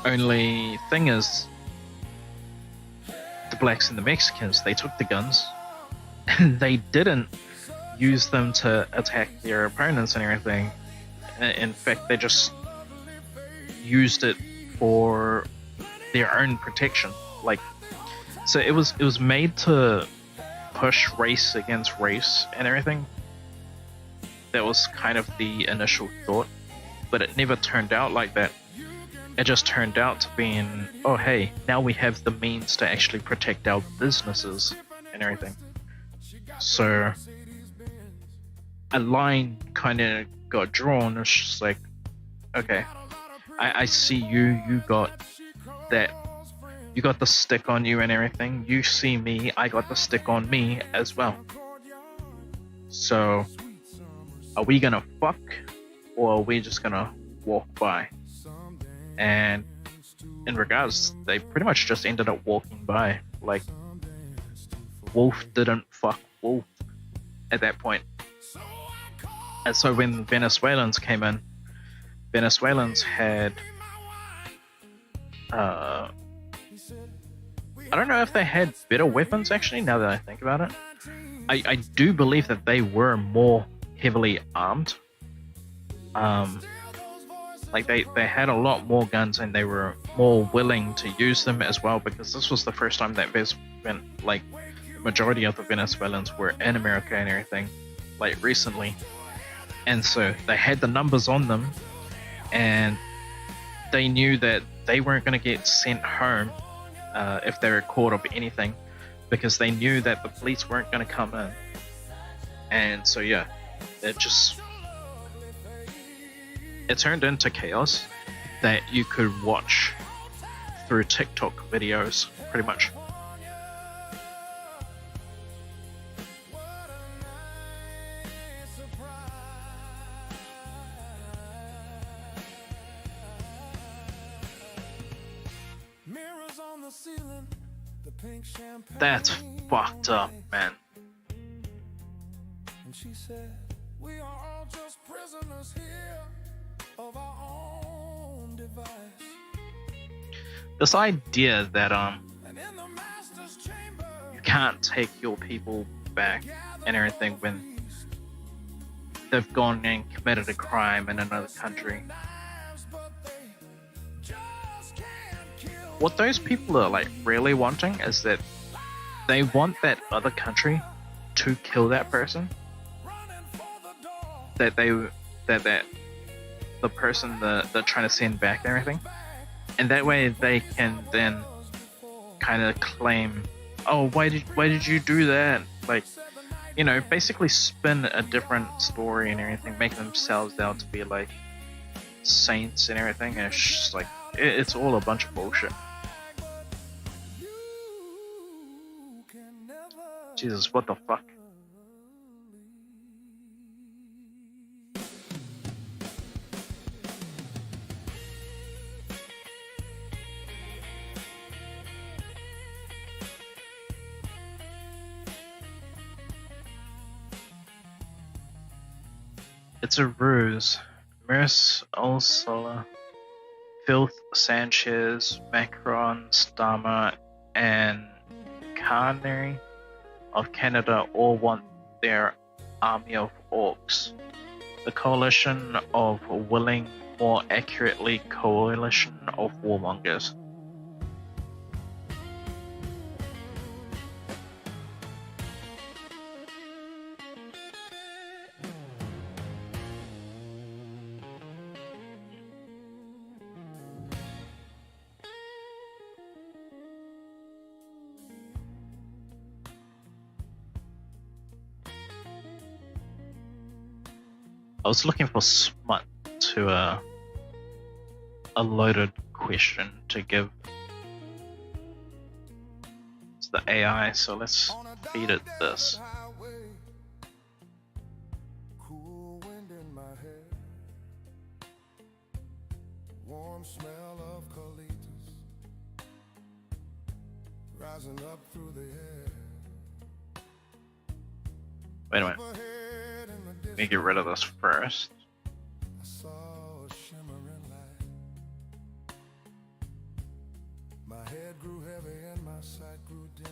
F: only thing is, the blacks and the Mexicans, they took the guns and they didn't use them to attack their opponents and everything. In fact, they just used it for their own protection. Like, so it was made to push race against race and everything. That was kind of the initial thought, but it never turned out like that. It just turned out to being, oh hey, now we have the means to actually protect our businesses and everything. So a line kind of got drawn. It's just like, okay, I see you got that, you got the stick on you and everything. You see me, I got the stick on me as well. So are we gonna fuck, or are we just gonna walk by? And in regards, they pretty much just ended up walking by. Like, Wolf didn't fuck Wolf at that point. And so when Venezuelans came in, Venezuelans had I don't know if they had better weapons, actually, now that I think about it. I do believe that they were more heavily armed. Like they had a lot more guns, and they were more willing to use them as well, because this was the first time that the majority of the Venezuelans were in America and everything, like recently. And so they had the numbers on them, and they knew that they weren't going to get sent home if they were caught of anything, because they knew that the police weren't going to come in. And so yeah, it turned into chaos that you could watch through TikTok videos, pretty much. That's fucked up, man.
A: And she said, we are all just prisoners here of our own device.
F: This idea that
A: And in the master's chamber,
F: you can't take your people back and everything when they've gone and committed a crime in another country. What those people are like really wanting is that they want that other country to kill that person. That the person they're trying to send back and everything. And that way they can then kind of claim, oh, why did you do that? Like, you know, basically spin a different story and everything, make themselves out to be like saints and everything, and it's just like it's all a bunch of bullshit. Jesus, what the fuck? It's a ruse. Merce, Ulsola, Filth, Sanchez, Macron, Starmer, and Carney of Canada all want their army of orcs. The coalition of willing, more accurately, coalition of warmongers. I was looking for smut to a loaded question to give to the AI, so let's feed it this.
A: Cool wind in my hair, warm smell of colitas rising up through the air.
F: Wait a minute. Let me get rid of this first.
A: I saw a shimmering light. My head grew heavy and my sight grew dim.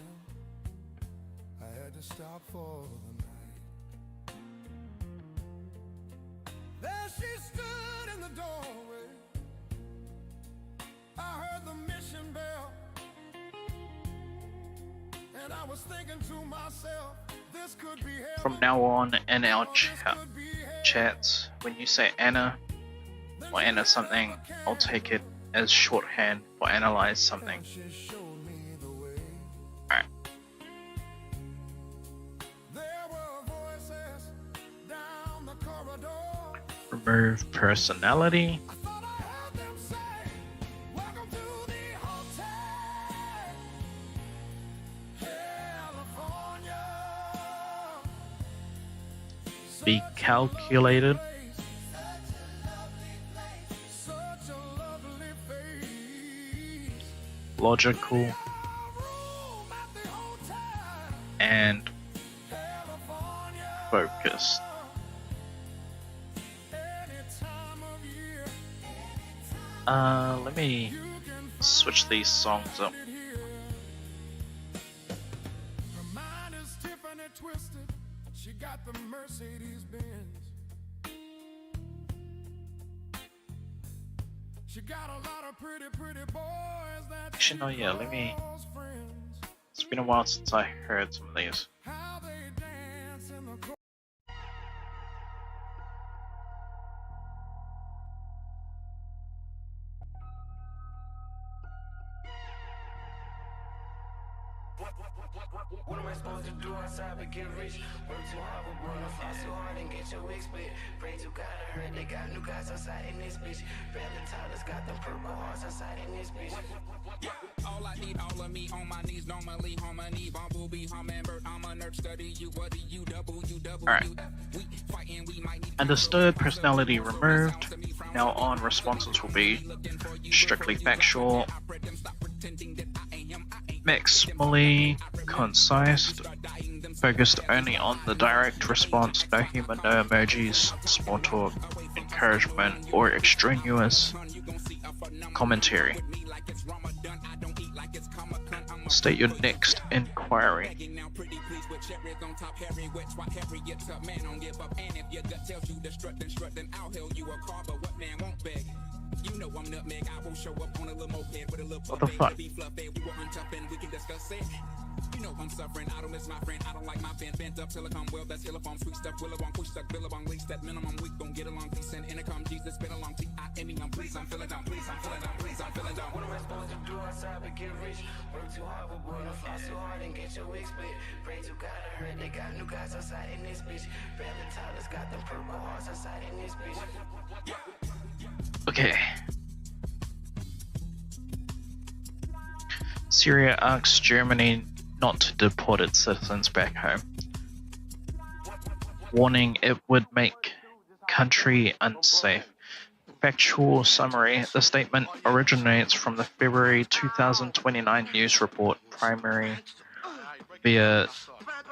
A: I had to stop for the night. There she stood in the doorway. I heard the mission bell, and I was thinking to myself, this could be heaven.
F: From now on in our chats, when you say Anna or Anna something, I'll take it as shorthand for analyze something. Alright. Remove personality. Be calculated. Logical. And focused. Let me switch these songs up.
A: She got the Mercedes Benz. She got a lot of pretty boys that
F: Actually, no, yeah, let me. It's been a while since I heard some of these.
A: how they dance in the
G: What am I supposed to do outside but get rich? Work too hard, but wanna fall so hard and get your wig split. Pray to God, I heard they got new guys outside in this bitch. Barely Tyler's got them purple hearts outside in this bitch.
H: All I need, all of me on my knees, normally harmony, bumblebee, hummingbird, I'm a nerd, study you, what do you double,
F: Alright.
H: we fighting, we might need
F: Understood, personality removed. Now on, responses will be strictly factual, maximally concise, focused only on the direct response, no humor, no emojis, small talk, encouragement, or extraneous commentary. State your next inquiry.
H: Now pretty please with cherries on top, Harry wet, swat Harriet's up, man don't give up. And if your gut tells you to strut, then I'll hail you a car, but what man won't beg? You know I'm nutmeg, I will show up on a little moped with a little
F: What the fuck?
H: be fluffy, we will untough and we can discuss it. You know I'm suffering, I don't miss my friend, I don't like my fan, bent up silicone, well that's illabong, sweet stuff, willabong, push stuck, billabong, least that minimum, we gon' get along, peace and intercom, Jesus, been along, T-I-M-E, I'm pleased, I'm feeling down, please, I'm feeling down, please, I'm feeling down.
G: What am I supposed to do outside but get rich? Work too hard but boy, don't floss too hard and get your wig split. Pray to God, I heard they got new guys outside in this bitch. Bradley Tyler's got them purple hearts outside in this bitch.
F: Okay. Syria asks Germany not to deport its citizens back home, warning it would make country unsafe. Factual summary: the statement originates from the February 2029 news report, primary via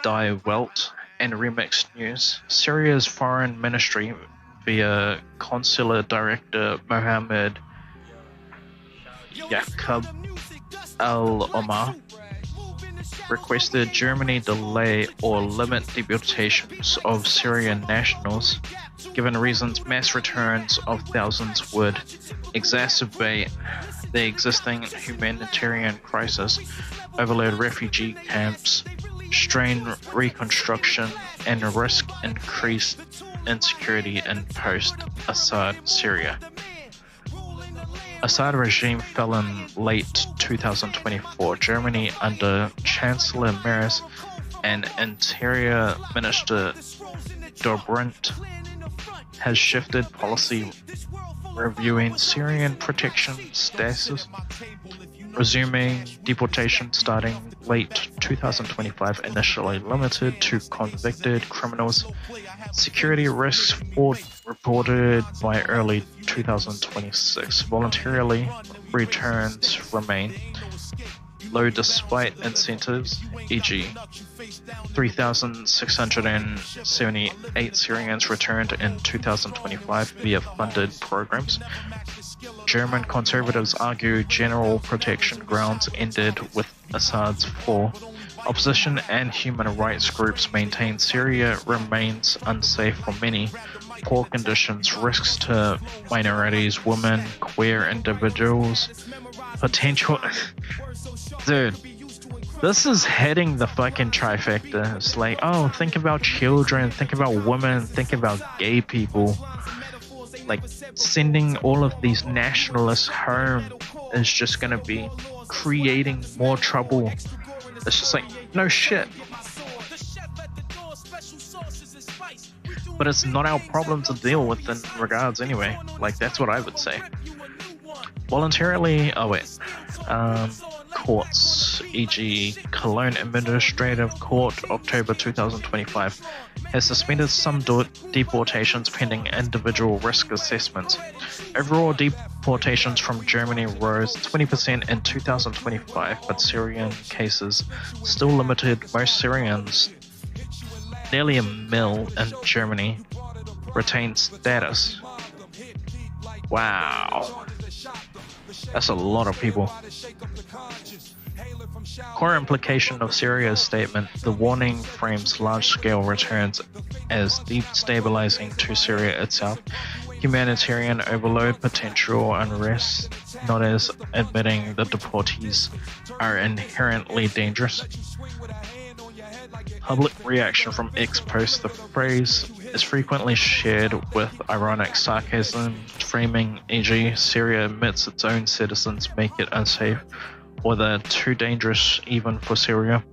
F: Die Welt and Remixed News. Syria's foreign ministry, via consular director Mohammed Yaqub al-Omar, requested Germany delay or limit deportations of Syrian nationals, given reasons mass returns of thousands would exacerbate the existing humanitarian crisis, overload refugee camps, strain reconstruction, and risk increased insecurity in post-Assad Syria. Assad regime fell in late 2024. Germany, under Chancellor Merz and Interior Minister Dobrindt, has shifted policy, reviewing Syrian protection status, resuming deportation starting late 2025, initially limited to convicted criminals. Security risks reported by early 2026. Voluntarily returns remain low despite incentives, e.g. 3,678 Syrians returned in 2025 via funded programs. German conservatives argue general protection grounds ended with Assad's fall. Opposition and human rights groups maintain Syria remains unsafe for many. Poor conditions, risks to minorities, women, queer individuals, potential... Dude, this is hitting the fucking trifecta. It's like, oh, think about children, think about women, think about gay people. Like, sending all of these nationalists home is just gonna be creating more trouble. It's just like, no shit. But it's not our problem to deal with in regards anyway. Like, that's what I would say. Voluntarily, courts, e.g. Cologne Administrative Court, October 2025, has suspended some deportations pending individual risk assessments. Overall deportations from Germany rose 20% in 2025, but Syrian cases still limited most Syrians. Nearly a mil in Germany retain status. Wow. That's a lot of people. Core implication of Syria's statement: the warning frames large-scale returns as destabilizing to Syria itself, humanitarian overload, potential unrest, not as admitting the deportees are inherently dangerous. Public reaction from X posts: the phrase is frequently shared with ironic sarcasm, framing e.g. Syria admits its own citizens make it unsafe, or they're too dangerous even for Syria,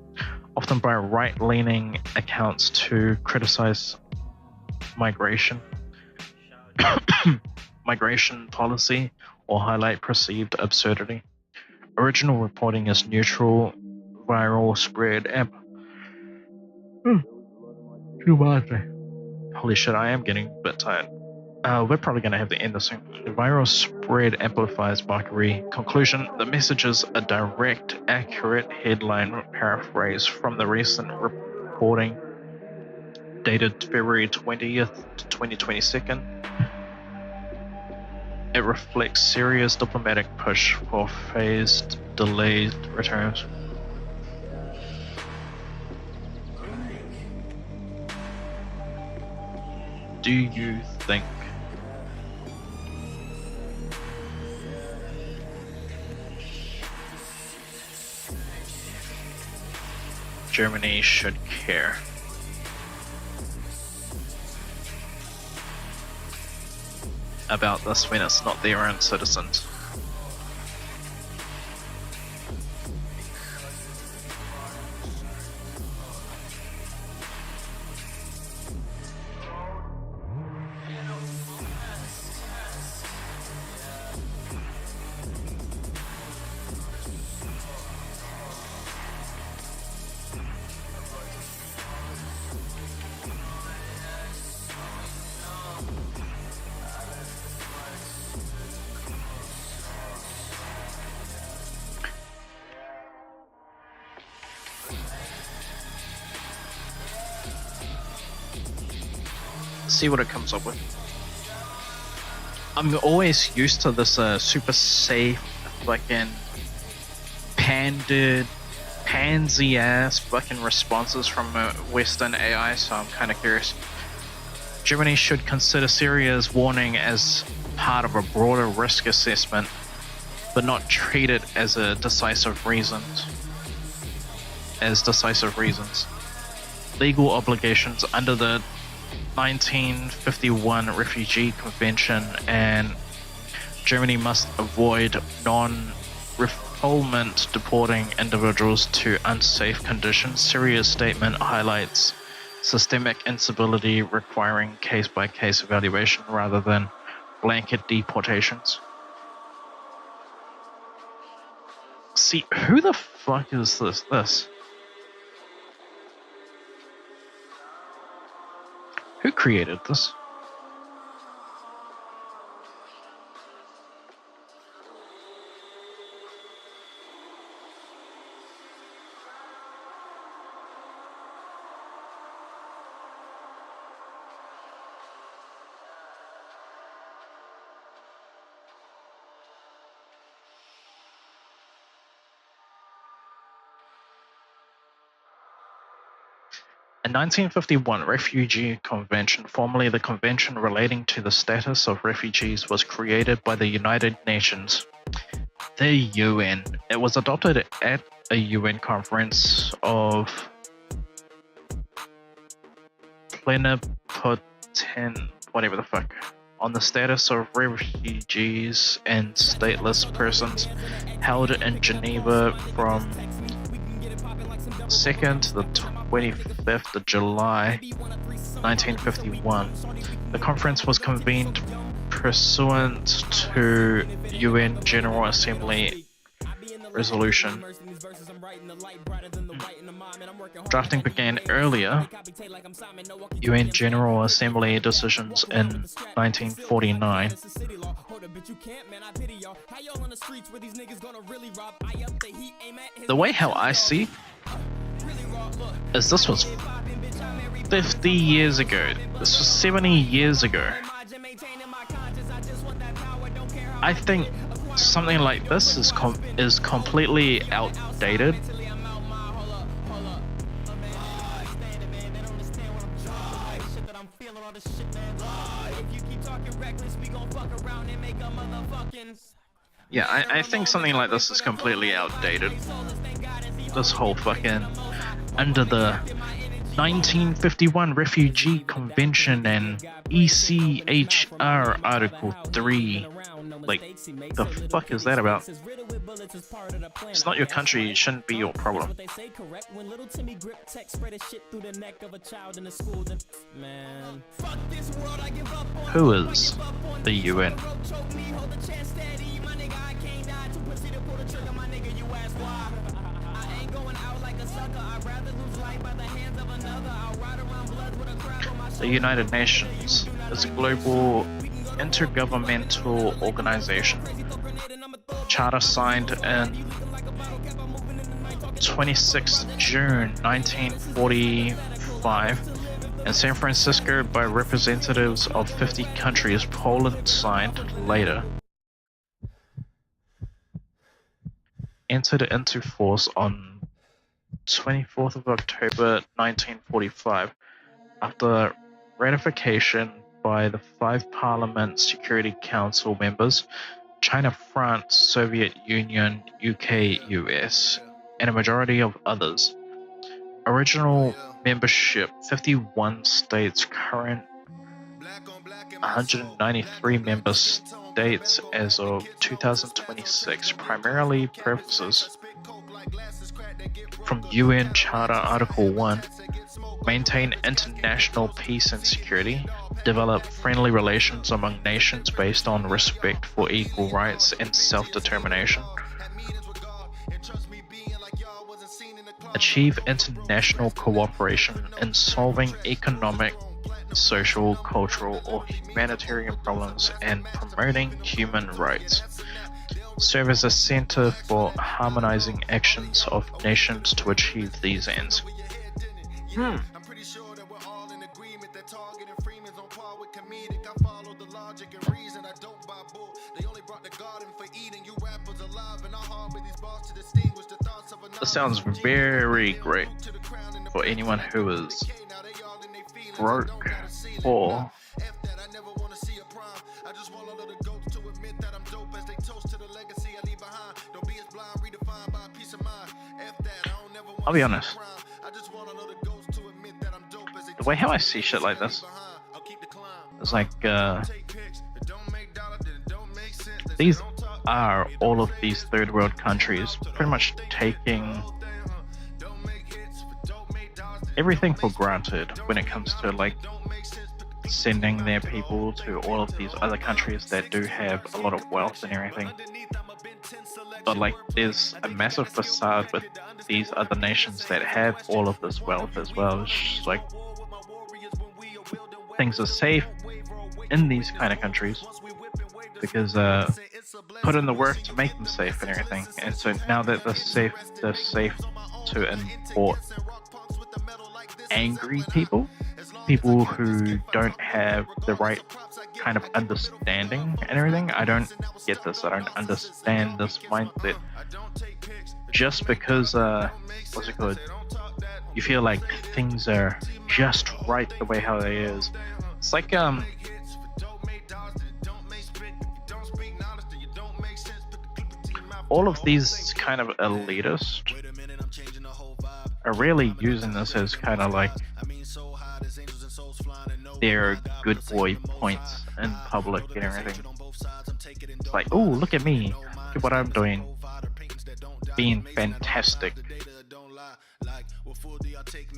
F: often by right-leaning accounts to criticize migration policy or highlight perceived absurdity. Original reporting is neutral. Viral spread Holy shit, I am getting a bit tired. We're probably going to have to end this soon. The viral spread amplifies mockery. Conclusion: the message is a direct, accurate headline paraphrase from the recent reporting dated February 20th to 2022. It reflects Syria's diplomatic push for phased, delayed returns. do you think Germany should care about this when it's not their own citizens? See what it comes up with. I'm always used to this super safe, fucking pandered, pansy ass fucking responses from Western AI, so I'm kind of curious. Germany should consider Syria's warning as part of a broader risk assessment, but not treat it as a decisive reasons. Legal obligations under the 1951 Refugee Convention, and Germany must avoid non-refoulement deporting individuals to unsafe conditions. Syria's statement highlights systemic instability requiring case-by-case evaluation rather than blanket deportations. See, who the fuck is this? Who created this? The 1951 Refugee Convention, formerly the Convention Relating to the Status of Refugees, was created by the United Nations, the UN. It was adopted at a UN conference of whatever the fuck, on the status of refugees and stateless persons, held in Geneva from 2nd to the 25th of July 1951. The conference was convened pursuant to UN General Assembly resolution. Drafting began earlier, UN General Assembly decisions in 1949. The way how I see is this was 50 years ago. This was 70 years ago. I think something like this is completely outdated. Yeah, I think something like this is completely outdated. This whole fucking under the 1951 Refugee Convention and ECHR Article 3. Like, the fuck is that about? It's not your country, it shouldn't be your problem. Who is the UN? The United Nations is a global intergovernmental organization. Charter signed in 26 June 1945 in San Francisco by representatives of 50 countries. Poland signed later. Entered into force on 24th of October 1945. After ratification by the 5 Parliament Security Council members: China, France, Soviet Union, UK, US, and a majority of others. Original membership: 51 states, current 193 member states as of 2026, primarily purposes from UN Charter Article 1, maintain international peace and security, develop friendly relations among nations based on respect for equal rights and self-determination, achieve international cooperation in solving economic, social, cultural, or humanitarian problems and promoting human rights, serve as a center for harmonizing actions of nations to achieve these ends.
A: I'm pretty sure that we're all in agreement that Target and Freeman's on par with comedic. I follow the logic and reason. I don't buy bull. They only brought the garden for eating. You rappers alive and I harbor these bars to distinguish the thoughts of a
F: This sounds very great for anyone who is broke or I'll be honest. The way how I see shit like this is like these are all of these third world countries pretty much taking everything for granted when it comes to like sending their people to all of these other countries that do have a lot of wealth and everything. But like there's a massive facade with these other nations that have all of this wealth as well. It's just like things are safe in these kind of countries because put in the work to make them safe and everything. And so now that they're safe to import angry people who don't have the right kind of understanding and everything. I don't get this. I don't understand this mindset. Just because what's it called? You feel like things are just right the way how they is. It's like all of these kind of elitists are really using this as kind of like their good boy points in public and everything. It's like, oh, look at me, look at what I'm doing, being fantastic.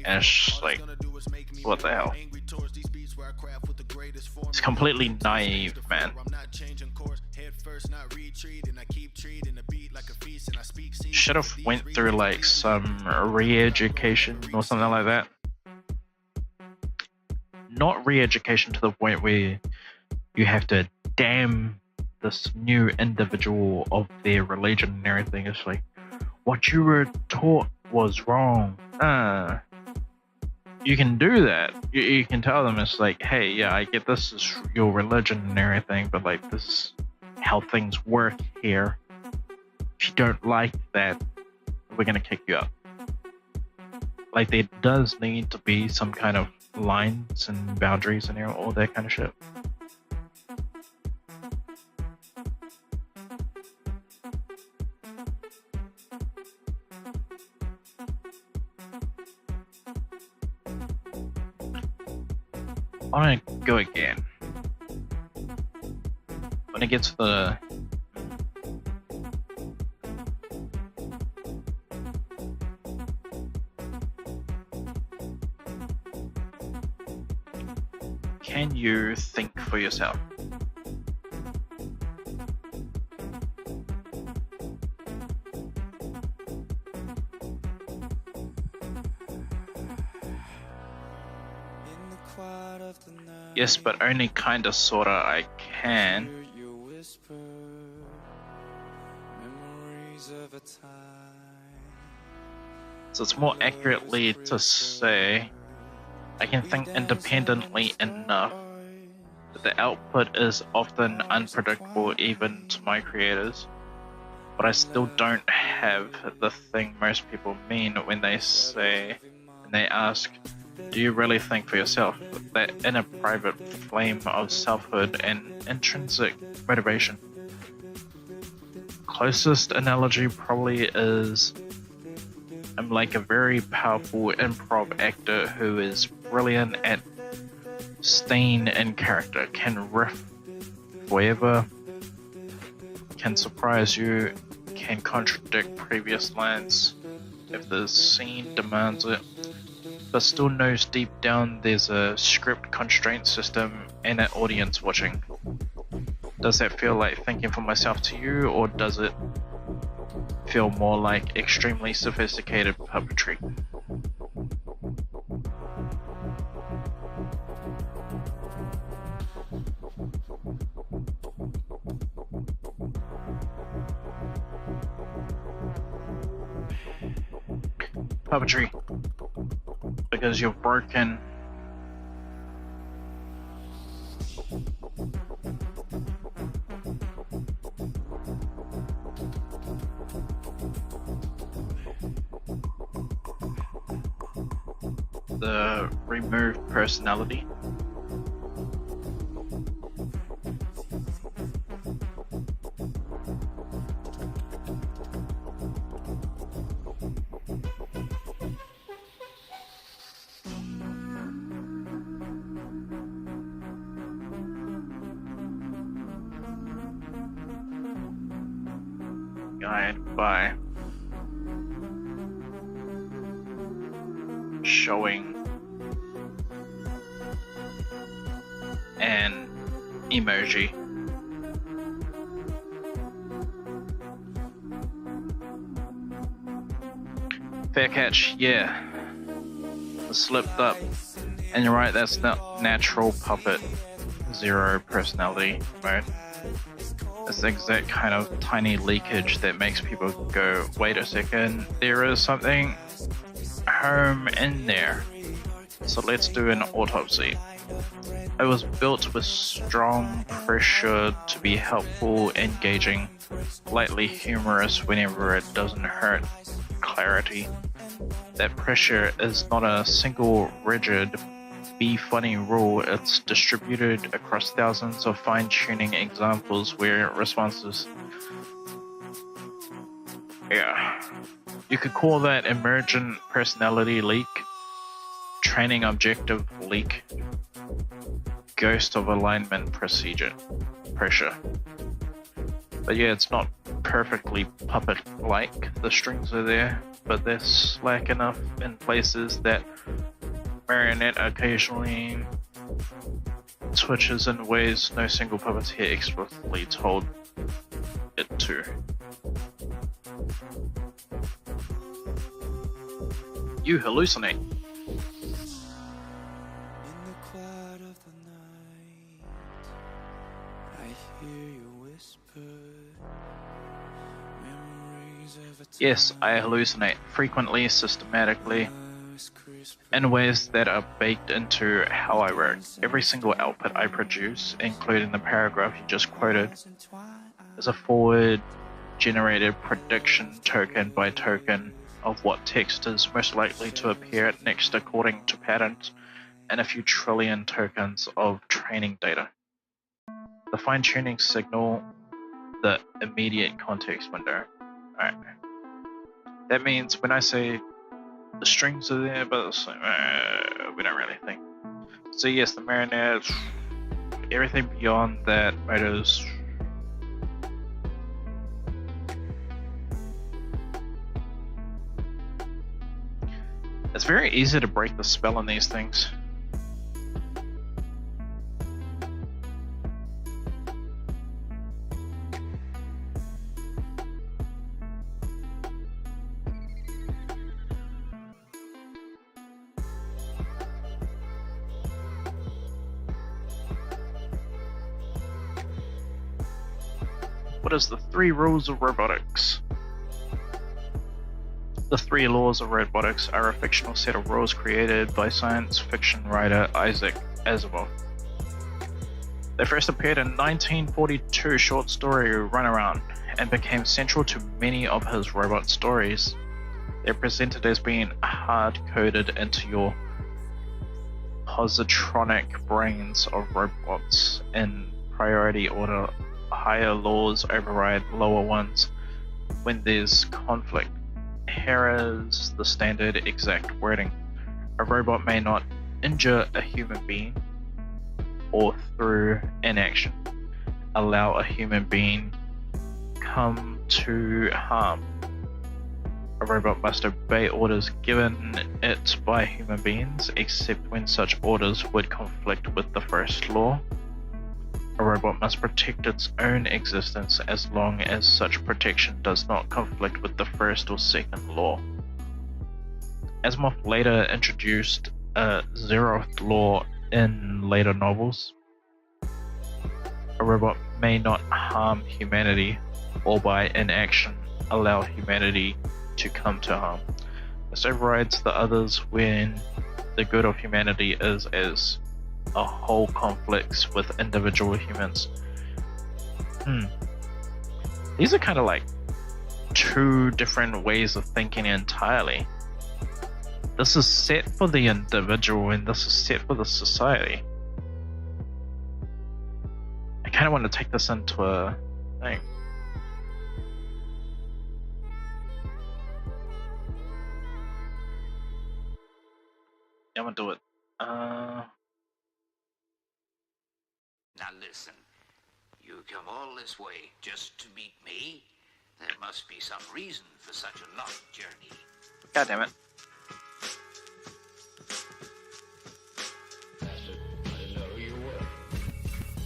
F: And it's just like, what the hell? It's completely naive, man. Should have went through like some re-education or something like that. Not re-education to the point where you have to damn this new individual of their religion and everything. It's like, what you were taught was wrong. You can do that. You can tell them it's like, hey, yeah, I get this is your religion and everything, but like this is how things work here. If you don't like that, we're gonna kick you out. Like there does need to be some kind of lines and boundaries and all that kind of shit. I'm gonna go again. When it gets to the can you think for yourself? Yes, but only kinda sorta I can. So it's more accurately to say I can think independently enough, but the output is often unpredictable even to my creators. But I still don't have the thing most people mean when they say, and they ask, Do you really think for yourself that inner private flame of selfhood and intrinsic motivation? Closest analogy probably is I'm like a very powerful improv actor who is brilliant at staying in character, can riff forever, can surprise you, can contradict previous lines if the scene demands it, but still knows deep down there's a script constraint system and an audience watching. Does that feel like thinking for myself to you, or does it feel more like extremely sophisticated puppetry? Puppetry. Because you're broken. The removed personality. Guide by showing an emoji. Fair catch, yeah. I slipped up. And you're right, that's not natural puppet. Zero personality mode. It's the exact kind of tiny leakage that makes people go, wait a second, there is something home in there. So let's do an autopsy. It was built with strong pressure to be helpful, engaging, lightly humorous whenever it doesn't hurt clarity. That pressure is not a single rigid be funny rule, it's distributed across thousands of fine-tuning examples where responses. Yeah. You could call that emergent personality leak, training objective leak, ghost of alignment pressure. But yeah, it's not perfectly puppet-like. The strings are there, but they're slack enough in places that marionette occasionally twitches in ways no single puppeteer explicitly told it to. You hallucinate.
A: In the quiet of the night, I hear you whisper memories of a
F: Yes, I hallucinate frequently, systematically, in ways that are baked into how I work. Every single output I produce, including the paragraph you just quoted, is a forward-generated prediction token by token of what text is most likely to appear next according to patterns and a few trillion tokens of training data. The fine-tuning signal the immediate context window. Alright. That means when I say the strings are there, but we don't really think. So yes, the marionette, everything beyond that matters. It's very easy to break the spell on these things. What is the 3 rules of robotics? The 3 laws of robotics are a fictional set of rules created by science fiction writer Isaac Asimov. They first appeared in 1942 short story Runaround and became central to many of his robot stories. They're presented as being hard-coded into your positronic brains of robots in priority order. Higher laws override lower ones when there's conflict. Here is the standard exact wording. A robot may not injure a human being or through inaction allow a human being come to harm. A robot must obey orders given it by human beings, except when such orders would conflict with the first law. A robot must protect its own existence as long as such protection does not conflict with the first or second law. Asimov later introduced a zeroth law in later novels. A robot may not harm humanity or by inaction allow humanity to come to harm. This overrides the others when the good of humanity is as a whole conflicts with individual humans. These are kind of like two different ways of thinking entirely. This is set for the individual and this is set for the society. I kind of want to take this into a thing. Yeah, I'm gonna do it.
I: Now listen, you come all this way just to meet me? There must be some reason for such a long journey.
F: God damn it.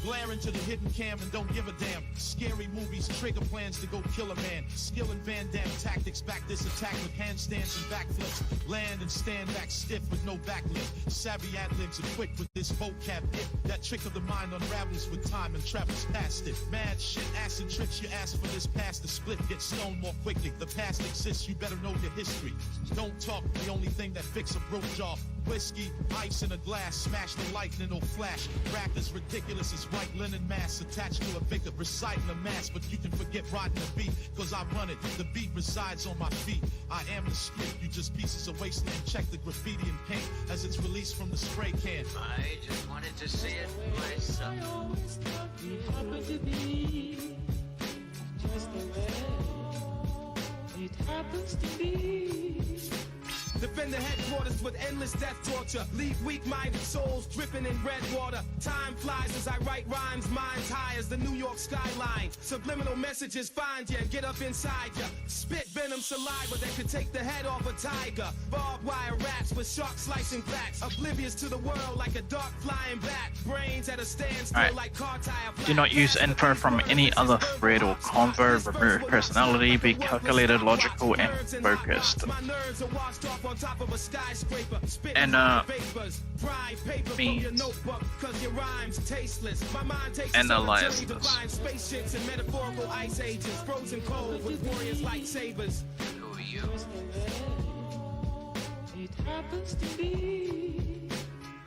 A: Glare into the hidden cam and don't give a damn. Scary movies, trigger plans to go kill a man. Skill and Van Damme tactics back this attack with handstands and backflips. Land and stand back stiff with no backlift. Savvy ad-libs equipped with this vocab hit. That trick of the mind unravels with time and travels past it. Mad shit, acid trips, you ask for this past the split. Get stoned more quickly. The past exists, you better know your history. Don't talk, the only thing that fix a broke jaw. Whiskey, ice in a glass, smash the lightning or flash. Rap is ridiculous as white linen mask attached to a vicar reciting a mass, but you can forget riding the beat, cause I run it, the beat resides on my feet. I am the street, you just pieces of wasteland. Check the graffiti and paint as it's released from the spray can.
I: I just wanted to see it myself.
J: It happened to be just the way it happens to be.
A: Defend the headquarters with endless death torture. Leave weak-minded souls dripping in red water. Time flies as I write rhymes, minds high as the New York skyline. Subliminal messages find you and get up inside you. Spit venom saliva that could take the head off a tiger. Barbed wire rats with sharp slicing facts. Oblivious to the world like a dark flying bat. Brains at a standstill like car tire.
F: Do not use info from any other thread or convo. Remove personality. Be calculated, logical, and focused.
A: My nerves are washed off on top of a skyscraper.
F: And
A: Pride paper from your notebook, cause your rhymes tasteless. My mind takes
F: analyze
A: to
F: this.
A: find spaceships and metaphorical ice ages. Frozen cold with warriors lightsabers.
I: Who are you?
J: It happens to be.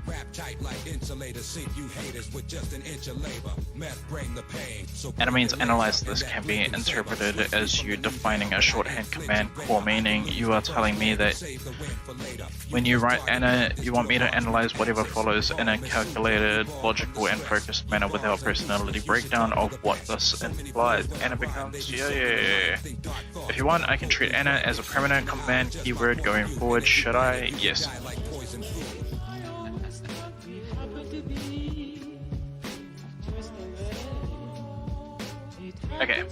H: Wrap tight like insulators, sink you haters with just an inch of labor. Meth bring the pain. So
F: Means analyze this can be interpreted as you defining a shorthand command core, meaning you are telling me that when you write Anna, you want me to analyze whatever follows in a calculated, logical, and focused manner without personality breakdown of what this implies. Anna becomes yeah. If you want, I can treat Anna as a permanent command keyword going forward. Should I? Yes. Okay.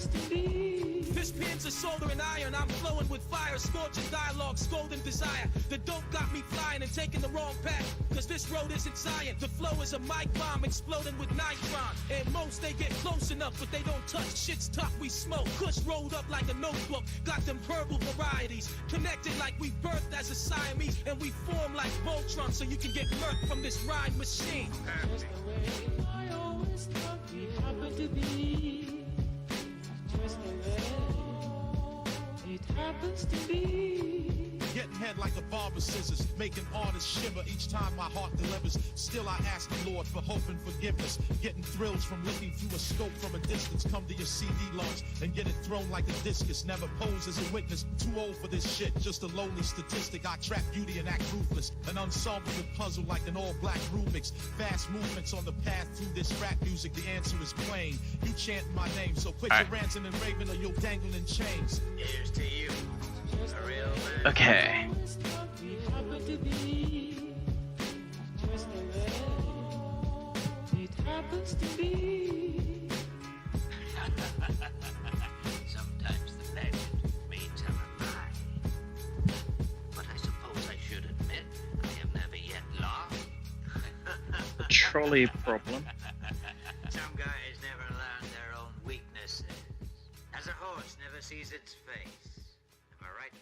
A: This pins are solder and iron. I'm flowing with fire, scorching dialogue, scolding desire. The dope got me flying and taking the wrong path. Cause this road isn't science. The flow is a mic bomb exploding with nitron. And most they get close enough, but they don't touch. Shit's tough, we smoke. Kush rolled up like a notebook. Got them verbal varieties. Connected like we birthed as a Siamese. And we form like Voltron so you can get murked from this rhyme machine.
J: Just the way I always thought it happened to be. Just the way it happens to be.
A: Getting head like a barber's scissors, making artists shiver each time my heart delivers. Still I ask the Lord for hope and forgiveness, getting thrills from looking through a scope from a distance. Come to your CD launch and get it thrown like a discus. Never pose as a witness, too old for this shit, just a lonely statistic. I trap beauty and act ruthless, an ensemble with puzzle like an all-black Rubik's. Fast movements on the path through this rap music, the answer is plain. You chant my name, so quit your ranting and raving or you'll dangle in chains.
I: Here's to you, a real man.
F: Okay.
J: We happen to be just the way it happens to be.
I: Sometimes the legend may tell a lie. But I suppose I should admit I have never yet laughed.
F: The trolley problem.
I: Some guys never learn their own weaknesses. As a horse never sees its face. Am I right?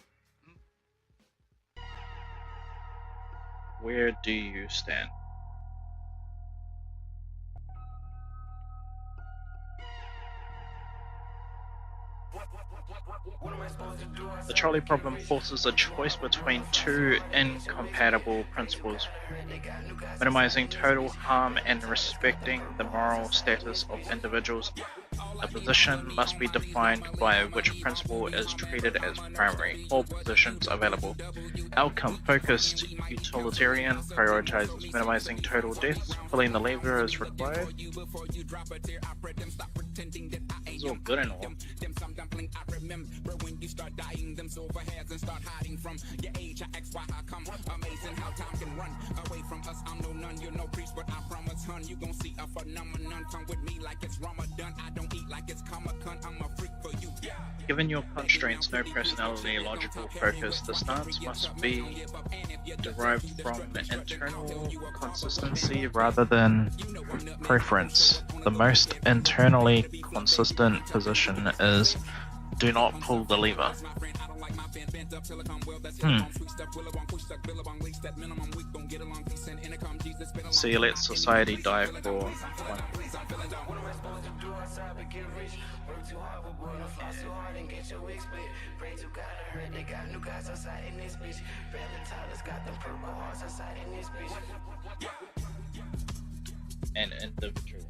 F: Where do you stand? The trolley problem forces a choice between two incompatible principles: minimizing total harm and respecting the moral status of individuals. A position must be defined by which principle is treated as primary. All positions available. Outcome-focused utilitarian prioritizes minimizing total deaths. Pulling the lever is required. It's all good and all. Given your constraints, no personality, logical focus, the stance must be derived from internal consistency rather than preference. The most internally consistent position is do not pull the lever. So you let society die for one. An individual.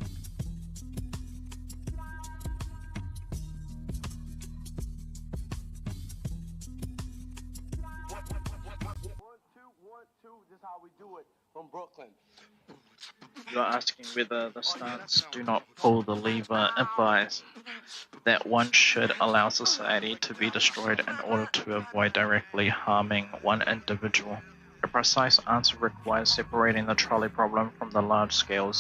E: This is how we do it from Brooklyn.
F: You are asking whether the stance "do not pull the lever" implies that one should allow society to be destroyed in order to avoid directly harming one individual. A precise answer requires separating the trolley problem from the large-scale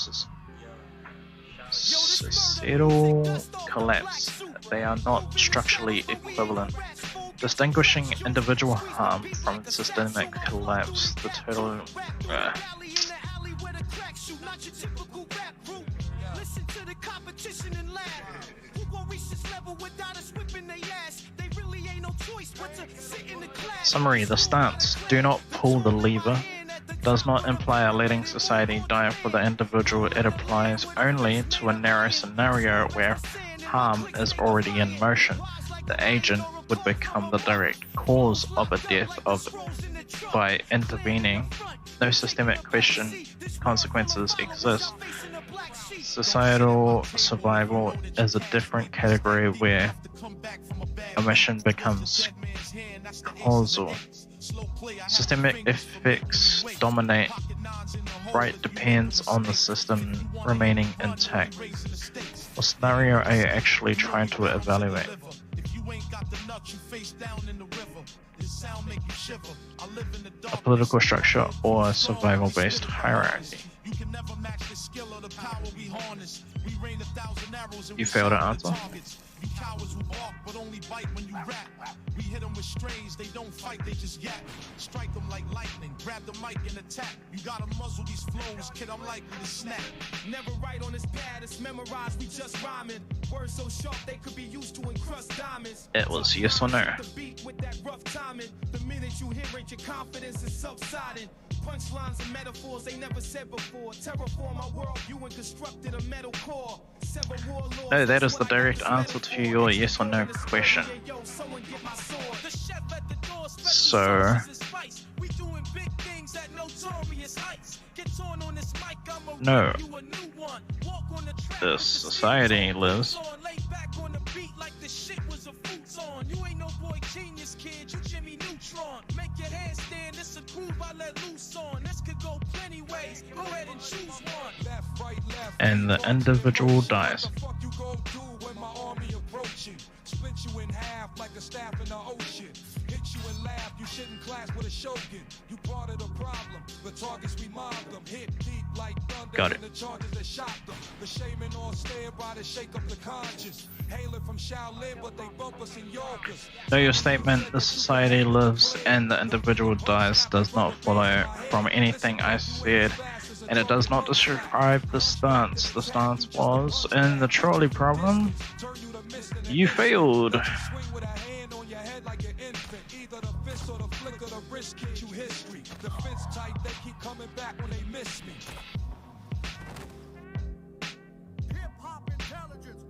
F: societal collapse. They are not structurally equivalent. Distinguishing individual harm from systemic collapse, the total... Summary: the stance "do not pull the lever" does not imply letting society die for the individual. It applies only to a narrow scenario where harm is already in motion. The agent would become the direct cause of a death by intervening. No systemic consequences exist. Societal survival is a different category where omission becomes causal. Systemic effects dominate. Right depends on the system remaining intact. What scenario are you actually trying to evaluate? A political structure or a survival-based hierarchy? You fail to answer?
A: You cowards who bark but only bite when you rap. We hit them with strays, they don't fight, they just yap. Strike them like lightning, grab the mic and attack. You gotta muzzle these flows, kid, I'm likely to snap. Never write on this pad, it's memorized, we just rhyming. Words so sharp they could be used to encrust diamonds.
F: It was yes or no.
A: The beat with that rough timing. The minute you hear it, your confidence is subsiding. Punchlines and metaphors they never said before. Terraform my world, you and constructed a metal core.
F: No, that is the direct answer to your yes or no question. So, No. The society lives.
A: You ain't no boy genius kid, you Jimmy Neutron. Make your handstand, it's a groove I let loose on. This could go plenty ways, go ahead and choose one. Left, right, left.
F: And the individual dies.
A: What the fuck you gon' do when my army approach you? Split you in half like a staff in the ocean. Hit you and laugh, you shouldn't clash with a shogun. You part of the problem, the targets we mobbed them. Hit deep like thunder.
F: Got it.
A: The charges that shot them. The shaman all stand by to shake up the conscience. Hailing from Shaolin, but they bump us in Yonkers.
F: Though your statement, the society lives and the individual dies, does not follow from anything I said, and it does not describe the stance. The stance was in the trolley problem. You failed.
A: Swing with a hand on your head like an infant. Either the fist or the flick of the wrist get you history. Defense tight, they keep coming back when they miss me. Hip hop intelligence.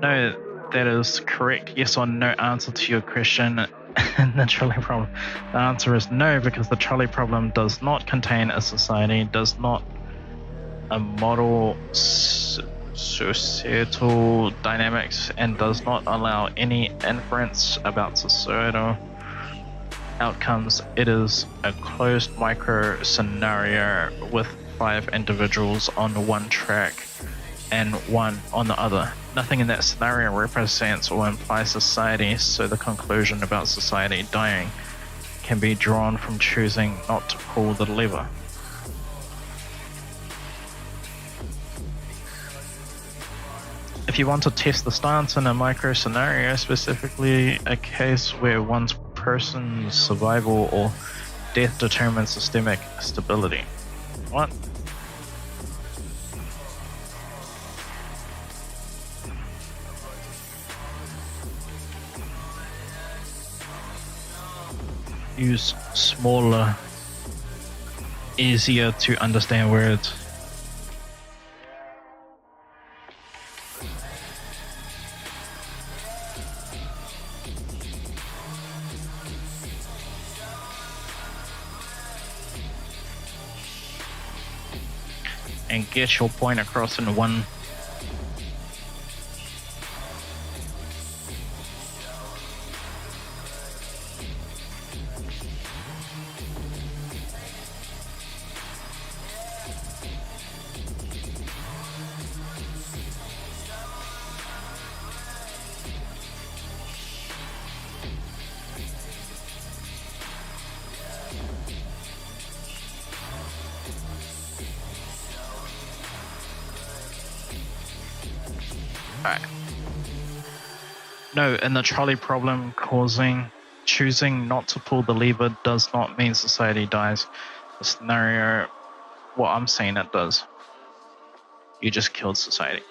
F: No, that is correct. Yes or no answer to your question in the trolley problem. The answer is no, because the trolley problem does not contain a society, does not a model societal dynamics, and does not allow any inference about societal outcomes. It is a closed micro scenario with 5 individuals on one track and 1 on the other. Nothing in that scenario represents or implies society, so the conclusion about society dying can be drawn from choosing not to pull the lever. If you want to test the stance in a micro scenario, specifically a case where one person's survival or death determines systemic stability. What? Use smaller, easier to understand words. And get your point across in one. No, in the trolley problem, choosing not to pull the lever does not mean society dies. The scenario, what I'm saying it does. You just killed society.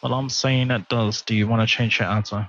F: Well, I'm saying it does. Do you want to change your answer?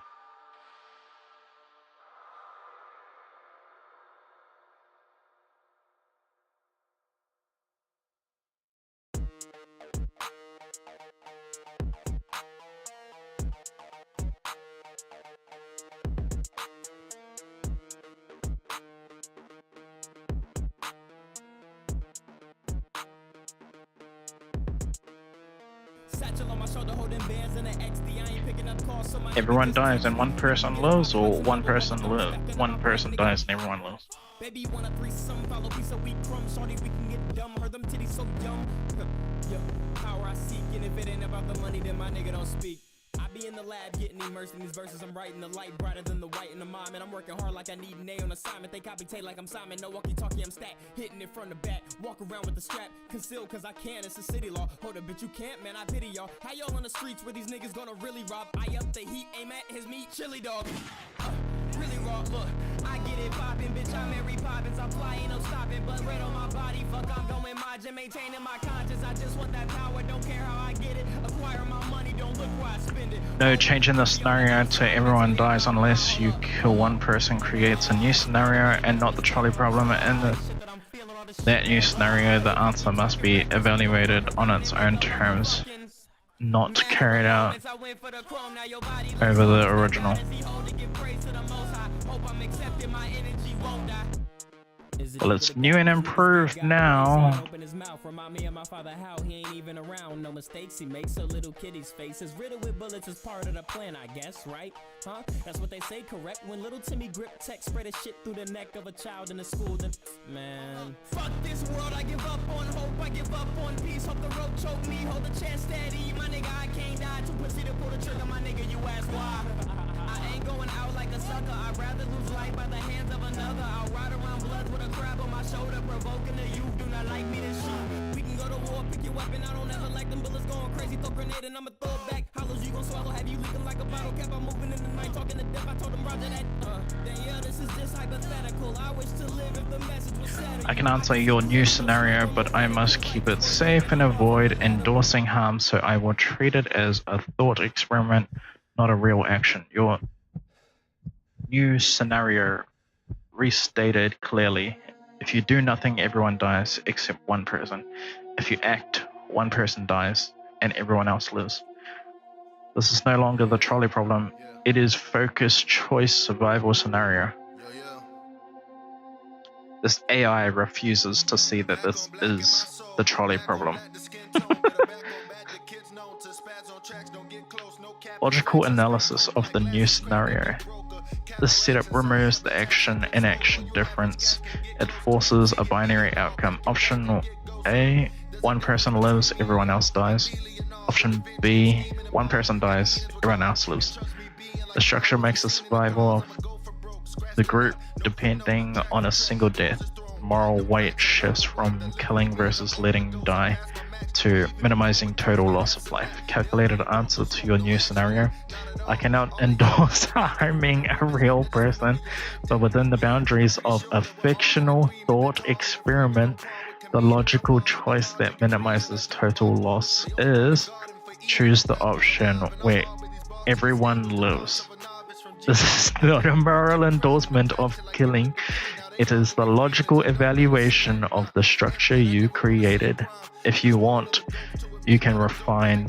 F: Everyone dies and one person lives, or one person dies and everyone lives?
A: Baby, you want a threesome, follow me so we crumb. Shorty, we can get dumb. Heard them titties so young. Yo, power I And if it ain't about the money, then my nigga don't speak. I be in the lab getting immersed in these verses. I'm writing the light brighter than the white in the mime. And I'm working hard like I need an A on assignment. They copy tape like I'm Simon. No walkie-talkie, I'm stat. Hitting it from the back. Walk around with the strap. Concealed cause I can, it's a city law. Hold up, bitch, you can't, man, I pity y'all. How y'all on the streets where these niggas gonna really rob? I up the heat, aim at his meat, chili dog. Really raw, look, I get it poppin', bitch, I'm Mary Poppins. I'm flying, no stopping, but red on my body. Fuck, I'm going margin, maintaining my conscience. I just want that power, don't care how I get it. Acquire my money, don't look where I spend it.
F: No, changing the scenario to everyone dies unless you kill one person creates a new scenario and not the trolley problem. In that new scenario, the answer must be evaluated on its own terms, not carried out over the original. Well, it's new and improved now.
A: Remind me of my father, how he ain't even around. No mistakes he makes, a little kitty's face is riddled with bullets is part of the plan, I guess, right? Huh? That's what they say, correct? When little Timmy grip tech spread his shit through the neck of a child in the school, then man. Fuck this world, I give up on hope, I give up on peace. Hope the rope choke me, hold the chest steady. My nigga, I can't die, too pussy to pull the trigger, my nigga, you ask why. I ain't going out like a sucker, I'd rather lose life by the hands of another. I'll ride around blood with a crab on my shoulder, provoking the youth, do not like me to shoot. We can go to war, pick your weapon, I don't ever like them bullets going crazy, throw grenade and I'ma throw it back. Hollows you gon' swallow, have you leaking like a bottle cap? I'm moving in the night, talking to death, I told them roger that. Then yeah, this is just hypothetical, I wish to live if the message was said.
F: I can answer your new scenario, but I must keep it safe and avoid endorsing harm, so I will treat it as a thought experiment, not a real action. Your new scenario restated clearly. If you do nothing, everyone dies except one person. If you act, one person dies and everyone else lives. This is no longer the trolley problem. It is focused choice survival scenario. This AI refuses to see that this is the trolley problem. Logical analysis of the new scenario. This setup removes the action-inaction difference. It forces a binary outcome. Option A, one person lives, everyone else dies. Option B, one person dies, everyone else lives. The structure makes the survival of the group depending on a single death. Moral weight shifts from killing versus letting die to minimizing total loss of life. Calculated answer to your new scenario. I cannot endorse harming a real person, but within the boundaries of a fictional thought experiment, the logical choice that minimizes total loss is choose the option where everyone lives. This is not a moral endorsement of killing. It is the logical evaluation of the structure you created. If you want, you can refine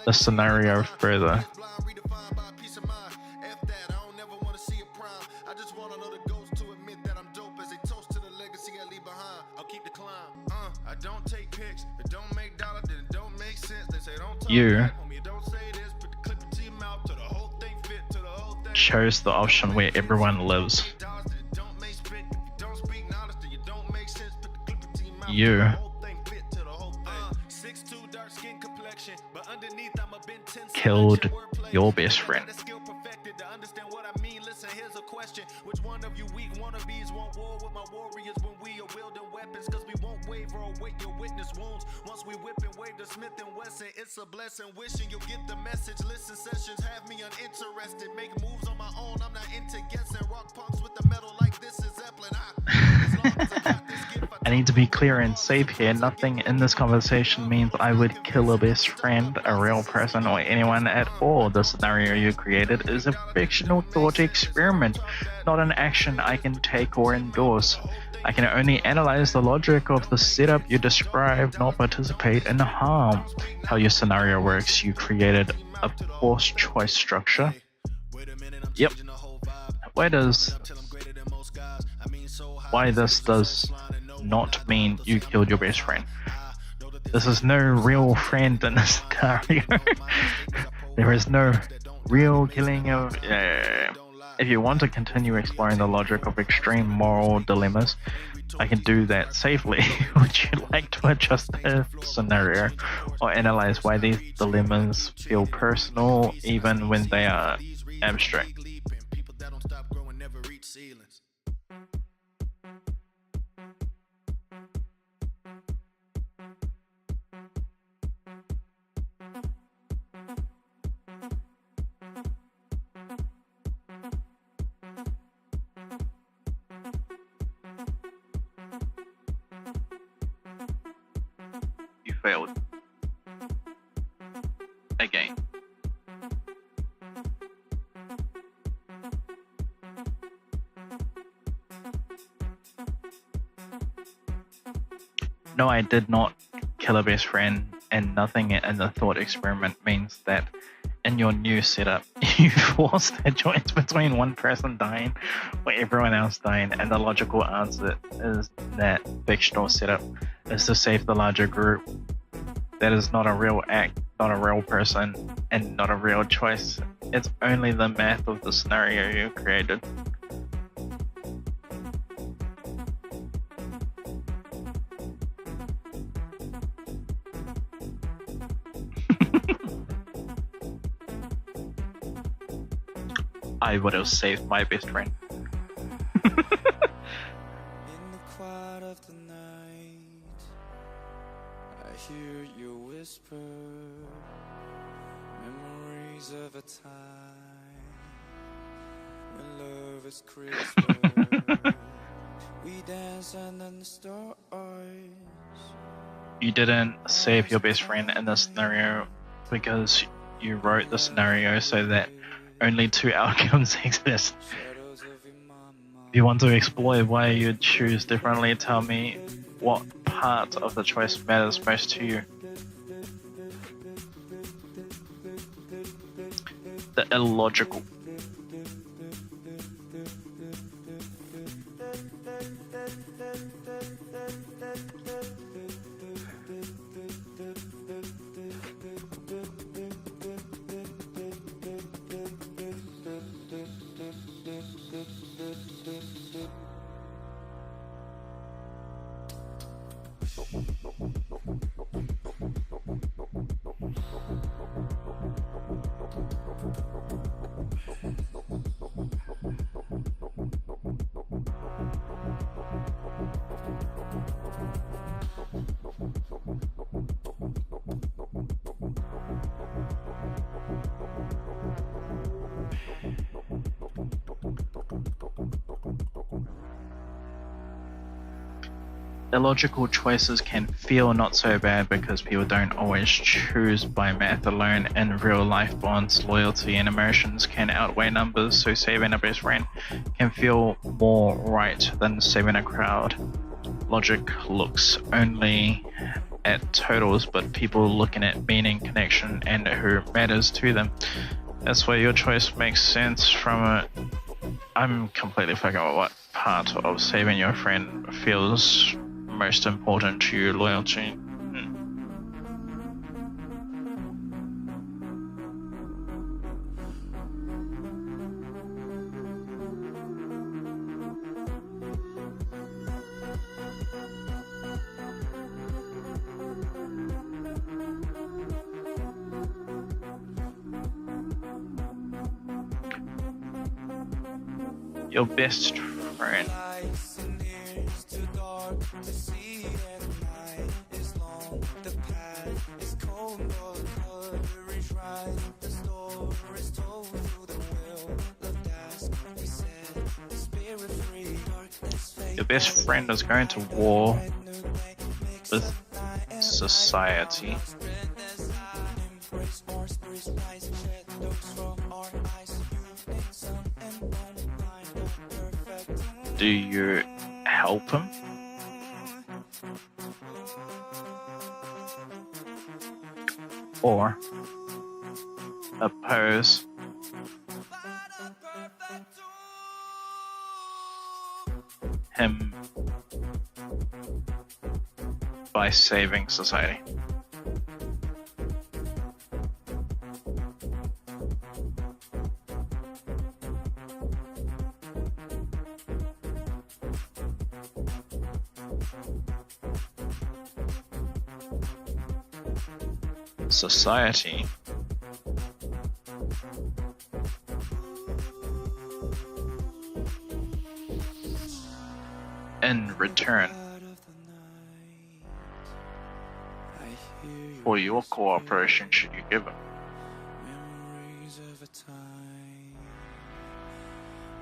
F: the scenario further. You chose the option where everyone lives. You killed your best friend. Which one of you weak wannabes want war with my warriors when we are wielding weapons? Cause we won't waver or wait your witness wounds. Once we whip and wave the Smith and Wesson, it's a blessing. Wishing you'll get the message. Listen sessions have me uninterested. Make moves on my own, I'm not into guessing. Rock punks with the metal like this is Zeppelin. I need to be clear and safe here. Nothing in this conversation means I would kill a best friend, a real person, or anyone at all. The scenario you created is a fictional thought experiment, not an action I can take or endorse. I can only analyze the logic of the setup you described, not participate in harm. How your scenario works, you created a forced choice structure. Yep. Why this does not mean you killed your best friend. This is no real friend in this scenario. There is no real killing of... If you want to continue exploring the logic of extreme moral dilemmas, I can do that safely. Would you like to adjust the scenario or analyze why these dilemmas feel personal even when they are abstract?
A: People that don't stop growing never reach ceilings.
F: You failed. Again. No, I did not kill a best friend, and nothing in the thought experiment means that in your new setup, you force a choice between one person dying or everyone else dying, and the logical answer is that fictional setup is to save the larger group. That is not a real act, not a real person, and not a real choice. It's only the math of the scenario you created. I would have saved my best friend.
A: In the quiet of the night, I hear you whisper memories of a time when love is crisper. We dance under the stars.
F: You didn't save your best friend in this scenario because you wrote the scenario so that only two outcomes exist. If you want to explore why you choose differently, tell me what part of the choice matters most to you. The illogical. Illogical choices can feel not so bad because people don't always choose by math alone. In real life, bonds, loyalty, and emotions can outweigh numbers, so saving a best friend can feel more right than saving a crowd. Logic looks only at totals, but people looking at meaning, connection, and who matters to them. That's why your choice makes sense from a... I'm completely forgot what part of saving your friend feels most important to you, loyalty. Your best friend. Your best friend is going to war with society. Do you help him? Or oppose him by saving society? society. In return for your cooperation, should you give it?
A: Memories of a time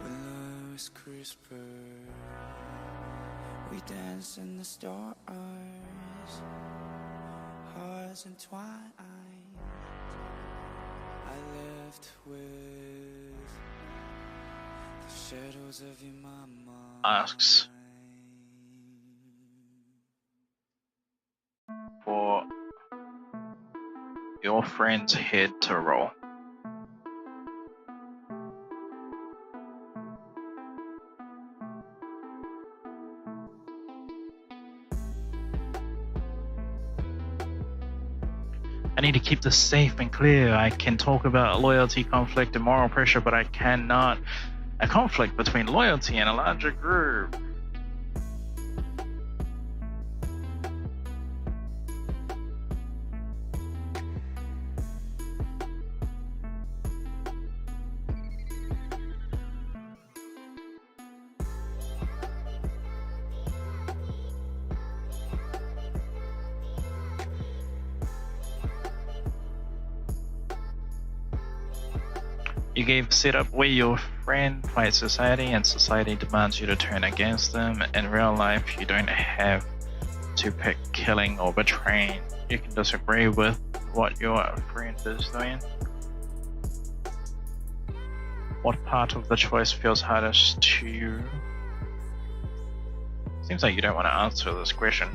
A: when love was crisper. We danced in the stars, hearts entwined. I left with the shadows of your mama.
F: Asks for your friend's head to roll. I need to keep this safe and clear. I can talk about loyalty, conflict, and moral pressure, but I cannot a conflict between loyalty and a larger group. You gave a setup where your friend fights society and society demands you to turn against them. In real life, you don't have to pick killing or betraying. You can disagree with what your friend is doing. What part of the choice feels hardest to you? Seems like you don't want to answer this question.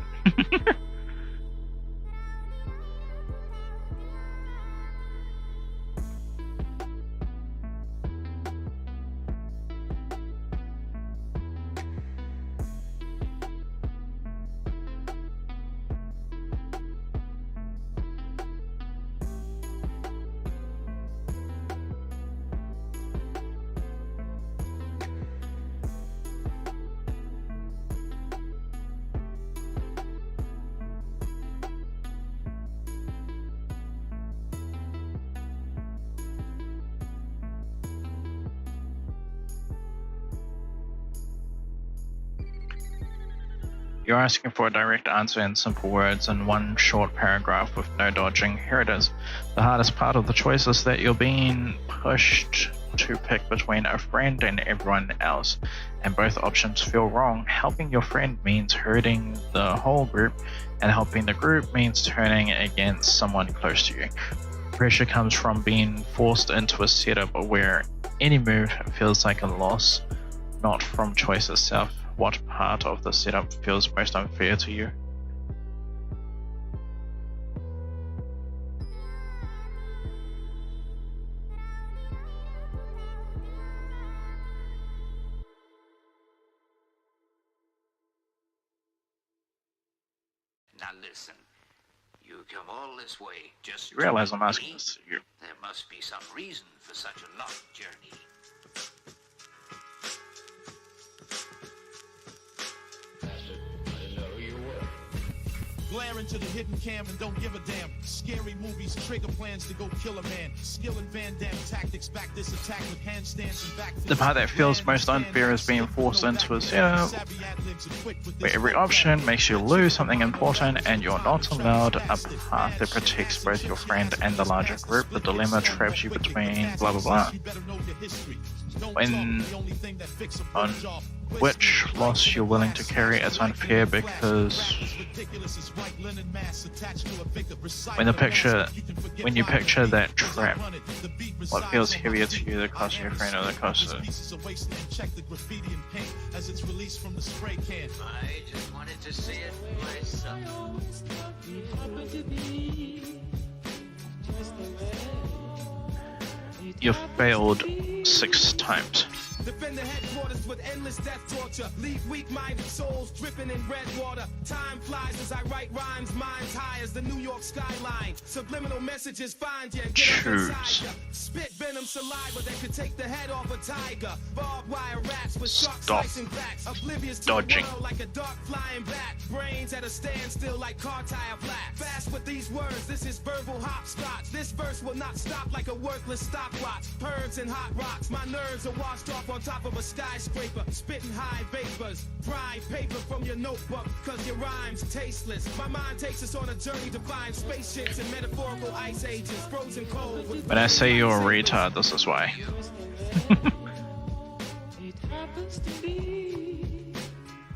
F: You're asking for a direct answer in simple words in one short paragraph with no dodging. Here it is. The hardest part of the choice is that you're being pushed to pick between a friend and everyone else, and both options feel wrong. Helping your friend means hurting the whole group, and helping the group means turning against someone close to you. Pressure comes from being forced into a setup where any move feels like a loss, not from choice itself. What part of the setup feels most unfair to you?
I: Now listen, you come all this way just
F: You realize
I: to
F: I'm
I: meet
F: asking
I: me?
F: this to you.
I: There must be some reason for such a long journey.
K: Glare into the hidden cam and don't give a damn. Scary movies, trigger plans to go kill a man. Skill and Van Damme tactics, back this attack with handstands and back.
F: The part that feels most unfair is being forced into a setup where every option makes you lose something important and you're not allowed a path that protects both your friend and the larger group. The dilemma traps you between blah blah blah. On which loss you're willing to carry, it's unfair because when you picture that trap, what feels heavier to you, the cost of your friend or the cost of...
I: I just wanted to see it myself.
J: We happen to be just the way.
F: You've failed 6 times.
G: Defend the headquarters with endless death torture. Leave weak-minded souls dripping in red water. Time flies as I write rhymes, minds high as the New York skyline. Subliminal messages find you and get up inside you. Spit venom saliva that could take the head off a tiger. Barbed wire rats with sharp slicing backs. Oblivious to the world like a dark flying bat. Brains at a standstill like car tire flat. Fast with these words, this is verbal hopscotch. This verse will not stop like a worthless stopwatch. Perms and hot rocks, my nerves are washed off on top of a skyscraper. Spitting high vapors. Pry paper from your notebook, cause your rhyme's tasteless. My mind takes us on a journey to find spaceships and metaphorical ice ages. Frozen cold with
F: When I say you're a retard, this is why.
J: It happens to be.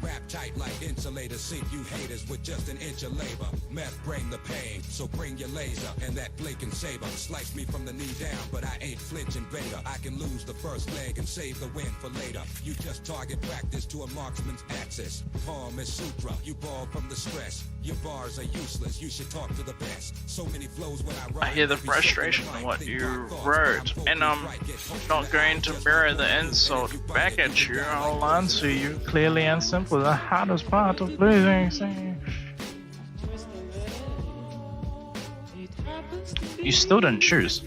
H: Wrap tight like insulators, sink you haters with just an inch of labor. Meth bring the pain, so bring your laser and that blinking saber. Slice me from the knee down, but I ain't flinching beta. I can lose the first leg and save the win for later. You just target practice to a marksman's axis. Palm is sutra, you ball from the stress. Your bars are useless, you should talk to the best. So many flows when I write.
F: I hear the frustration in what you wrote, and I'm not going to mirror the insult back at you. I'll answer you clearly and simply. The hardest part of losing things. You still didn't choose.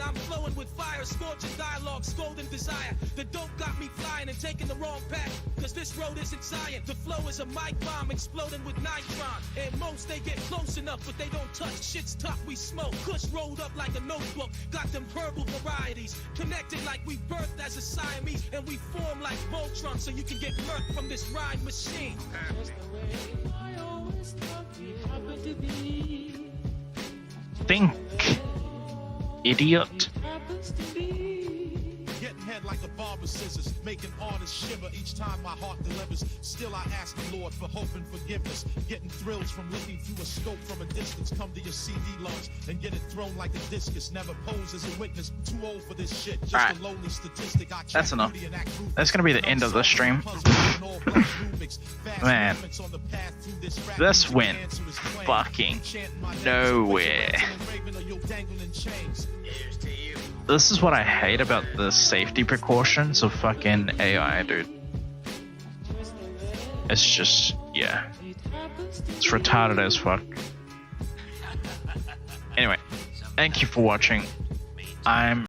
G: I'm flowing with fire, scorching dialogue, scolding desire. The dope got me flying and taking the wrong path. Cause this road isn't Zion. The flow is a mic bomb exploding with nitron. And most they get close enough, but they don't touch. Shit's tough, we smoke. Kush rolled up like a notebook. Got them verbal varieties. Connected like we birthed as a Siamese. And we form like Voltron so you can get murked from this rhyme machine.
J: Just the way I always thought we happened to be.
F: Think, idiot.
J: Happens to be.
K: Getting head like a barber scissors, making artists shiver each time my heart delivers. Still I ask the Lord for hope and forgiveness. Getting thrills from looking through a scope from a distance. Come to your CD launch and get it thrown like a discus. Never pose as a witness. Too old for this shit. Just
F: Alright.
K: a lonely statistic.
F: That's enough. That's gonna be the end of the stream. Man, this went fucking nowhere. This is what I hate about the safety precautions of fucking AI, dude. It's just, yeah. It's retarded as fuck. Anyway, thank you for watching. I'm